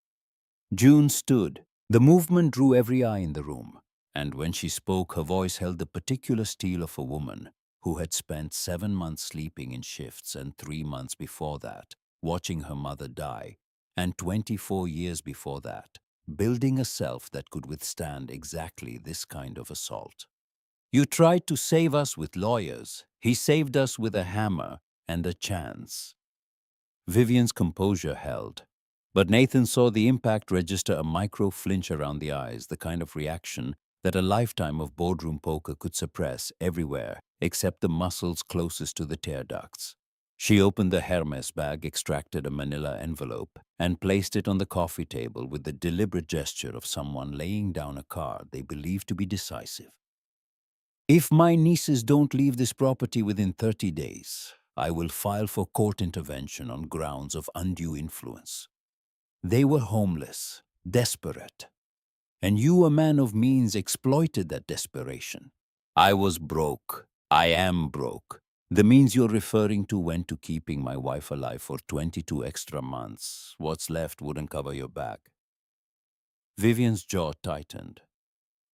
June stood. The movement drew every eye in the room, and when she spoke, her voice held the particular steel of a woman who had spent 7 months sleeping in shifts and 3 months before that, watching her mother die, and 24 years before that, building a self that could withstand exactly this kind of assault. "You tried to save us with lawyers. He saved us with a hammer and a chance." Vivian's composure held, but Nathan saw the impact register a micro flinch around the eyes, the kind of reaction that a lifetime of boardroom poker could suppress everywhere except the muscles closest to the tear ducts. She opened the Hermes bag, extracted a manila envelope, and placed it on the coffee table with the deliberate gesture of someone laying down a card they believed to be decisive. "If my nieces don't leave this property within 30 days, I will file for court intervention on grounds of undue influence." They were homeless, desperate, and you, a man of means, exploited that desperation. "I was broke. I am broke. The means you're referring to went to keeping my wife alive for 22 extra months. What's left wouldn't cover your back." Vivian's jaw tightened.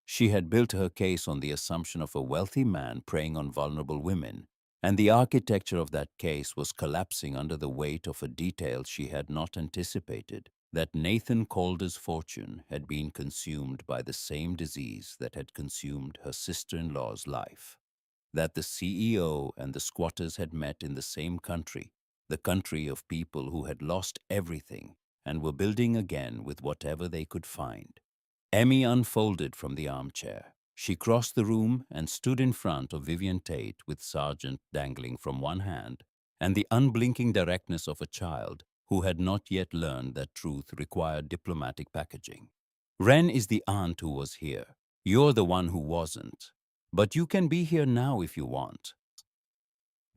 She had built her case on the assumption of a wealthy man preying on vulnerable women, and the architecture of that case was collapsing under the weight of a detail she had not anticipated: that Nathan Calder's fortune had been consumed by the same disease that had consumed her sister-in-law's life, that the CEO and the squatters had met in the same country, the country of people who had lost everything and were building again with whatever they could find. Emmy unfolded from the armchair. She crossed the room and stood in front of Vivian Tate with Sargent dangling from one hand and the unblinking directness of a child who had not yet learned that truth required diplomatic packaging. "Wren is the aunt who was here. You're the one who wasn't. But you can be here now if you want."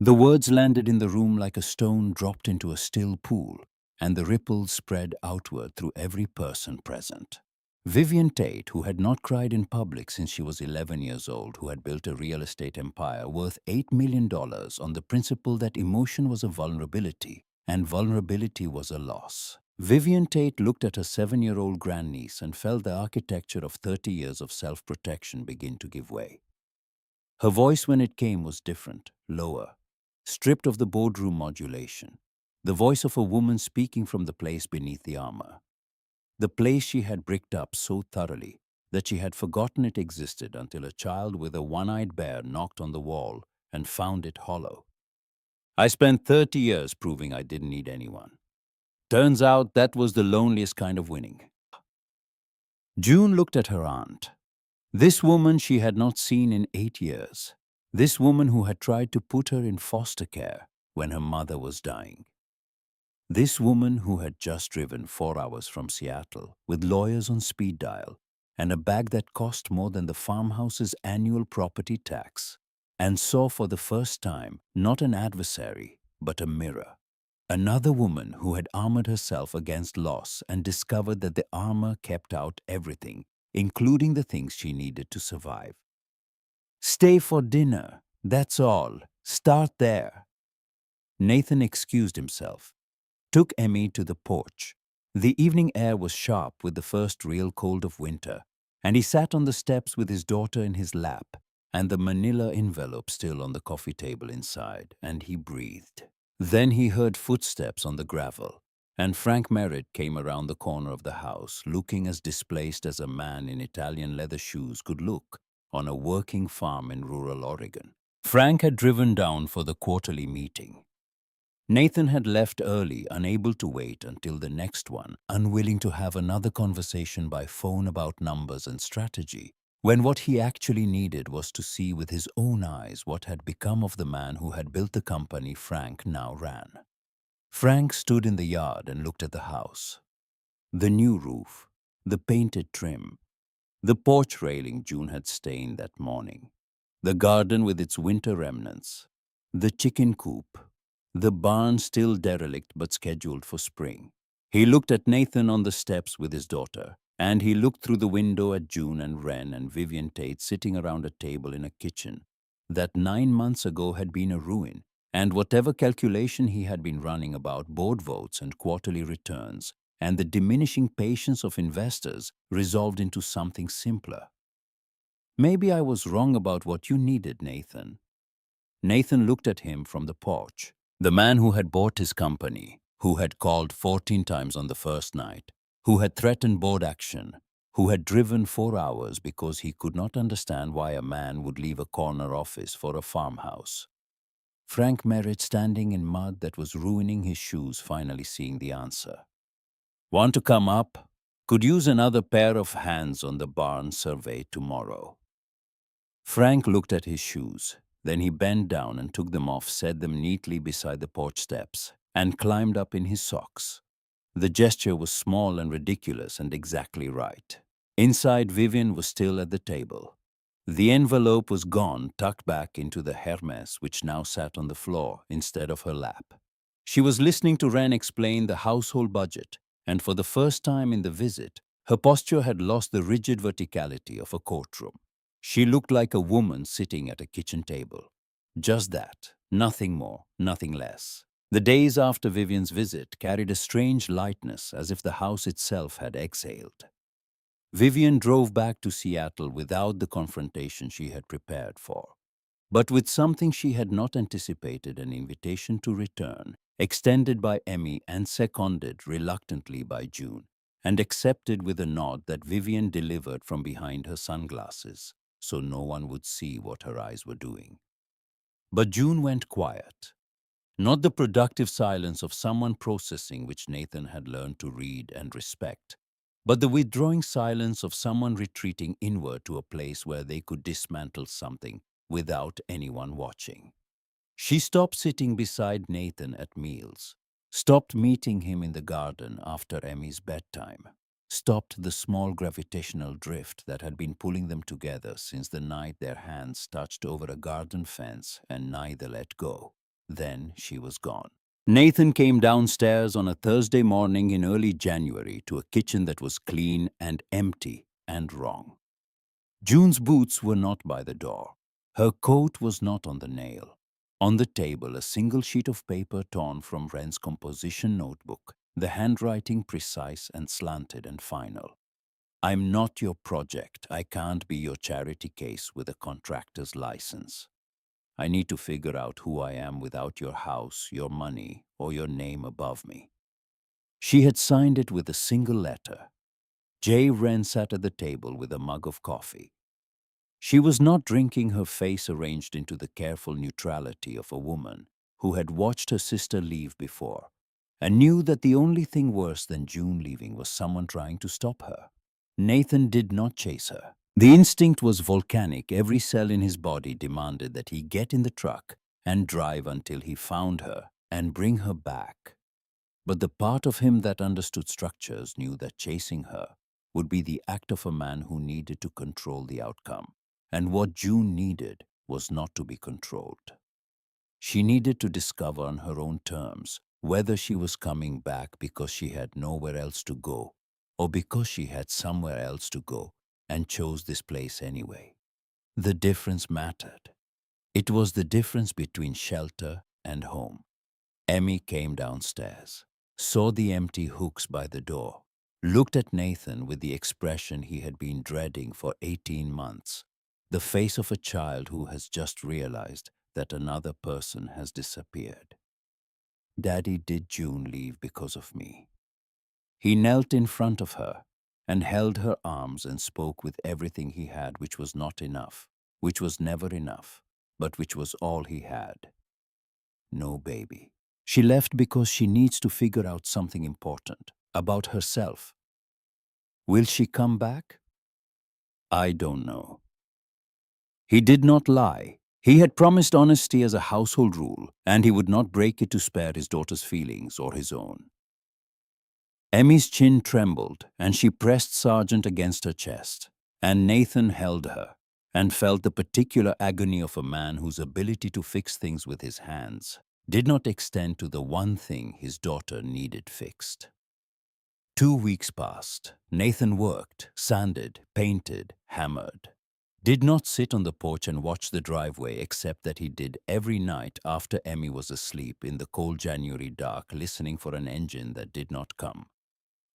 The words landed in the room like a stone dropped into a still pool, and the ripples spread outward through every person present. Vivian Tate, who had not cried in public since she was 11 years old, who had built a real estate empire worth $8 million on the principle that emotion was a vulnerability and vulnerability was a loss. Vivian Tate looked at her 7-year-old grandniece and felt the architecture of 30 years of self-protection begin to give way. Her voice when it came was different, lower, stripped of the boardroom modulation, the voice of a woman speaking from the place beneath the armor. The place she had bricked up so thoroughly that she had forgotten it existed until a child with a one-eyed bear knocked on the wall and found it hollow. I spent 30 years proving I didn't need anyone. Turns out that was the loneliest kind of winning. June looked at her aunt. This woman she had not seen in 8 years. This woman who had tried to put her in foster care when her mother was dying. This woman who had just driven 4 hours from Seattle with lawyers on speed dial and a bag that cost more than the farmhouse's annual property tax, and saw for the first time not an adversary, but a mirror. Another woman who had armored herself against loss and discovered that the armor kept out everything, including the things she needed to survive. Stay for dinner, that's all. Start there. Nathan excused himself, took Emmy to the porch. The evening air was sharp with the first real cold of winter, and he sat on the steps with his daughter in his lap and the manila envelope still on the coffee table inside, and he breathed. Then he heard footsteps on the gravel, and Frank Merritt came around the corner of the house, looking as displaced as a man in Italian leather shoes could look on a working farm in rural Oregon. Frank had driven down for the quarterly meeting. Nathan had left early, unable to wait until the next one, unwilling to have another conversation by phone about numbers and strategy, when what he actually needed was to see with his own eyes what had become of the man who had built the company Frank now ran. Frank stood in the yard and looked at the house. The new roof, the painted trim, the porch railing June had stained that morning, the garden with its winter remnants, the chicken coop, the barn still derelict but scheduled for spring. He looked at Nathan on the steps with his daughter, and he looked through the window at June and Wren and Vivian Tate sitting around a table in a kitchen that 9 months ago had been a ruin, and whatever calculation he had been running about board votes and quarterly returns and the diminishing patience of investors resolved into something simpler. Maybe I was wrong about what you needed, Nathan. Nathan looked at him from the porch. The man who had bought his company, who had called 14 times on the first night, who had threatened board action, who had driven 4 hours because he could not understand why a man would leave a corner office for a farmhouse. Frank Merritt standing in mud that was ruining his shoes, finally seeing the answer. Want to come up? Could use another pair of hands on the barn survey tomorrow. Frank looked at his shoes. Then he bent down and took them off, set them neatly beside the porch steps, and climbed up in his socks. The gesture was small and ridiculous and exactly right. Inside, Vivian was still at the table. The envelope was gone, tucked back into the Hermes, which now sat on the floor instead of her lap. She was listening to Wren explain the household budget, and for the first time in the visit, her posture had lost the rigid verticality of a courtroom. She looked like a woman sitting at a kitchen table. Just that, nothing more, nothing less. The days after Vivian's visit carried a strange lightness, as if the house itself had exhaled. Vivian drove back to Seattle without the confrontation she had prepared for, but with something she had not anticipated: an invitation to return, extended by Emmy and seconded reluctantly by June, and accepted with a nod that Vivian delivered from behind her sunglasses, so no one would see what her eyes were doing. But June went quiet. Not the productive silence of someone processing, which Nathan had learned to read and respect, but the withdrawing silence of someone retreating inward to a place where they could dismantle something without anyone watching. She stopped sitting beside Nathan at meals, stopped meeting him in the garden after Emmy's bedtime, stopped the small gravitational drift that had been pulling them together since the night their hands touched over a garden fence and neither let go. Then she was gone. Nathan came downstairs on a Thursday morning in early January to a kitchen that was clean and empty and wrong. June's boots were not by the door. Her coat was not on the nail. On the table, a single sheet of paper torn from Wren's composition notebook, the handwriting precise and slanted and final. I'm not your project. I can't be your charity case with a contractor's license. I need to figure out who I am without your house, your money, or your name above me. She had signed it with a single letter. J. Wren sat at the table with a mug of coffee. She was not drinking, her face arranged into the careful neutrality of a woman who had watched her sister leave before and knew that the only thing worse than June leaving was someone trying to stop her. Nathan did not chase her. The instinct was volcanic. Every cell in his body demanded that he get in the truck and drive until he found her and bring her back. But the part of him that understood structures knew that chasing her would be the act of a man who needed to control the outcome. And what June needed was not to be controlled. She needed to discover on her own terms whether she was coming back because she had nowhere else to go or because she had somewhere else to go and chose this place anyway. The difference mattered. It was the difference between shelter and home. Emmy came downstairs, saw the empty hooks by the door, looked at Nathan with the expression he had been dreading for 18 months, the face of a child who has just realized that another person has disappeared. Daddy, did June leave because of me? He knelt in front of her and held her arms and spoke with everything he had, which was not enough, which was never enough, but which was all he had. No, baby. She left because she needs to figure out something important about herself. Will she come back? I don't know. He did not lie. He had promised honesty as a household rule, and he would not break it to spare his daughter's feelings or his own. Emmy's chin trembled, and she pressed Sargent against her chest, and Nathan held her and felt the particular agony of a man whose ability to fix things with his hands did not extend to the one thing his daughter needed fixed. 2 weeks passed. Nathan worked, sanded, painted, hammered. Did not sit on the porch and watch the driveway, except that he did every night after Emmy was asleep in the cold January dark, listening for an engine that did not come.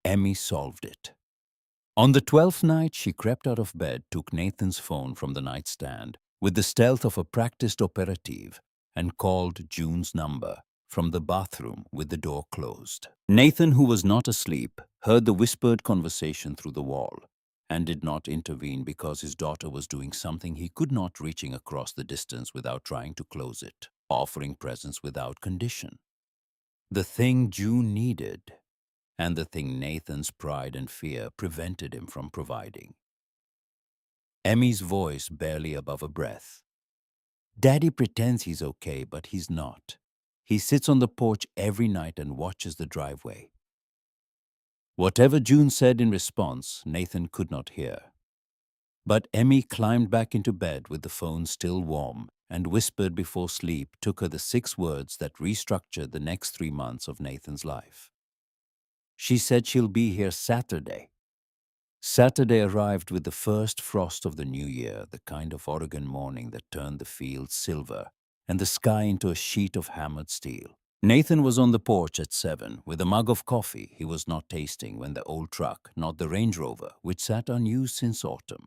Emmy solved it. On the 12th night, she crept out of bed, took Nathan's phone from the nightstand with the stealth of a practiced operative, and called June's number from the bathroom with the door closed. Nathan, who was not asleep, heard the whispered conversation through the wall and did not intervene because his daughter was doing something he could not, reaching across the distance without trying to close it, offering presents without condition. The thing June needed, and the thing Nathan's pride and fear prevented him from providing. Emmy's voice barely above a breath. Daddy pretends he's okay, but he's not. He sits on the porch every night and watches the driveway. Whatever June said in response, Nathan could not hear. But Emmy climbed back into bed with the phone still warm and whispered before sleep took her the 6 words that restructured the next 3 months of Nathan's life. She said she'll be here Saturday. Saturday arrived with the first frost of the new year, the kind of Oregon morning that turned the fields silver and the sky into a sheet of hammered steel. Nathan was on the porch at 7 with a mug of coffee he was not tasting when the old truck, not the Range Rover, which sat unused since autumn,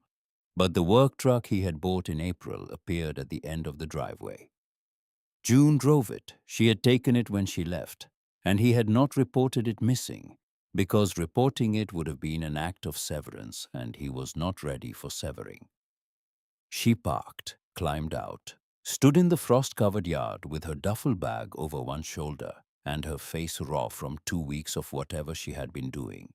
but the work truck he had bought in April, appeared at the end of the driveway. June drove it. She had taken it when she left, and he had not reported it missing, because reporting it would have been an act of severance, and he was not ready for severing. She parked, climbed out, stood in the frost-covered yard with her duffel bag over one shoulder and her face raw from 2 weeks of whatever she had been doing.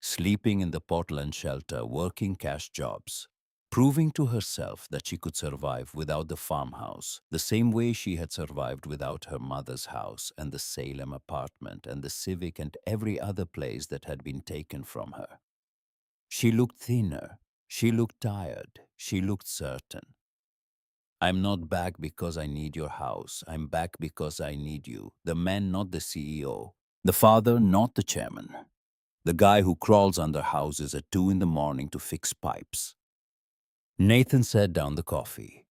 Sleeping in the Portland shelter, working cash jobs, proving to herself that she could survive without the farmhouse, the same way she had survived without her mother's house and the Salem apartment and the Civic and every other place that had been taken from her. She looked thinner, she looked tired, she looked certain. I'm not back because I need your house. I'm back because I need you. The man, not the CEO. The father, not the chairman. The guy who crawls under houses at 2 in the morning to fix pipes. Nathan set down the coffee,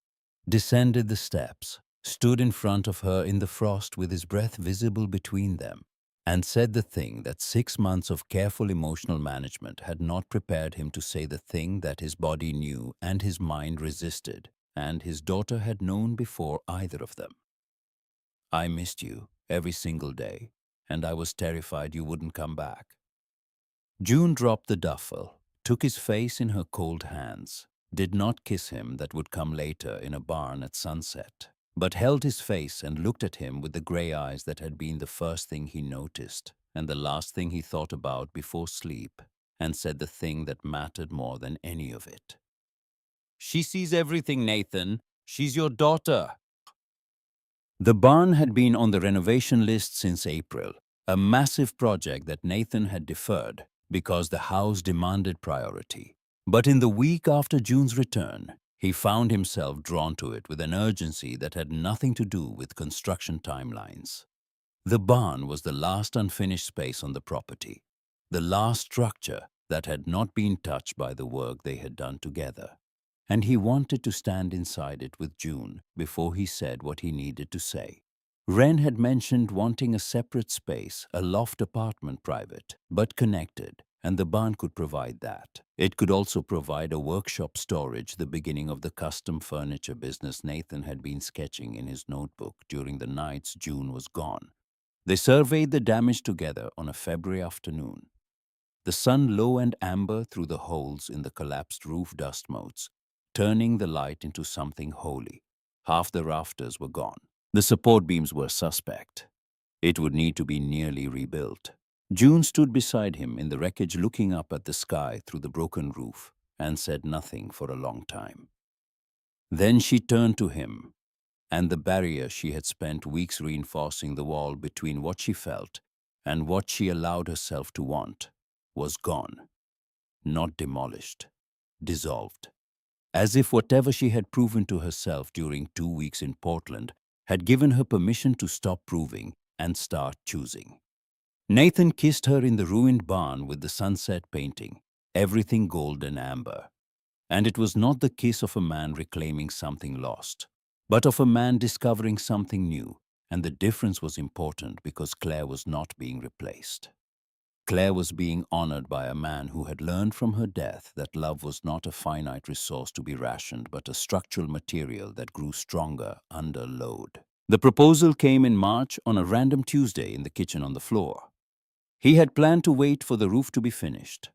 descended the steps, stood in front of her in the frost with his breath visible between them, and said the thing that 6 months of careful emotional management had not prepared him to say, the thing that his body knew and his mind resisted, and his daughter had known before either of them. I missed you every single day, and I was terrified you wouldn't come back. June dropped the duffel, took his face in her cold hands, did not kiss him, that would come later in a barn at sunset, but held his face and looked at him with the grey eyes that had been the first thing he noticed and the last thing he thought about before sleep, and said the thing that mattered more than any of it. She sees everything, Nathan. She's your daughter. The barn had been on the renovation list since April, a massive project that Nathan had deferred because the house demanded priority. But in the week after June's return, he found himself drawn to it with an urgency that had nothing to do with construction timelines. The barn was the last unfinished space on the property, the last structure that had not been touched by the work they had done together. And he wanted to stand inside it with June before he said what he needed to say. Wren had mentioned wanting a separate space, a loft apartment, private, but connected, and the barn could provide that. It could also provide a workshop storage, the beginning of the custom furniture business Nathan had been sketching in his notebook during the nights June was gone. They surveyed the damage together on a February afternoon. The sun low and amber through the holes in the collapsed roof dust motes, turning the light into something holy. Half the rafters were gone. The support beams were suspect. It would need to be nearly rebuilt. June stood beside him in the wreckage, looking up at the sky through the broken roof, and said nothing for a long time. Then she turned to him, and the barrier she had spent weeks reinforcing the wall between what she felt and what she allowed herself to want was gone. Not demolished, dissolved. As if whatever she had proven to herself during 2 weeks in Portland had given her permission to stop proving and start choosing. Nathan kissed her in the ruined barn with the sunset painting, everything gold and amber. And it was not the kiss of a man reclaiming something lost, but of a man discovering something new, and the difference was important because Claire was not being replaced. Claire was being honored by a man who had learned from her death that love was not a finite resource to be rationed, but a structural material that grew stronger under load. The proposal came in March on a random Tuesday in the kitchen on the floor. He had planned to wait for the roof to be finished.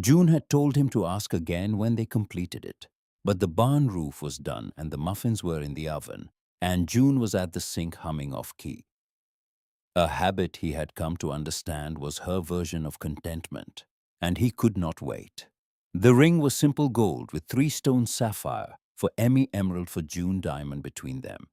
June had told him to ask again when they completed it, but the barn roof was done and the muffins were in the oven, and June was at the sink humming off key. A habit he had come to understand was her version of contentment, and he could not wait. The ring was simple gold with 3 stone sapphire for Emmy, emerald for June, diamond between them.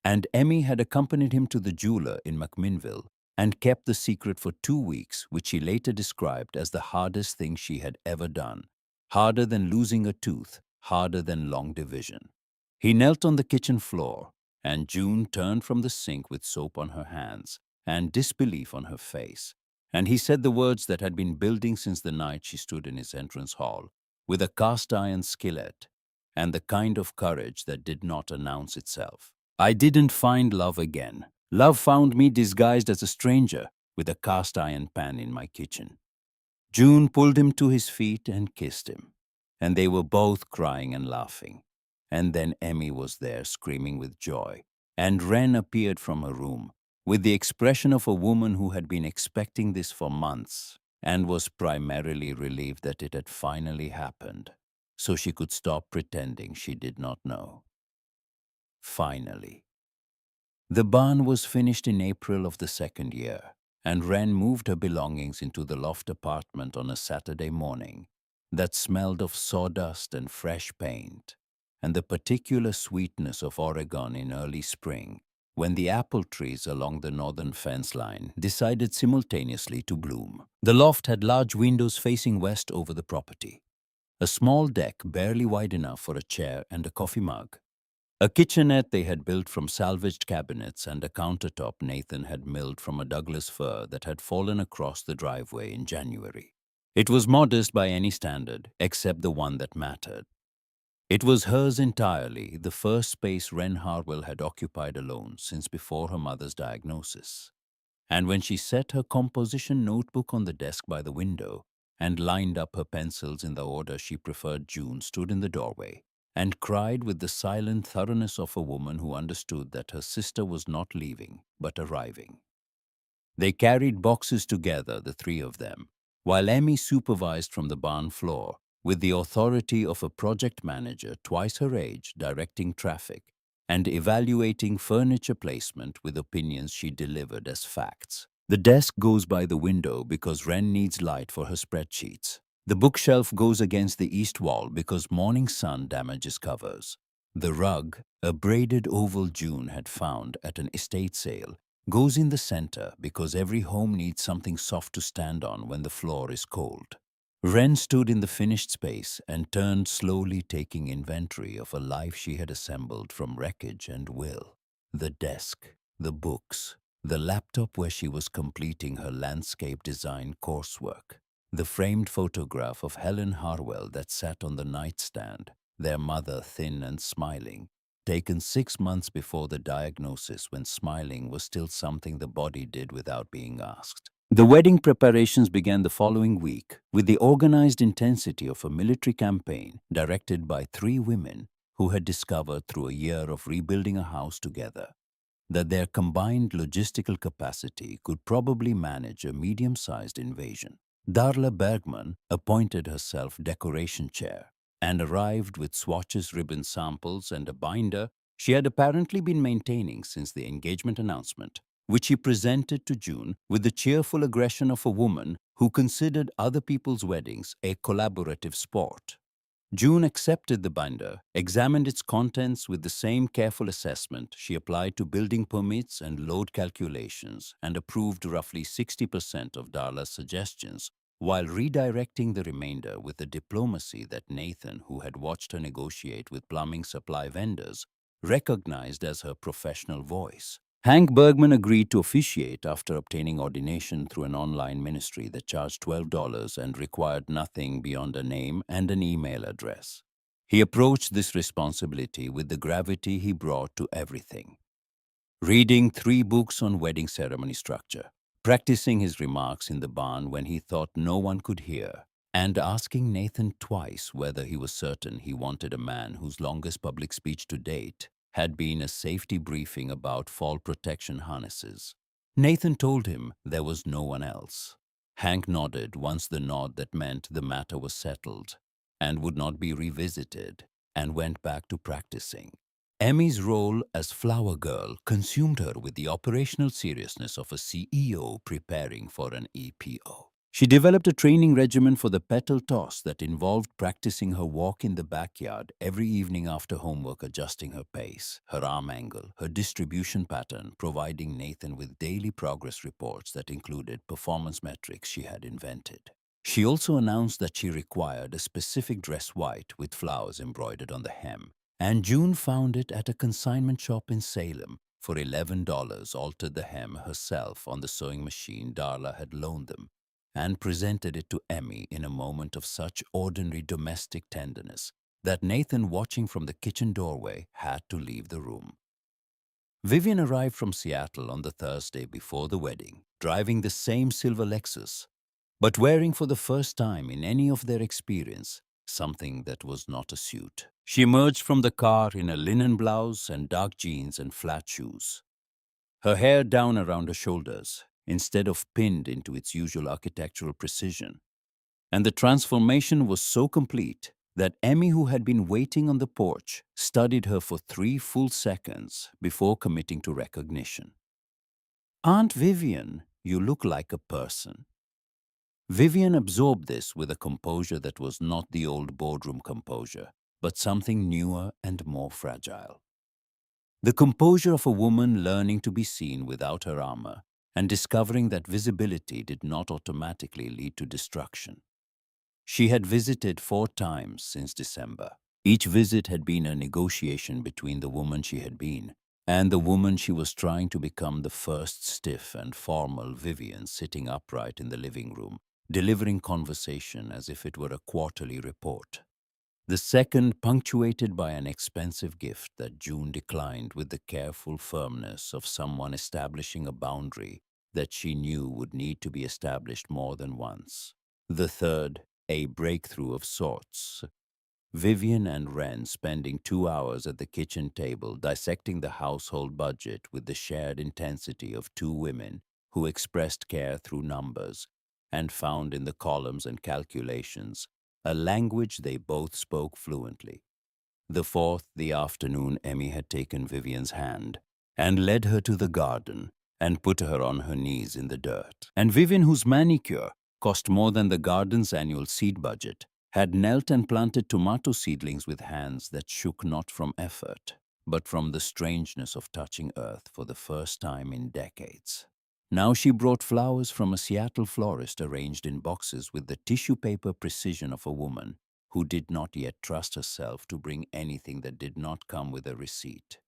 And Emmy had accompanied him to the jeweler in McMinnville and kept the secret for 2 weeks, which she later described as the hardest thing she had ever done. Harder than losing a tooth, harder than long division. He knelt on the kitchen floor, and June turned from the sink with soap on her hands and disbelief on her face, and he said the words that had been building since the night she stood in his entrance hall, with a cast-iron skillet, and the kind of courage that did not announce itself. I didn't find love again. Love found me disguised as a stranger with a cast-iron pan in my kitchen. June pulled him to his feet and kissed him, and they were both crying and laughing. And then Emmy was there screaming with joy, and Wren appeared from her room, with the expression of a woman who had been expecting this for months and was primarily relieved that it had finally happened, so she could stop pretending she did not know. Finally. The barn was finished in April of the second year, and Wren moved her belongings into the loft apartment on a Saturday morning that smelled of sawdust and fresh paint, and the particular sweetness of Oregon in early spring, when the apple trees along the northern fence line decided simultaneously to bloom. The loft had large windows facing west over the property, a small deck barely wide enough for a chair and a coffee mug, A kitchenette they had built from salvaged cabinets and a countertop Nathan had milled from a Douglas fir that had fallen across the driveway in January. It was modest by any standard, except the one that mattered. It was hers entirely, the first space Wren Harwell had occupied alone since before her mother's diagnosis. And when she set her composition notebook on the desk by the window and lined up her pencils in the order she preferred, June stood in the doorway and cried with the silent thoroughness of a woman who understood that her sister was not leaving, but arriving. They carried boxes together, the three of them, while Emmy supervised from the barn floor, with the authority of a project manager twice her age directing traffic and evaluating furniture placement with opinions she delivered as facts. The desk goes by the window because Wren needs light for her spreadsheets. The bookshelf goes against the east wall because morning sun damages covers. The rug, a braided oval June had found at an estate sale, goes in the center because every home needs something soft to stand on when the floor is cold. Wren stood in the finished space and turned slowly, taking inventory of a life she had assembled from wreckage and will. The desk, the books, the laptop where she was completing her landscape design coursework, the framed photograph of Helen Harwell that sat on the nightstand, their mother thin and smiling, taken 6 months before the diagnosis when smiling was still something the body did without being asked. The wedding preparations began the following week with the organized intensity of a military campaign directed by 3 women who had discovered through a year of rebuilding a house together that their combined logistical capacity could probably manage a medium-sized invasion. Darla Bergman appointed herself decoration chair and arrived with swatches, ribbon samples, and a binder she had apparently been maintaining since the engagement announcement, which she presented to June with the cheerful aggression of a woman who considered other people's weddings a collaborative sport. June accepted the binder, examined its contents with the same careful assessment she applied to building permits and load calculations, and approved roughly 60% of Darla's suggestions, while redirecting the remainder with the diplomacy that Nathan, who had watched her negotiate with plumbing supply vendors, recognized as her professional voice. Hank Bergman agreed to officiate after obtaining ordination through an online ministry that charged $12 and required nothing beyond a name and an email address. He approached this responsibility with the gravity he brought to everything. Reading 3 books on wedding ceremony structure, practicing his remarks in the barn when he thought no one could hear, and asking Nathan twice whether he was certain he wanted a man whose longest public speech to date had been a safety briefing about fall protection harnesses. Nathan told him there was no one else. Hank nodded once the nod that meant the matter was settled and would not be revisited, and went back to practicing. Emmy's role as flower girl consumed her with the operational seriousness of a CEO preparing for an EPO. She developed a training regimen for the petal toss that involved practicing her walk in the backyard every evening after homework, adjusting her pace, her arm angle, her distribution pattern, providing Nathan with daily progress reports that included performance metrics she had invented. She also announced that she required a specific dress white with flowers embroidered on the hem, and June found it at a consignment shop in Salem. For $11, altered the hem herself on the sewing machine Darla had loaned them, and presented it to Emmy in a moment of such ordinary domestic tenderness that Nathan, watching from the kitchen doorway, had to leave the room. Vivian arrived from Seattle on the Thursday before the wedding, driving the same silver Lexus, but wearing for the first time in any of their experience something that was not a suit. She emerged from the car in a linen blouse and dark jeans and flat shoes, her hair down around her shoulders instead of pinned into its usual architectural precision. And the transformation was so complete that Emmy, who had been waiting on the porch, studied her for 3 full seconds before committing to recognition. "Aunt Vivian, you look like a person." Vivian absorbed this with a composure that was not the old boardroom composure, but something newer and more fragile. The composure of a woman learning to be seen without her armor and discovering that visibility did not automatically lead to destruction. She had visited 4 times since December. Each visit had been a negotiation between the woman she had been and the woman she was trying to become, the first stiff and formal Vivian sitting upright in the living room, delivering conversation as if it were a quarterly report. The second punctuated by an expensive gift that June declined with the careful firmness of someone establishing a boundary that she knew would need to be established more than once. The third, a breakthrough of sorts. Vivian and Wren spending 2 hours at the kitchen table dissecting the household budget with the shared intensity of two women who expressed care through numbers and found in the columns and calculations a language they both spoke fluently. The fourth, the afternoon Emmy had taken Vivian's hand and led her to the garden and put her on her knees in the dirt. And Vivian, whose manicure cost more than the garden's annual seed budget, had knelt and planted tomato seedlings with hands that shook not from effort, but from the strangeness of touching earth for the first time in decades. Now she brought flowers from a Seattle florist arranged in boxes with the tissue paper precision of a woman who did not yet trust herself to bring anything that did not come with a receipt.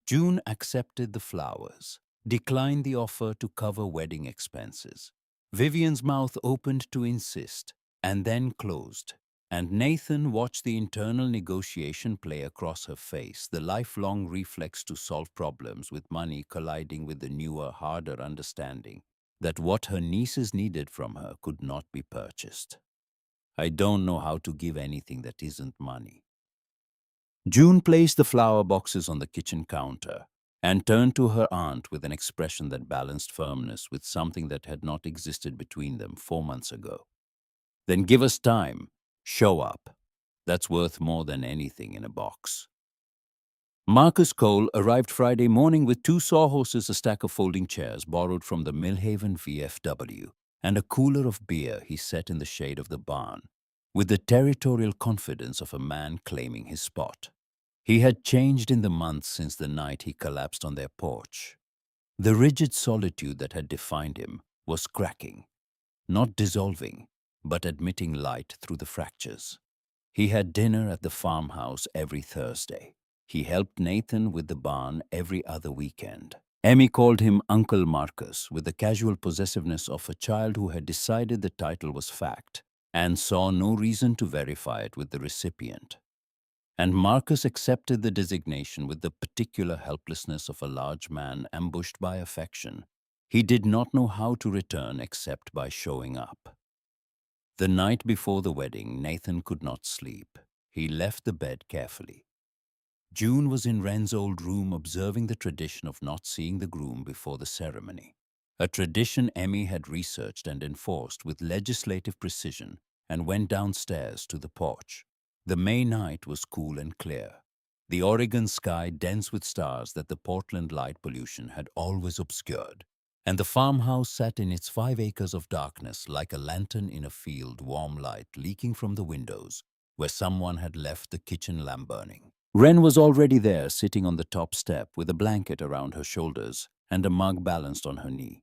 June accepted the flowers, declined the offer to cover wedding expenses. Vivian's mouth opened to insist, and then closed, and Nathan watched the internal negotiation play across her face, the lifelong reflex to solve problems with money colliding with the newer, harder understanding that what her nieces needed from her could not be purchased. I don't know how to give anything that isn't money. June placed the flower boxes on the kitchen counter and turned to her aunt with an expression that balanced firmness with something that had not existed between them 4 months ago. Then give us time. Show up. That's worth more than anything in a box. Marcus Cole arrived Friday morning with 2 sawhorses, a stack of folding chairs borrowed from the Millhaven VFW, and a cooler of beer he set in the shade of the barn, with the territorial confidence of a man claiming his spot. He had changed in the months since the night he collapsed on their porch. The rigid solitude that had defined him was cracking, not dissolving, but admitting light through the fractures. He had dinner at the farmhouse every Thursday. He helped Nathan with the barn every other weekend. Emmy called him Uncle Marcus with the casual possessiveness of a child who had decided the title was fact and saw no reason to verify it with the recipient. And Marcus accepted the designation with the particular helplessness of a large man ambushed by affection. He did not know how to return except by showing up. The night before the wedding, Nathan could not sleep. He left the bed carefully. June was in Wren's old room observing the tradition of not seeing the groom before the ceremony, a tradition Emmy had researched and enforced with legislative precision, and went downstairs to the porch. The May night was cool and clear, the Oregon sky dense with stars that the Portland light pollution had always obscured, and the farmhouse sat in its 5 acres of darkness like a lantern in a field, warm light leaking from the windows where someone had left the kitchen lamp burning. Wren was already there, sitting on the top step with a blanket around her shoulders and a mug balanced on her knee.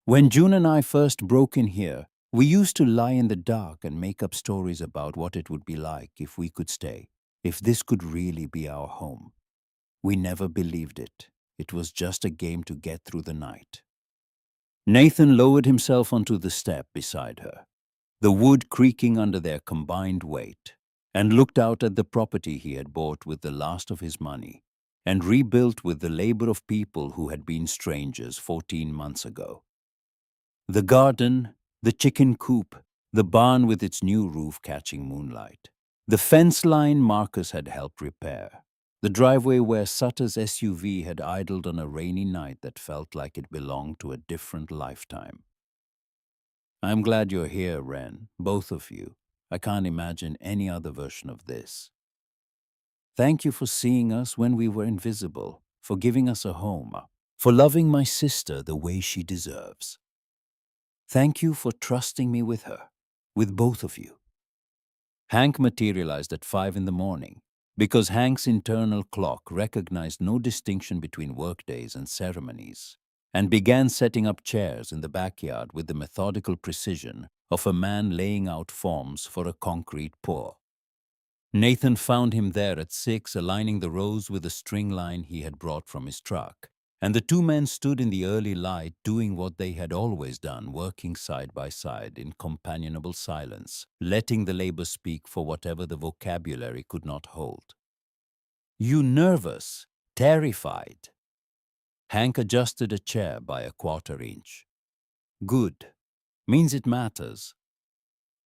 When June and I first broke in here, we used to lie in the dark and make up stories about what it would be like if we could stay, if this could really be our home. We never believed it. It was just a game to get through the night. Nathan lowered himself onto the step beside her, the wood creaking under their combined weight, and looked out at the property he had bought with the last of his money and rebuilt with the labor of people who had been strangers 14 months ago. The garden, the chicken coop, the barn with its new roof catching moonlight, the fence line Marcus had helped repair, the driveway where Sutter's SUV had idled on a rainy night that felt like it belonged to a different lifetime. I'm glad you're here, Wren, both of you. I can't imagine any other version of this. Thank you for seeing us when we were invisible, for giving us a home, for loving my sister the way she deserves. Thank you for trusting me with her, with both of you. Hank materialized at 5 in the morning because Hank's internal clock recognized no distinction between workdays and ceremonies, and began setting up chairs in the backyard with the methodical precision of a man laying out forms for a concrete pour. Nathan found him there at 6, aligning the rows with a string line he had brought from his truck. And the two men stood in the early light doing what they had always done, working side by side in companionable silence, letting the labor speak for whatever the vocabulary could not hold. "You nervous? Terrified?" Hank adjusted a chair by a quarter inch. "Good. Means it matters."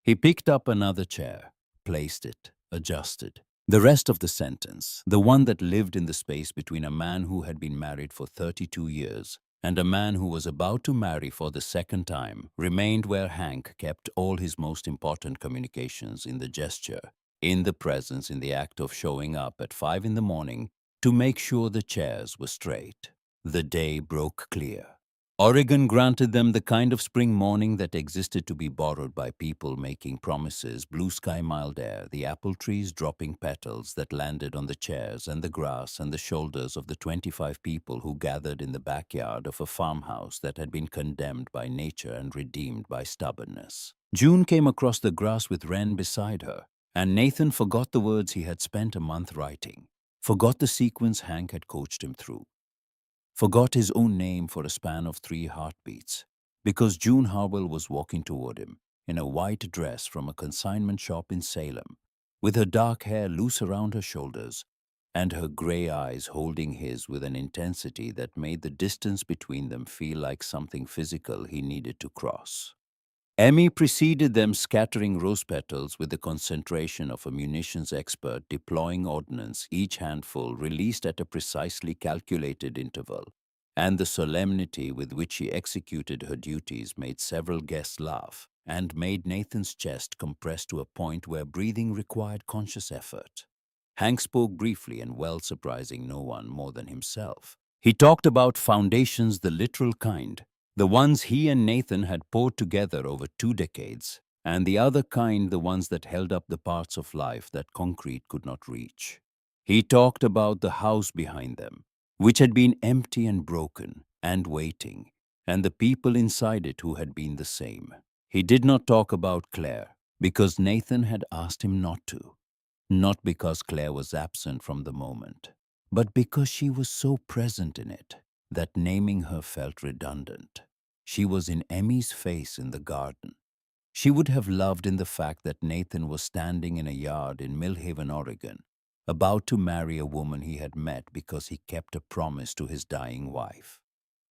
He picked up another chair, placed it, adjusted. The rest of the sentence, the one that lived in the space between a man who had been married for 32 years and a man who was about to marry for the second time, remained where Hank kept all his most important communications, in the gesture, in the presence, in the act of showing up at 5 in the morning to make sure the chairs were straight. The day broke clear. Oregon granted them the kind of spring morning that existed to be borrowed by people making promises, blue sky, mild air, the apple trees dropping petals that landed on the chairs and the grass and the shoulders of the 25 people who gathered in the backyard of a farmhouse that had been condemned by nature and redeemed by stubbornness. June came across the grass with Wren beside her, and Nathan forgot the words he had spent a month writing, forgot the sequence Hank had coached him through, forgot his own name for a span of 3 heartbeats, because June Harwell was walking toward him in a white dress from a consignment shop in Salem, with her dark hair loose around her shoulders and her gray eyes holding his with an intensity that made the distance between them feel like something physical he needed to cross. Emmy preceded them, scattering rose petals with the concentration of a munitions expert deploying ordnance, each handful released at a precisely calculated interval, and the solemnity with which she executed her duties made several guests laugh and made Nathan's chest compress to a point where breathing required conscious effort. Hank spoke briefly and well, surprising no one more than himself. He talked about foundations, the literal kind, the ones he and Nathan had poured together over 2 decades, and the other kind, the ones that held up the parts of life that concrete could not reach. He talked about the house behind them, which had been empty and broken and waiting, and the people inside it who had been the same. He did not talk about Claire, because Nathan had asked him not to. Not because Claire was absent from the moment, but because she was so present in it that naming her felt redundant. She was in Emmy's face in the garden. She would have loved in the fact that Nathan was standing in a yard in Millhaven, Oregon, about to marry a woman he had met because he kept a promise to his dying wife.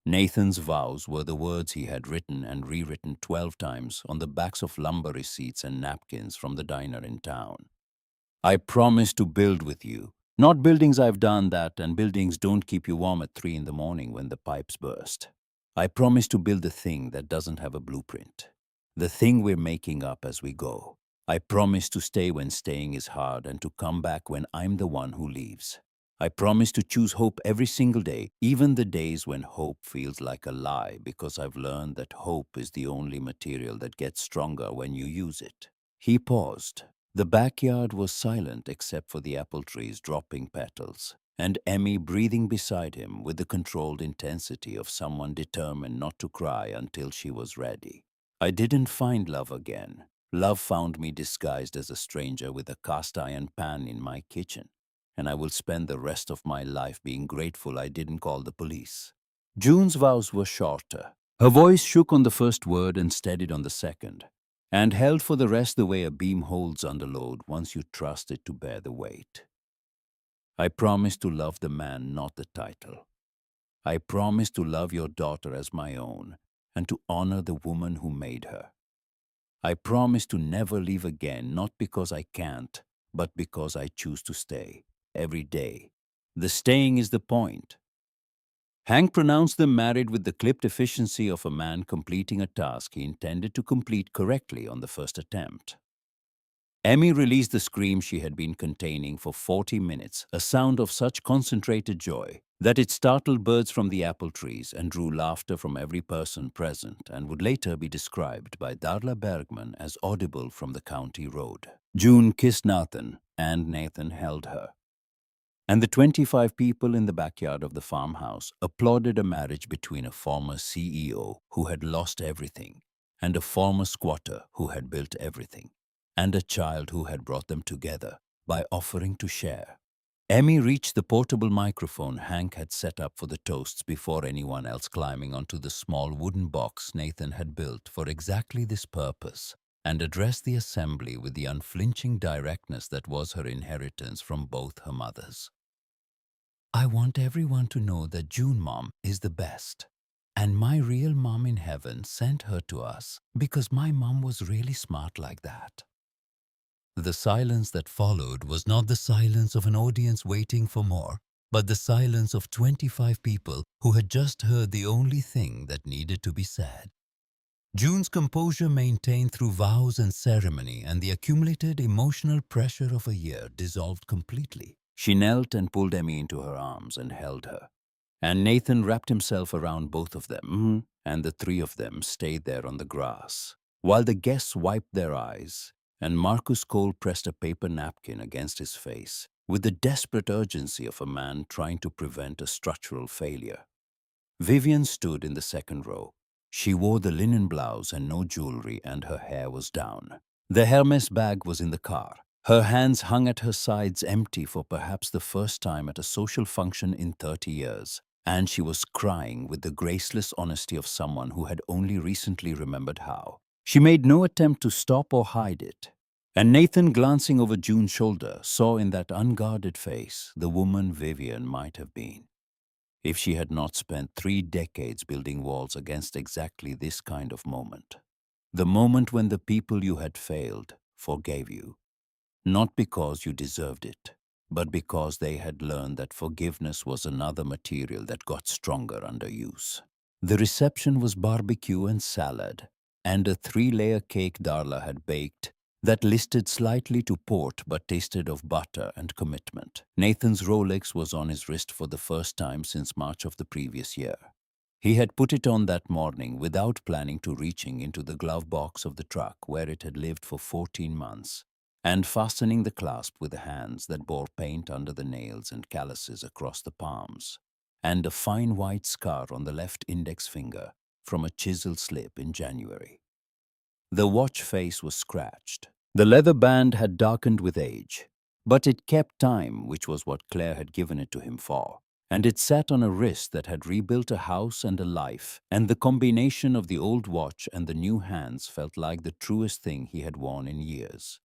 Nathan's vows were the words he had written and rewritten 12 times on the backs of lumber receipts and napkins from the diner in town. "I promise to build with you. Not buildings I've done that, and buildings don't keep you warm at 3 in the morning when the pipes burst. I promise to build the thing that doesn't have a blueprint. The thing we're making up as we go. I promise to stay when staying is hard and to come back when I'm the one who leaves. I promise to choose hope every single day, even the days when hope feels like a lie, because I've learned that hope is the only material that gets stronger when you use it." He paused. The backyard was silent except for the apple trees dropping petals, and Emmy breathing beside him with the controlled intensity of someone determined not to cry until she was ready. "I didn't find love again. Love found me disguised as a stranger with a cast iron pan in my kitchen, and I will spend the rest of my life being grateful I didn't call the police." June's vows were shorter. Her voice shook on the first word and steadied on the second, and held for the rest the way a beam holds under load once you trust it to bear the weight. "I promise to love the man, not the title. I promise to love your daughter as my own and to honor the woman who made her. I promise to never leave again, not because I can't, but because I choose to stay, every day. The staying is the point." Hank pronounced them married with the clipped efficiency of a man completing a task he intended to complete correctly on the first attempt. Emmy released the scream she had been containing for 40 minutes, a sound of such concentrated joy that it startled birds from the apple trees and drew laughter from every person present, and would later be described by Darla Bergman as audible from the county road. June kissed Nathan, and Nathan held her. And the 25 people in the backyard of the farmhouse applauded a marriage between a former CEO who had lost everything and a former squatter who had built everything, and a child who had brought them together, by offering to share. Emmy reached the portable microphone Hank had set up for the toasts before anyone else, climbing onto the small wooden box Nathan had built for exactly this purpose, and addressed the assembly with the unflinching directness that was her inheritance from both her mothers. I want everyone to know that June Mom is the best. And my real mom in heaven sent her to us because my mom was really smart like that. The silence that followed was not the silence of an audience waiting for more, but the silence of 25 people who had just heard the only thing that needed to be said. June's composure, maintained through vows and ceremony and the accumulated emotional pressure of a year, dissolved completely. She knelt and pulled Emmy into her arms and held her. And Nathan wrapped himself around both of them, and the three of them stayed there on the grass, while the guests wiped their eyes, and Marcus Cole pressed a paper napkin against his face, with the desperate urgency of a man trying to prevent a structural failure. Vivian stood in the second row. She wore the linen blouse and no jewelry, and her hair was down. The Hermes bag was in the car. Her hands hung at her sides, empty for perhaps the first time at a social function in 30 years. And she was crying with the graceless honesty of someone who had only recently remembered how. She made no attempt to stop or hide it. And Nathan, glancing over June's shoulder, saw in that unguarded face the woman Vivian might have been, if she had not spent 3 decades building walls against exactly this kind of moment. The moment when the people you had failed forgave you, not because you deserved it, but because they had learned that forgiveness was another material that got stronger under use. The reception was barbecue and salad, and a 3-layer cake Darla had baked that listed slightly to port but tasted of butter and commitment. Nathan's Rolex was on his wrist for the first time since March of the previous year. He had put it on that morning without planning to, reaching into the glove box of the truck where it had lived for 14 months, and fastening the clasp with hands that bore paint under the nails and calluses across the palms, and a fine white scar on the left index finger from a chisel slip in January. The watch face was scratched. The leather band had darkened with age, but it kept time, which was what Claire had given it to him for. And it sat on a wrist that had rebuilt a house and a life, and the combination of the old watch and the new hands felt like the truest thing he had worn in years.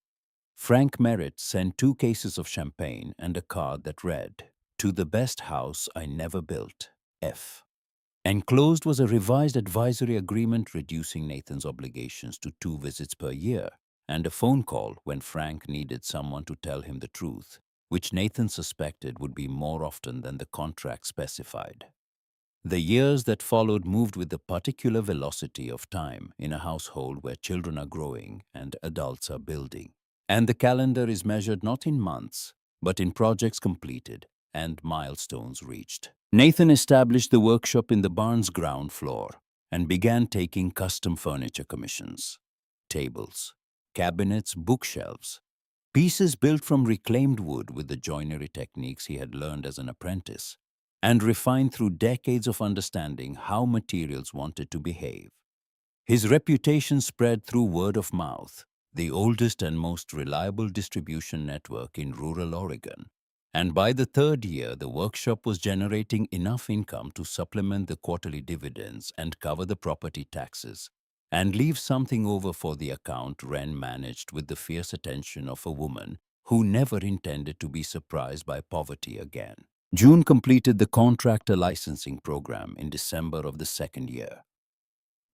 Frank Merritt sent 2 cases of champagne and a card that read, "To the best house I never built, F." Enclosed was a revised advisory agreement reducing Nathan's obligations to 2 visits per year, and a phone call when Frank needed someone to tell him the truth, which Nathan suspected would be more often than the contract specified. The years that followed moved with the particular velocity of time in a household where children are growing and adults are building. And the calendar is measured not in months, but in projects completed and milestones reached. Nathan established the workshop in the barn's ground floor and began taking custom furniture commissions. Tables, cabinets, bookshelves, pieces built from reclaimed wood with the joinery techniques he had learned as an apprentice and refined through decades of understanding how materials wanted to behave. His reputation spread through word of mouth, the oldest and most reliable distribution network in rural Oregon. And by the 3rd year, the workshop was generating enough income to supplement the quarterly dividends and cover the property taxes, and leave something over for the account Wren managed with the fierce attention of a woman who never intended to be surprised by poverty again. June completed the contractor licensing program in December of the 2nd year,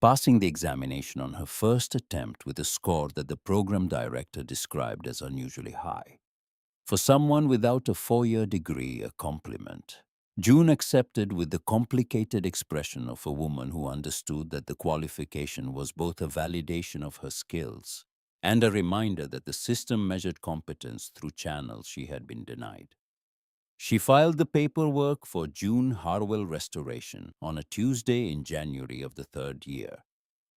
passing the examination on her first attempt with a score that the program director described as unusually high. For someone without a 4-year degree, a compliment. June accepted with the complicated expression of a woman who understood that the qualification was both a validation of her skills and a reminder that the system measured competence through channels she had been denied. She filed the paperwork for June Harwell restoration on a Tuesday in January of the 3rd year,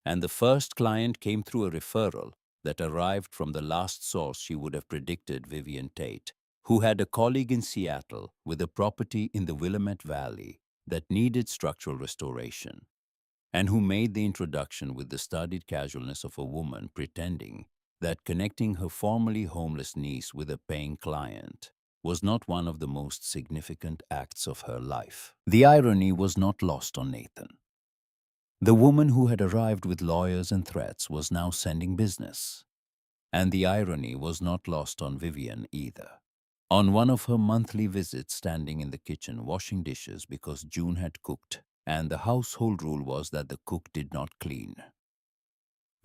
and the first client came through a referral that arrived from the last source she would have predicted, Vivian Tate, who had a colleague in Seattle with a property in the Willamette Valley that needed structural restoration, and who made the introduction with the studied casualness of a woman pretending that connecting her formerly homeless niece with a paying client was not one of the most significant acts of her life. The irony was not lost on Nathan. The woman who had arrived with lawyers and threats was now sending business. And the irony was not lost on Vivian either. On one of her monthly visits, standing in the kitchen washing dishes because June had cooked, and the household rule was that the cook did not clean,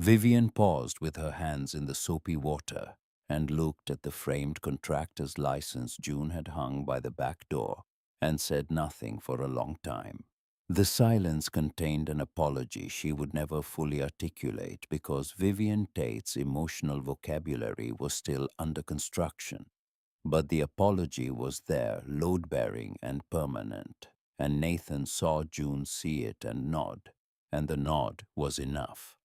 Vivian paused with her hands in the soapy water and looked at the framed contractor's license June had hung by the back door and said nothing for a long time. The silence contained an apology she would never fully articulate because Vivian Tate's emotional vocabulary was still under construction. But the apology was there, load-bearing and permanent, and Nathan saw June see it and nod, and the nod was enough.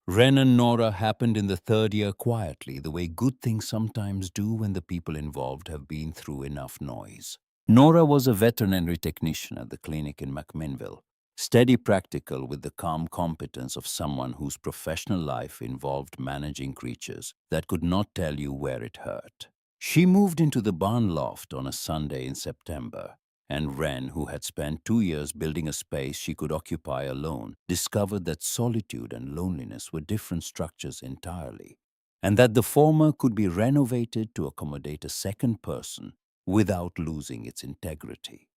Ren and Nora happened in the third year quietly, the way good things sometimes do when the people involved have been through enough noise. Nora was a veterinary technician at the clinic in McMinnville, steady, practical, with the calm competence of someone whose professional life involved managing creatures that could not tell you where it hurt. She moved into the barn loft on a Sunday in September, and Wren, who had spent 2 years building a space she could occupy alone, discovered that solitude and loneliness were different structures entirely, and that the former could be renovated to accommodate a second person without losing its integrity.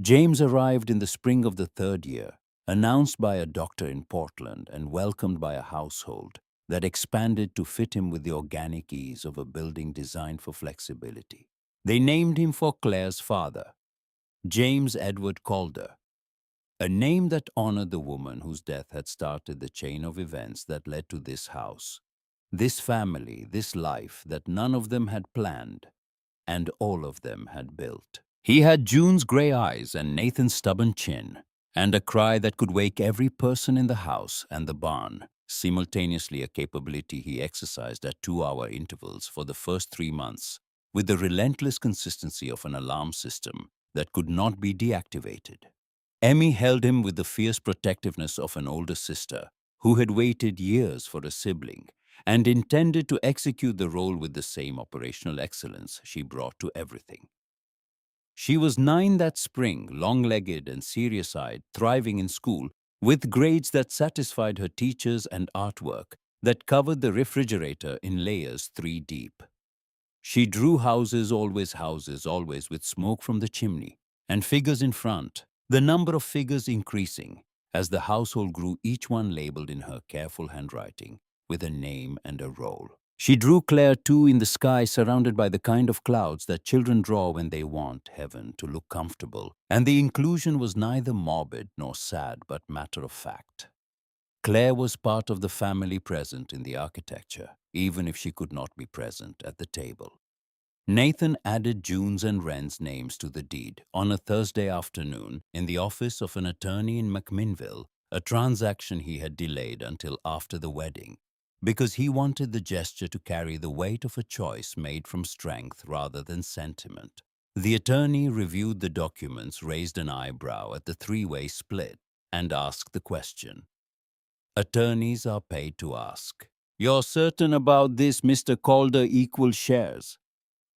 James arrived in the spring of the third year, announced by a doctor in Portland and welcomed by a household that expanded to fit him with the organic ease of a building designed for flexibility. They named him for Claire's father, James Edward Calder, a name that honored the woman whose death had started the chain of events that led to this house, this family, this life that none of them had planned, and all of them had built. He had June's gray eyes and Nathan's stubborn chin, and a cry that could wake every person in the house and the barn, simultaneously a capability he exercised at 2-hour intervals for the first 3 months, with the relentless consistency of an alarm system that could not be deactivated. Emmy held him with the fierce protectiveness of an older sister who had waited years for a sibling and intended to execute the role with the same operational excellence she brought to everything. She was 9 that spring, long-legged and serious-eyed, thriving in school, with grades that satisfied her teachers and artwork that covered the refrigerator in layers 3 deep. She drew houses, always with smoke from the chimney, and figures in front, the number of figures increasing as the household grew, each one labeled in her careful handwriting with a name and a role. She drew Claire too in the sky, surrounded by the kind of clouds that children draw when they want heaven to look comfortable, and the inclusion was neither morbid nor sad but matter of fact. Claire was part of the family present in the architecture, even if she could not be present at the table. Nathan added June's and Wren's names to the deed on a Thursday afternoon in the office of an attorney in McMinnville, a transaction he had delayed until after the wedding, because he wanted the gesture to carry the weight of a choice made from strength rather than sentiment. The attorney reviewed the documents, raised an eyebrow at the 3-way split, and asked the question. Attorneys are paid to ask. "You're certain about this, Mr. Calder, equal shares?"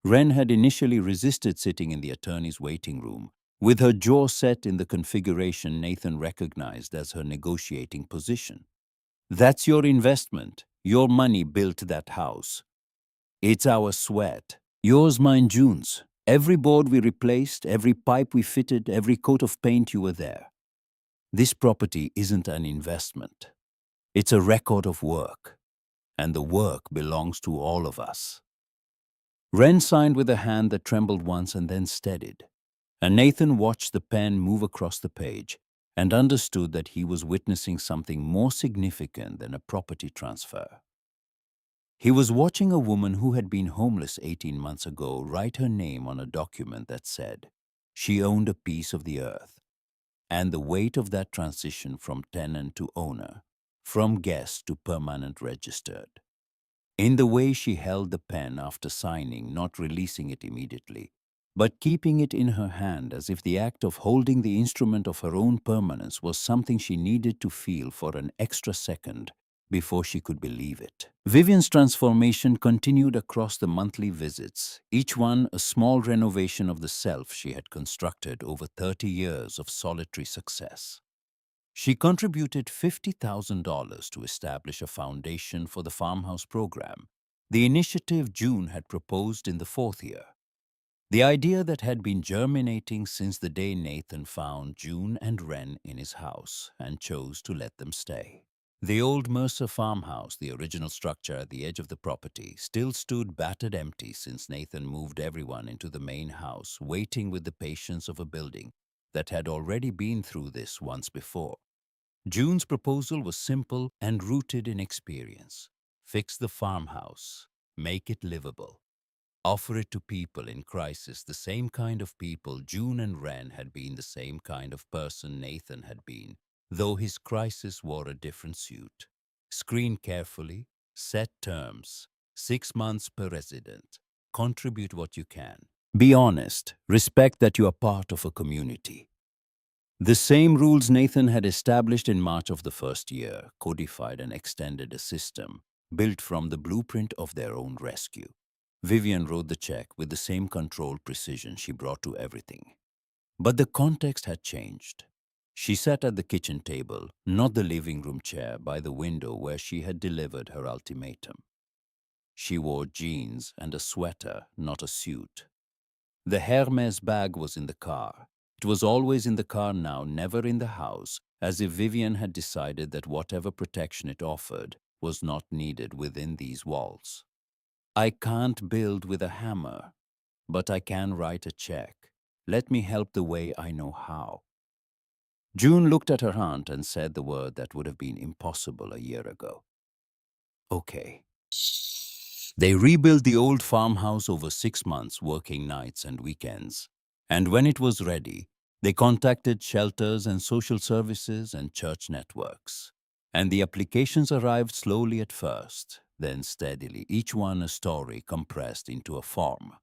Wren had initially resisted sitting in the attorney's waiting room, with her jaw set in the configuration Nathan recognized as her negotiating position. "That's your investment. Your money built that house. It's our sweat. Yours, mine, June's. Every board we replaced, every pipe we fitted, every coat of paint, you were there. This property isn't an investment. It's a record of work, and the work belongs to all of us." Wren signed with a hand that trembled once and then steadied, and Nathan watched the pen move across the page and understood that he was witnessing something more significant than a property transfer. He was watching a woman who had been homeless 18 months ago write her name on a document that said she owned a piece of the earth, and the weight of that transition from tenant to owner, from guest to permanent registered. In the way she held the pen after signing, not releasing it immediately, but keeping it in her hand as if the act of holding the instrument of her own permanence was something she needed to feel for an extra second before she could believe it. Vivian's transformation continued across the monthly visits, each one a small renovation of the self she had constructed over 30 years of solitary success. She contributed $50,000 to establish a foundation for the farmhouse program, the initiative June had proposed in the fourth year. The idea that had been germinating since the day Nathan found June and Wren in his house and chose to let them stay. The old Mercer farmhouse, the original structure at the edge of the property, still stood battered empty since Nathan moved everyone into the main house, waiting with the patience of a building that had already been through this once before. June's proposal was simple and rooted in experience. Fix the farmhouse, make it livable. Offer it to people in crisis, the same kind of people June and Wren had been, the same kind of person Nathan had been, though his crisis wore a different suit. Screen carefully, set terms, 6 months per resident. Contribute what you can. Be honest, respect that you are part of a community. The same rules Nathan had established in March of the first year, codified and extended a system built from the blueprint of their own rescue. Vivian wrote the check with the same controlled precision she brought to everything. But the context had changed. She sat at the kitchen table, not the living room chair by the window where she had delivered her ultimatum. She wore jeans and a sweater, not a suit. The Hermes bag was in the car. It was always in the car now, never in the house, as if Vivian had decided that whatever protection it offered was not needed within these walls. I can't build with a hammer, but I can write a check. Let me help the way I know how. June looked at her aunt and said the word that would have been impossible a year ago. Okay. They rebuilt the old farmhouse over 6 months, working nights and weekends. And when it was ready, they contacted shelters and social services and church networks. And the applications arrived slowly at first, then steadily, each one a story compressed into a form.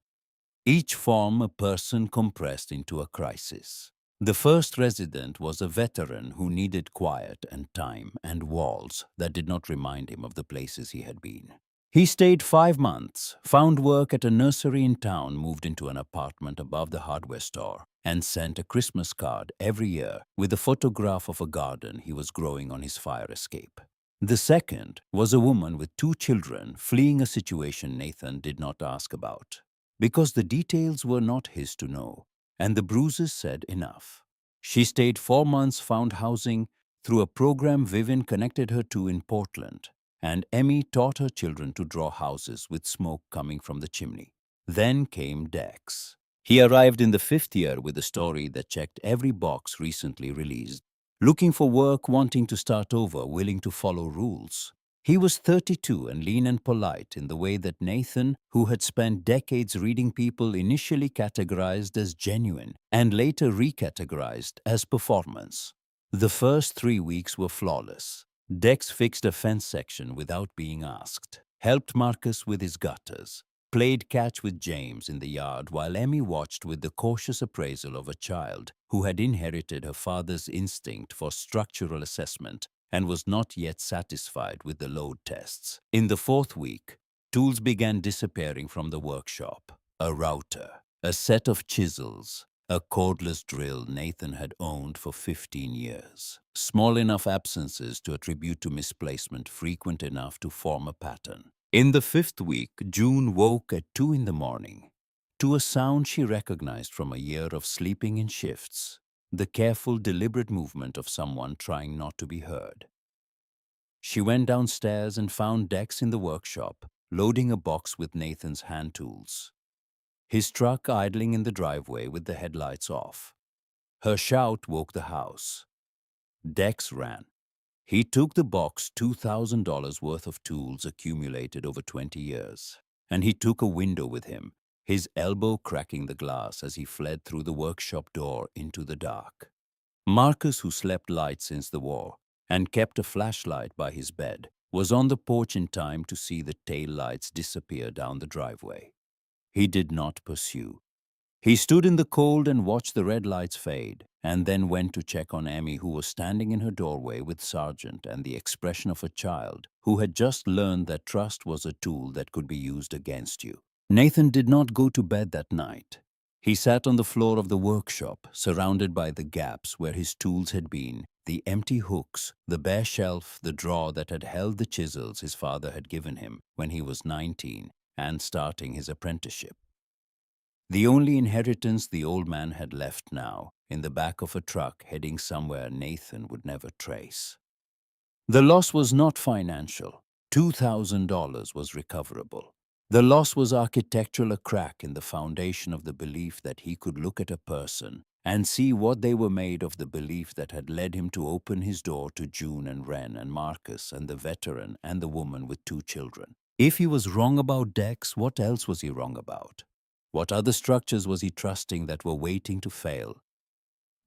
Each form a person compressed into a crisis. The first resident was a veteran who needed quiet and time and walls that did not remind him of the places he had been. He stayed 5 months, found work at a nursery in town, moved into an apartment above the hardware store, and sent a Christmas card every year with a photograph of a garden he was growing on his fire escape. The second was a woman with 2 children fleeing a situation Nathan did not ask about, because the details were not his to know, and the bruises said enough. She stayed 4 months, found housing through a program Vivian connected her to in Portland, and Emmy taught her children to draw houses with smoke coming from the chimney. Then came Dex. He arrived in the 5th year with a story that checked every box recently released. Looking for work, wanting to start over, willing to follow rules. He was 32 and lean and polite in the way that Nathan, who had spent decades reading people, initially categorized as genuine and later recategorized as performance. The first 3 weeks were flawless. Dex fixed a fence section without being asked, helped Marcus with his gutters, played catch with James in the yard while Emmy watched with the cautious appraisal of a child who had inherited her father's instinct for structural assessment and was not yet satisfied with the load tests. In the 4th week, tools began disappearing from the workshop. A router, a set of chisels, a cordless drill Nathan had owned for 15 years. Small enough absences to attribute to misplacement, frequent enough to form a pattern. In the 5th week, June woke at 2 in the morning to a sound she recognized from a year of sleeping in shifts, the careful, deliberate movement of someone trying not to be heard. She went downstairs and found Dex in the workshop, loading a box with Nathan's hand tools. His truck idling in the driveway with the headlights off. Her shout woke the house. Dex ran. He took the box, $2,000 worth of tools accumulated over 20 years, and he took a window with him, his elbow cracking the glass as he fled through the workshop door into the dark. Marcus, who slept light since the war and kept a flashlight by his bed, was on the porch in time to see the tail lights disappear down the driveway. He did not pursue. He stood in the cold and watched the red lights fade, and then went to check on Emmy, who was standing in her doorway with Sargent and the expression of a child who had just learned that trust was a tool that could be used against you. Nathan did not go to bed that night. He sat on the floor of the workshop, surrounded by the gaps where his tools had been, the empty hooks, the bare shelf, the drawer that had held the chisels his father had given him when he was 19 and starting his apprenticeship. The only inheritance the old man had left now, in the back of a truck heading somewhere Nathan would never trace. The loss was not financial. $2,000 was recoverable. The loss was architectural, a crack in the foundation of the belief that he could look at a person and see what they were made of, the belief that had led him to open his door to June and Ren and Marcus and the veteran and the woman with 2 children. If he was wrong about Dex, what else was he wrong about? What other structures was he trusting that were waiting to fail?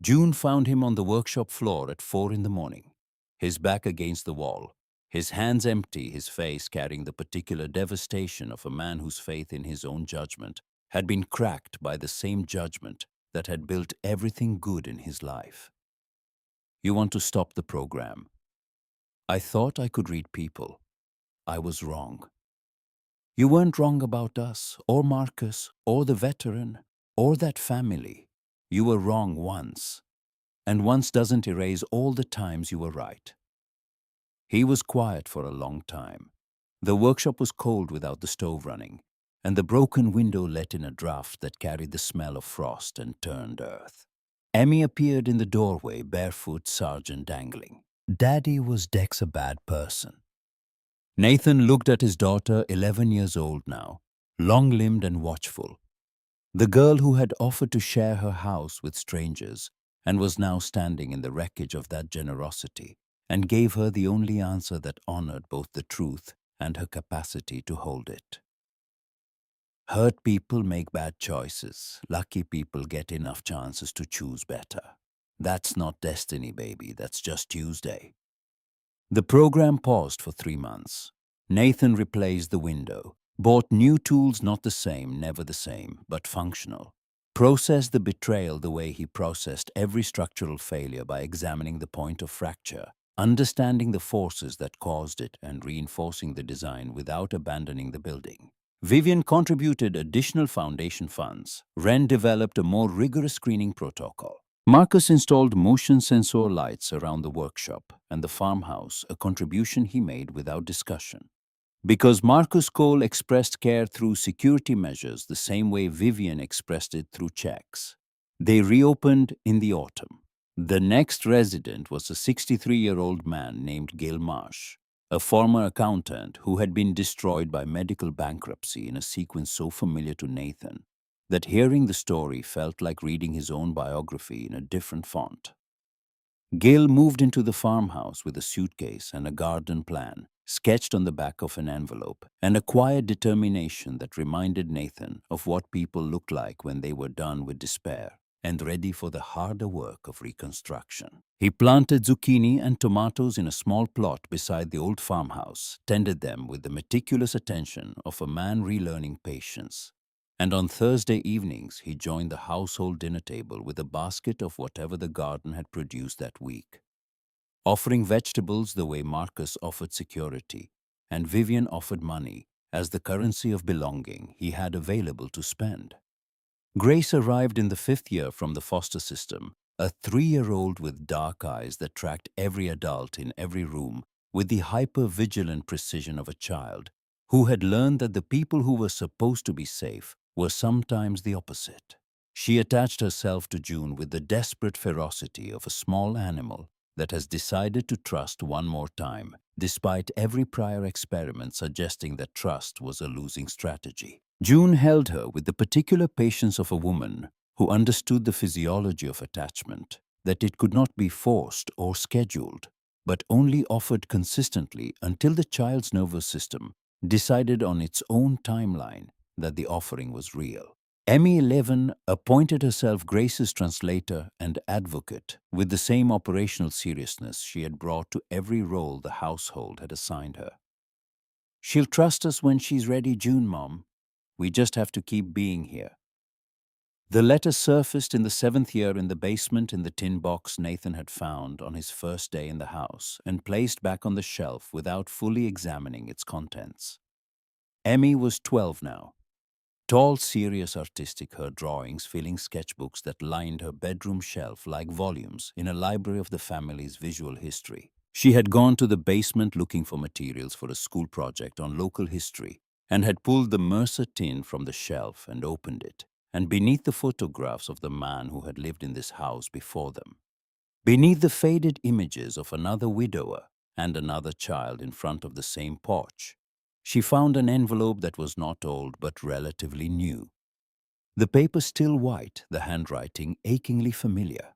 June found him on the workshop floor at 4 in the morning, his back against the wall, his hands empty, his face carrying the particular devastation of a man whose faith in his own judgment had been cracked by the same judgment that had built everything good in his life. "You want to stop the program. I thought I could read people. I was wrong. You weren't wrong about us, or Marcus, or the veteran, or that family. You were wrong once, and once doesn't erase all the times you were right." He was quiet for a long time. The workshop was cold without the stove running, and the broken window let in a draft that carried the smell of frost and turned earth. Emmy appeared in the doorway, barefoot, Sargent dangling. "Daddy, was Dex a bad person?" Nathan looked at his daughter, 11 years old now, long-limbed and watchful. The girl who had offered to share her house with strangers and was now standing in the wreckage of that generosity, and gave her the only answer that honored both the truth and her capacity to hold it. "Hurt people make bad choices. Lucky people get enough chances to choose better. That's not destiny, baby. That's just Tuesday." The program paused for 3 months. Nathan replaced the window, bought new tools, not the same, never the same, but functional. Processed the betrayal the way he processed every structural failure, by examining the point of fracture, understanding the forces that caused it, and reinforcing the design without abandoning the building. Vivian contributed additional foundation funds. Ren developed a more rigorous screening protocol. Marcus installed motion sensor lights around the workshop and the farmhouse, a contribution he made without discussion. Because Marcus Cole expressed care through security measures the same way Vivian expressed it through checks. They reopened in the autumn. The next resident was a 63-year-old man named Gil Marsh, a former accountant who had been destroyed by medical bankruptcy in a sequence so familiar to Nathan that hearing the story felt like reading his own biography in a different font. Gil moved into the farmhouse with a suitcase and a garden plan, sketched on the back of an envelope, and a quiet determination that reminded Nathan of what people looked like when they were done with despair and ready for the harder work of reconstruction. He planted zucchini and tomatoes in a small plot beside the old farmhouse, tended them with the meticulous attention of a man relearning patience. And on Thursday evenings, he joined the household dinner table with a basket of whatever the garden had produced that week, offering vegetables the way Marcus offered security, and Vivian offered money as the currency of belonging he had available to spend. Grace arrived in the 5th year from the foster system, a 3-year-old with dark eyes that tracked every adult in every room with the hyper-vigilant precision of a child who had learned that the people who were supposed to be safe were sometimes the opposite. She attached herself to June with the desperate ferocity of a small animal that has decided to trust one more time, despite every prior experiment suggesting that trust was a losing strategy. June held her with the particular patience of a woman who understood the physiology of attachment, that it could not be forced or scheduled, but only offered consistently until the child's nervous system decided on its own timeline that the offering was real. Emmy 11 appointed herself Grace's translator and advocate with the same operational seriousness she had brought to every role the household had assigned her. "She'll trust us when she's ready, June, Mom. We just have to keep being here." The letter surfaced in the seventh year in the basement in the tin box Nathan had found on his first day in the house and placed back on the shelf without fully examining its contents. Emmy was 12 now. Tall, serious, artistic, her drawings filling sketchbooks that lined her bedroom shelf like volumes in a library of the family's visual history. She had gone to the basement looking for materials for a school project on local history and had pulled the Mercer tin from the shelf and opened it, and beneath the photographs of the man who had lived in this house before them, beneath the faded images of another widower and another child in front of the same porch, she found an envelope that was not old but relatively new. The paper still white, the handwriting achingly familiar.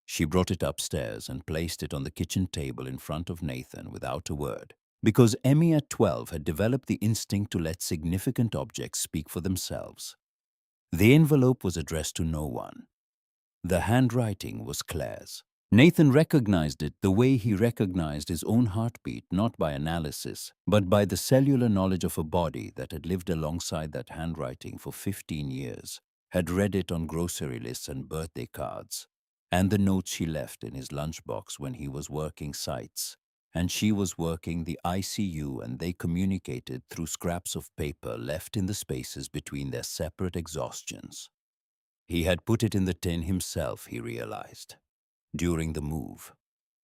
She brought it upstairs and placed it on the kitchen table in front of Nathan without a word, because Emmy at 12 had developed the instinct to let significant objects speak for themselves. The envelope was addressed to no one. The handwriting was Claire's. Nathan recognized it the way he recognized his own heartbeat, not by analysis, but by the cellular knowledge of a body that had lived alongside that handwriting for 15 years, had read it on grocery lists and birthday cards, and the notes she left in his lunchbox when he was working sites, and she was working the ICU, and they communicated through scraps of paper left in the spaces between their separate exhaustions. He had put it in the tin himself, he realized, during the move.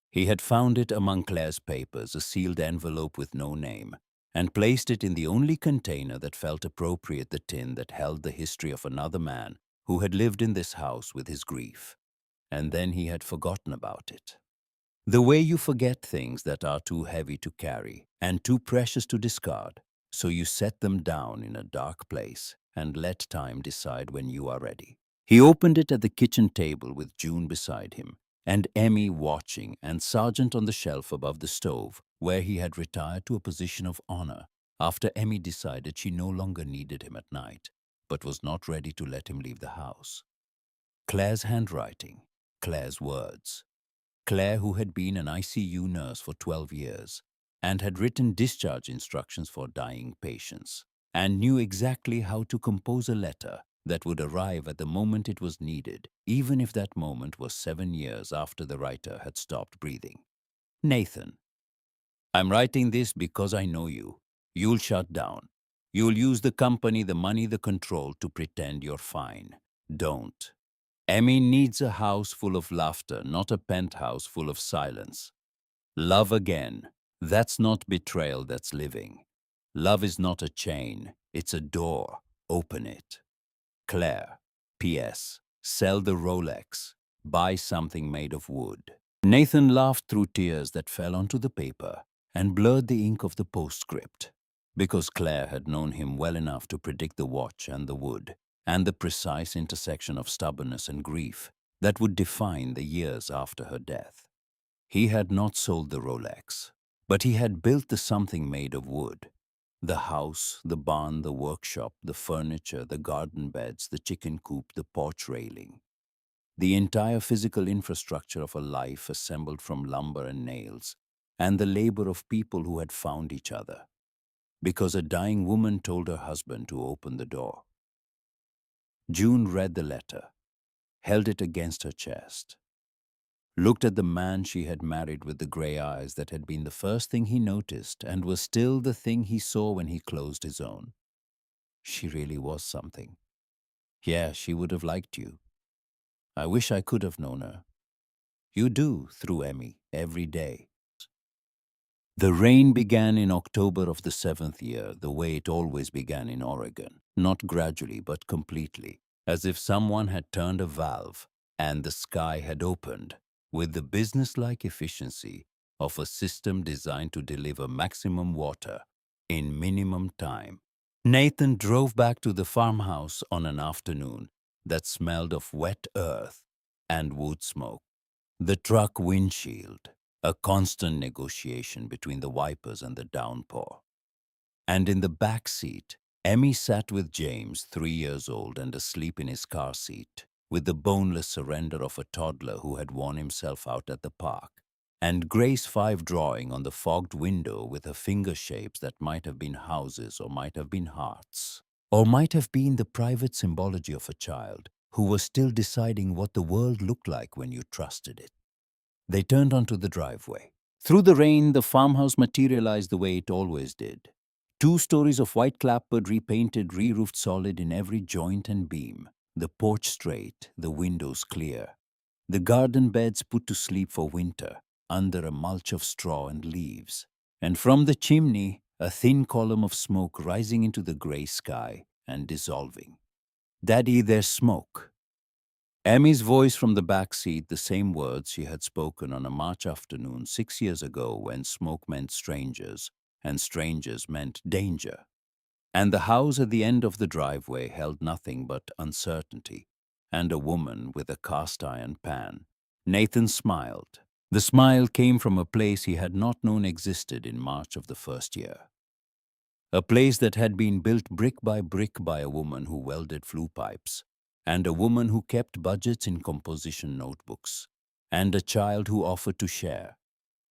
He had found it among Claire's papers, a sealed envelope with no name, and placed it in the only container that felt appropriate, the tin that held the history of another man who had lived in this house with his grief. And then he had forgotten about it. The way you forget things that are too heavy to carry and too precious to discard, so you set them down in a dark place and let time decide when you are ready. He opened it at the kitchen table with June beside him, and Emmy watching, and Sargent on the shelf above the stove, where he had retired to a position of honor after Emmy decided she no longer needed him at night, but was not ready to let him leave the house. Claire's handwriting, Claire's words. Claire, who had been an ICU nurse for 12 years and had written discharge instructions for dying patients, and knew exactly how to compose a letter that would arrive at the moment it was needed, even if that moment was 7 years after the writer had stopped breathing. Nathan, I'm writing this because I know you. You'll shut down. You'll use the company, the money, the control to pretend you're fine. Don't. Emmy needs a house full of laughter, not a penthouse full of silence. Love again. That's not betrayal, that's living. Love is not a chain, it's a door. Open it. Claire. P.S. Sell the Rolex. Buy something made of wood. Nathan laughed through tears that fell onto the paper and blurred the ink of the postscript, because Claire had known him well enough to predict the watch and the wood, and the precise intersection of stubbornness and grief that would define the years after her death. He had not sold the Rolex, but he had built the something made of wood. The house, the barn, the workshop, the furniture, the garden beds, the chicken coop, the porch railing. The entire physical infrastructure of a life assembled from lumber and nails, and the labor of people who had found each other, because a dying woman told her husband to open the door. June read the letter, held it against her chest, looked at the man she had married with the gray eyes that had been the first thing he noticed and was still the thing he saw when he closed his own. She really was something. Yeah, she would have liked you. I wish I could have known her. You do, through Emmy, every day. The rain began in October of the 7th year, the way it always began in Oregon, not gradually but completely, as if someone had turned a valve and the sky had opened, with the businesslike efficiency of a system designed to deliver maximum water in minimum time. Nathan drove back to the farmhouse on an afternoon that smelled of wet earth and wood smoke. The truck windshield, a constant negotiation between the wipers and the downpour. And in the back seat, Emmy sat with James, 3 years old and asleep in his car seat, with the boneless surrender of a toddler who had worn himself out at the park, and Grace 5 drawing on the fogged window with her finger shapes that might have been houses or might have been hearts, or might have been the private symbology of a child who was still deciding what the world looked like when you trusted it. They turned onto the driveway. Through the rain, the farmhouse materialized the way it always did. 2 stories of white clapboard repainted, re-roofed solid in every joint and beam. The porch straight, the windows clear. The garden beds put to sleep for winter, under a mulch of straw and leaves. And from the chimney, a thin column of smoke rising into the grey sky and dissolving. "Daddy, there's smoke." Emmy's voice from the back seat, the same words she had spoken on a March afternoon 6 years ago when smoke meant strangers and strangers meant danger. And the house at the end of the driveway held nothing but uncertainty and a woman with a cast-iron pan. Nathan smiled. The smile came from a place he had not known existed in March of the first year. A place that had been built brick by a woman who welded flue pipes, and a woman who kept budgets in composition notebooks, and a child who offered to share,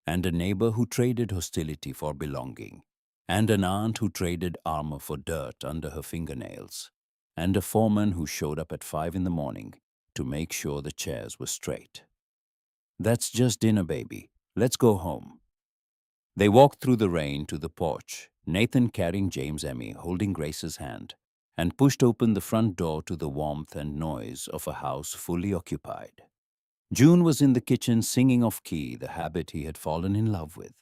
and a neighbor who traded hostility for belonging, and an aunt who traded armor for dirt under her fingernails, and a foreman who showed up at 5 in the morning to make sure the chairs were straight. "That's just dinner, baby. Let's go home." They walked through the rain to the porch, Nathan carrying James, Emmy holding Grace's hand, and pushed open the front door to the warmth and noise of a house fully occupied. June was in the kitchen singing off-key, the habit he had fallen in love with.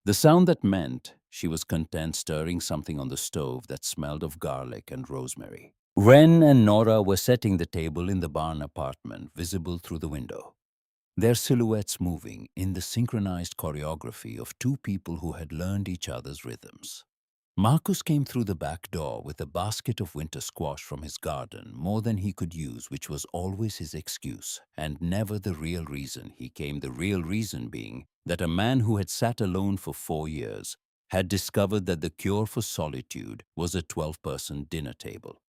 The sound that meant she was content stirring something on the stove that smelled of garlic and rosemary. Wren and Nora were setting the table in the barn apartment, visible through the window, their silhouettes moving in the synchronized choreography of 2 people who had learned each other's rhythms. Marcus came through the back door with a basket of winter squash from his garden, more than he could use, which was always his excuse, and never the real reason he came, the real reason being that a man who had sat alone for 4 years had discovered that the cure for solitude was a 12-person dinner table.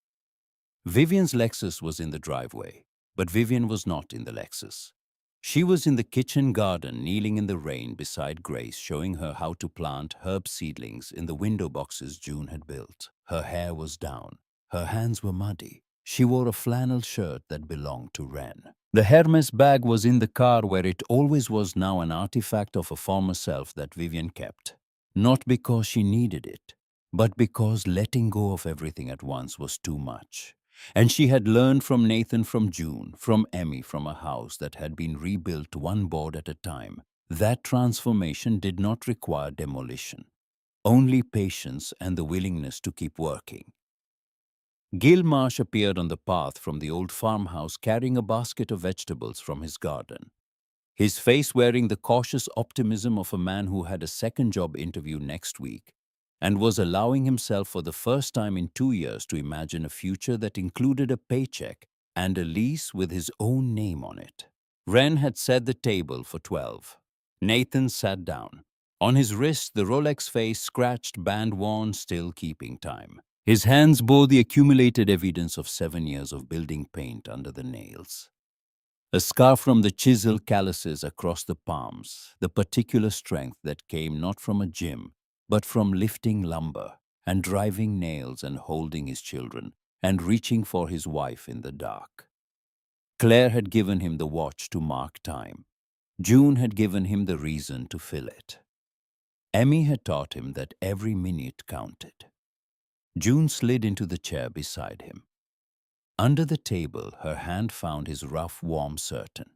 Vivian's Lexus was in the driveway, but Vivian was not in the Lexus. She was in the kitchen garden, kneeling in the rain beside Grace, showing her how to plant herb seedlings in the window boxes June had built. Her hair was down. Her hands were muddy. She wore a flannel shirt that belonged to Wren. The Hermes bag was in the car where it always was, now an artifact of a former self that Vivian kept. Not because she needed it, but because letting go of everything at once was too much. And she had learned from Nathan, from June, from Emmy, from a house that had been rebuilt one board at a time, that transformation did not require demolition, only patience and the willingness to keep working. Gil Marsh appeared on the path from the old farmhouse carrying a basket of vegetables from his garden, his face wearing the cautious optimism of a man who had a second job interview next week and was allowing himself for the first time in 2 years to imagine a future that included a paycheck and a lease with his own name on it. Wren had set the table for 12. Nathan sat down. On his wrist, the Rolex face, scratched, band worn, still keeping time. His hands bore the accumulated evidence of 7 years of building paint under the nails. A scar from the chisel calluses across the palms, the particular strength that came not from a gym, but from lifting lumber and driving nails and holding his children and reaching for his wife in the dark. Claire had given him the watch to mark time. June had given him the reason to fill it. Emmy had taught him that every minute counted. June slid into the chair beside him. Under the table, her hand found his rough, warm certain.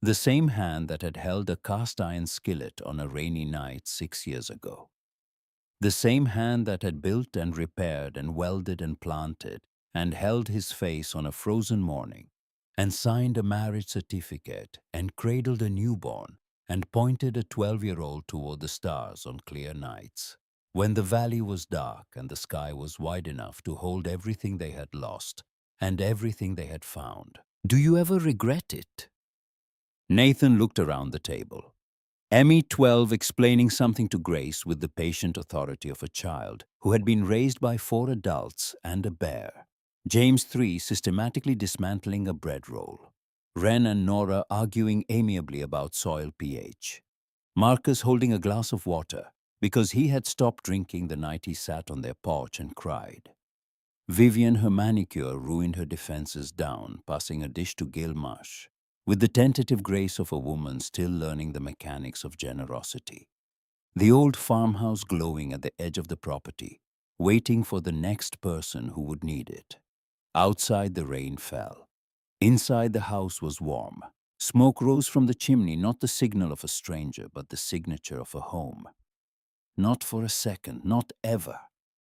The same hand that had held a cast-iron skillet on a rainy night 6 years ago. The same hand that had built and repaired and welded and planted and held his face on a frozen morning and signed a marriage certificate and cradled a newborn and pointed a 12-year-old toward the stars on clear nights, when the valley was dark and the sky was wide enough to hold everything they had lost and everything they had found. Do you ever regret it? Nathan looked around the table. Emmy, 12, explaining something to Grace with the patient authority of a child who had been raised by 4 adults and a bear. James, 3, systematically dismantling a bread roll. Wren and Nora arguing amiably about soil pH. Marcus holding a glass of water because he had stopped drinking the night he sat on their porch and cried. Vivian, her manicure, ruined her defenses down, passing a dish to Gilmarsh, with the tentative grace of a woman still learning the mechanics of generosity. The old farmhouse glowing at the edge of the property, waiting for the next person who would need it. Outside, the rain fell. Inside, the house was warm. Smoke rose from the chimney, not the signal of a stranger, but the signature of a home. Not for a second, not ever,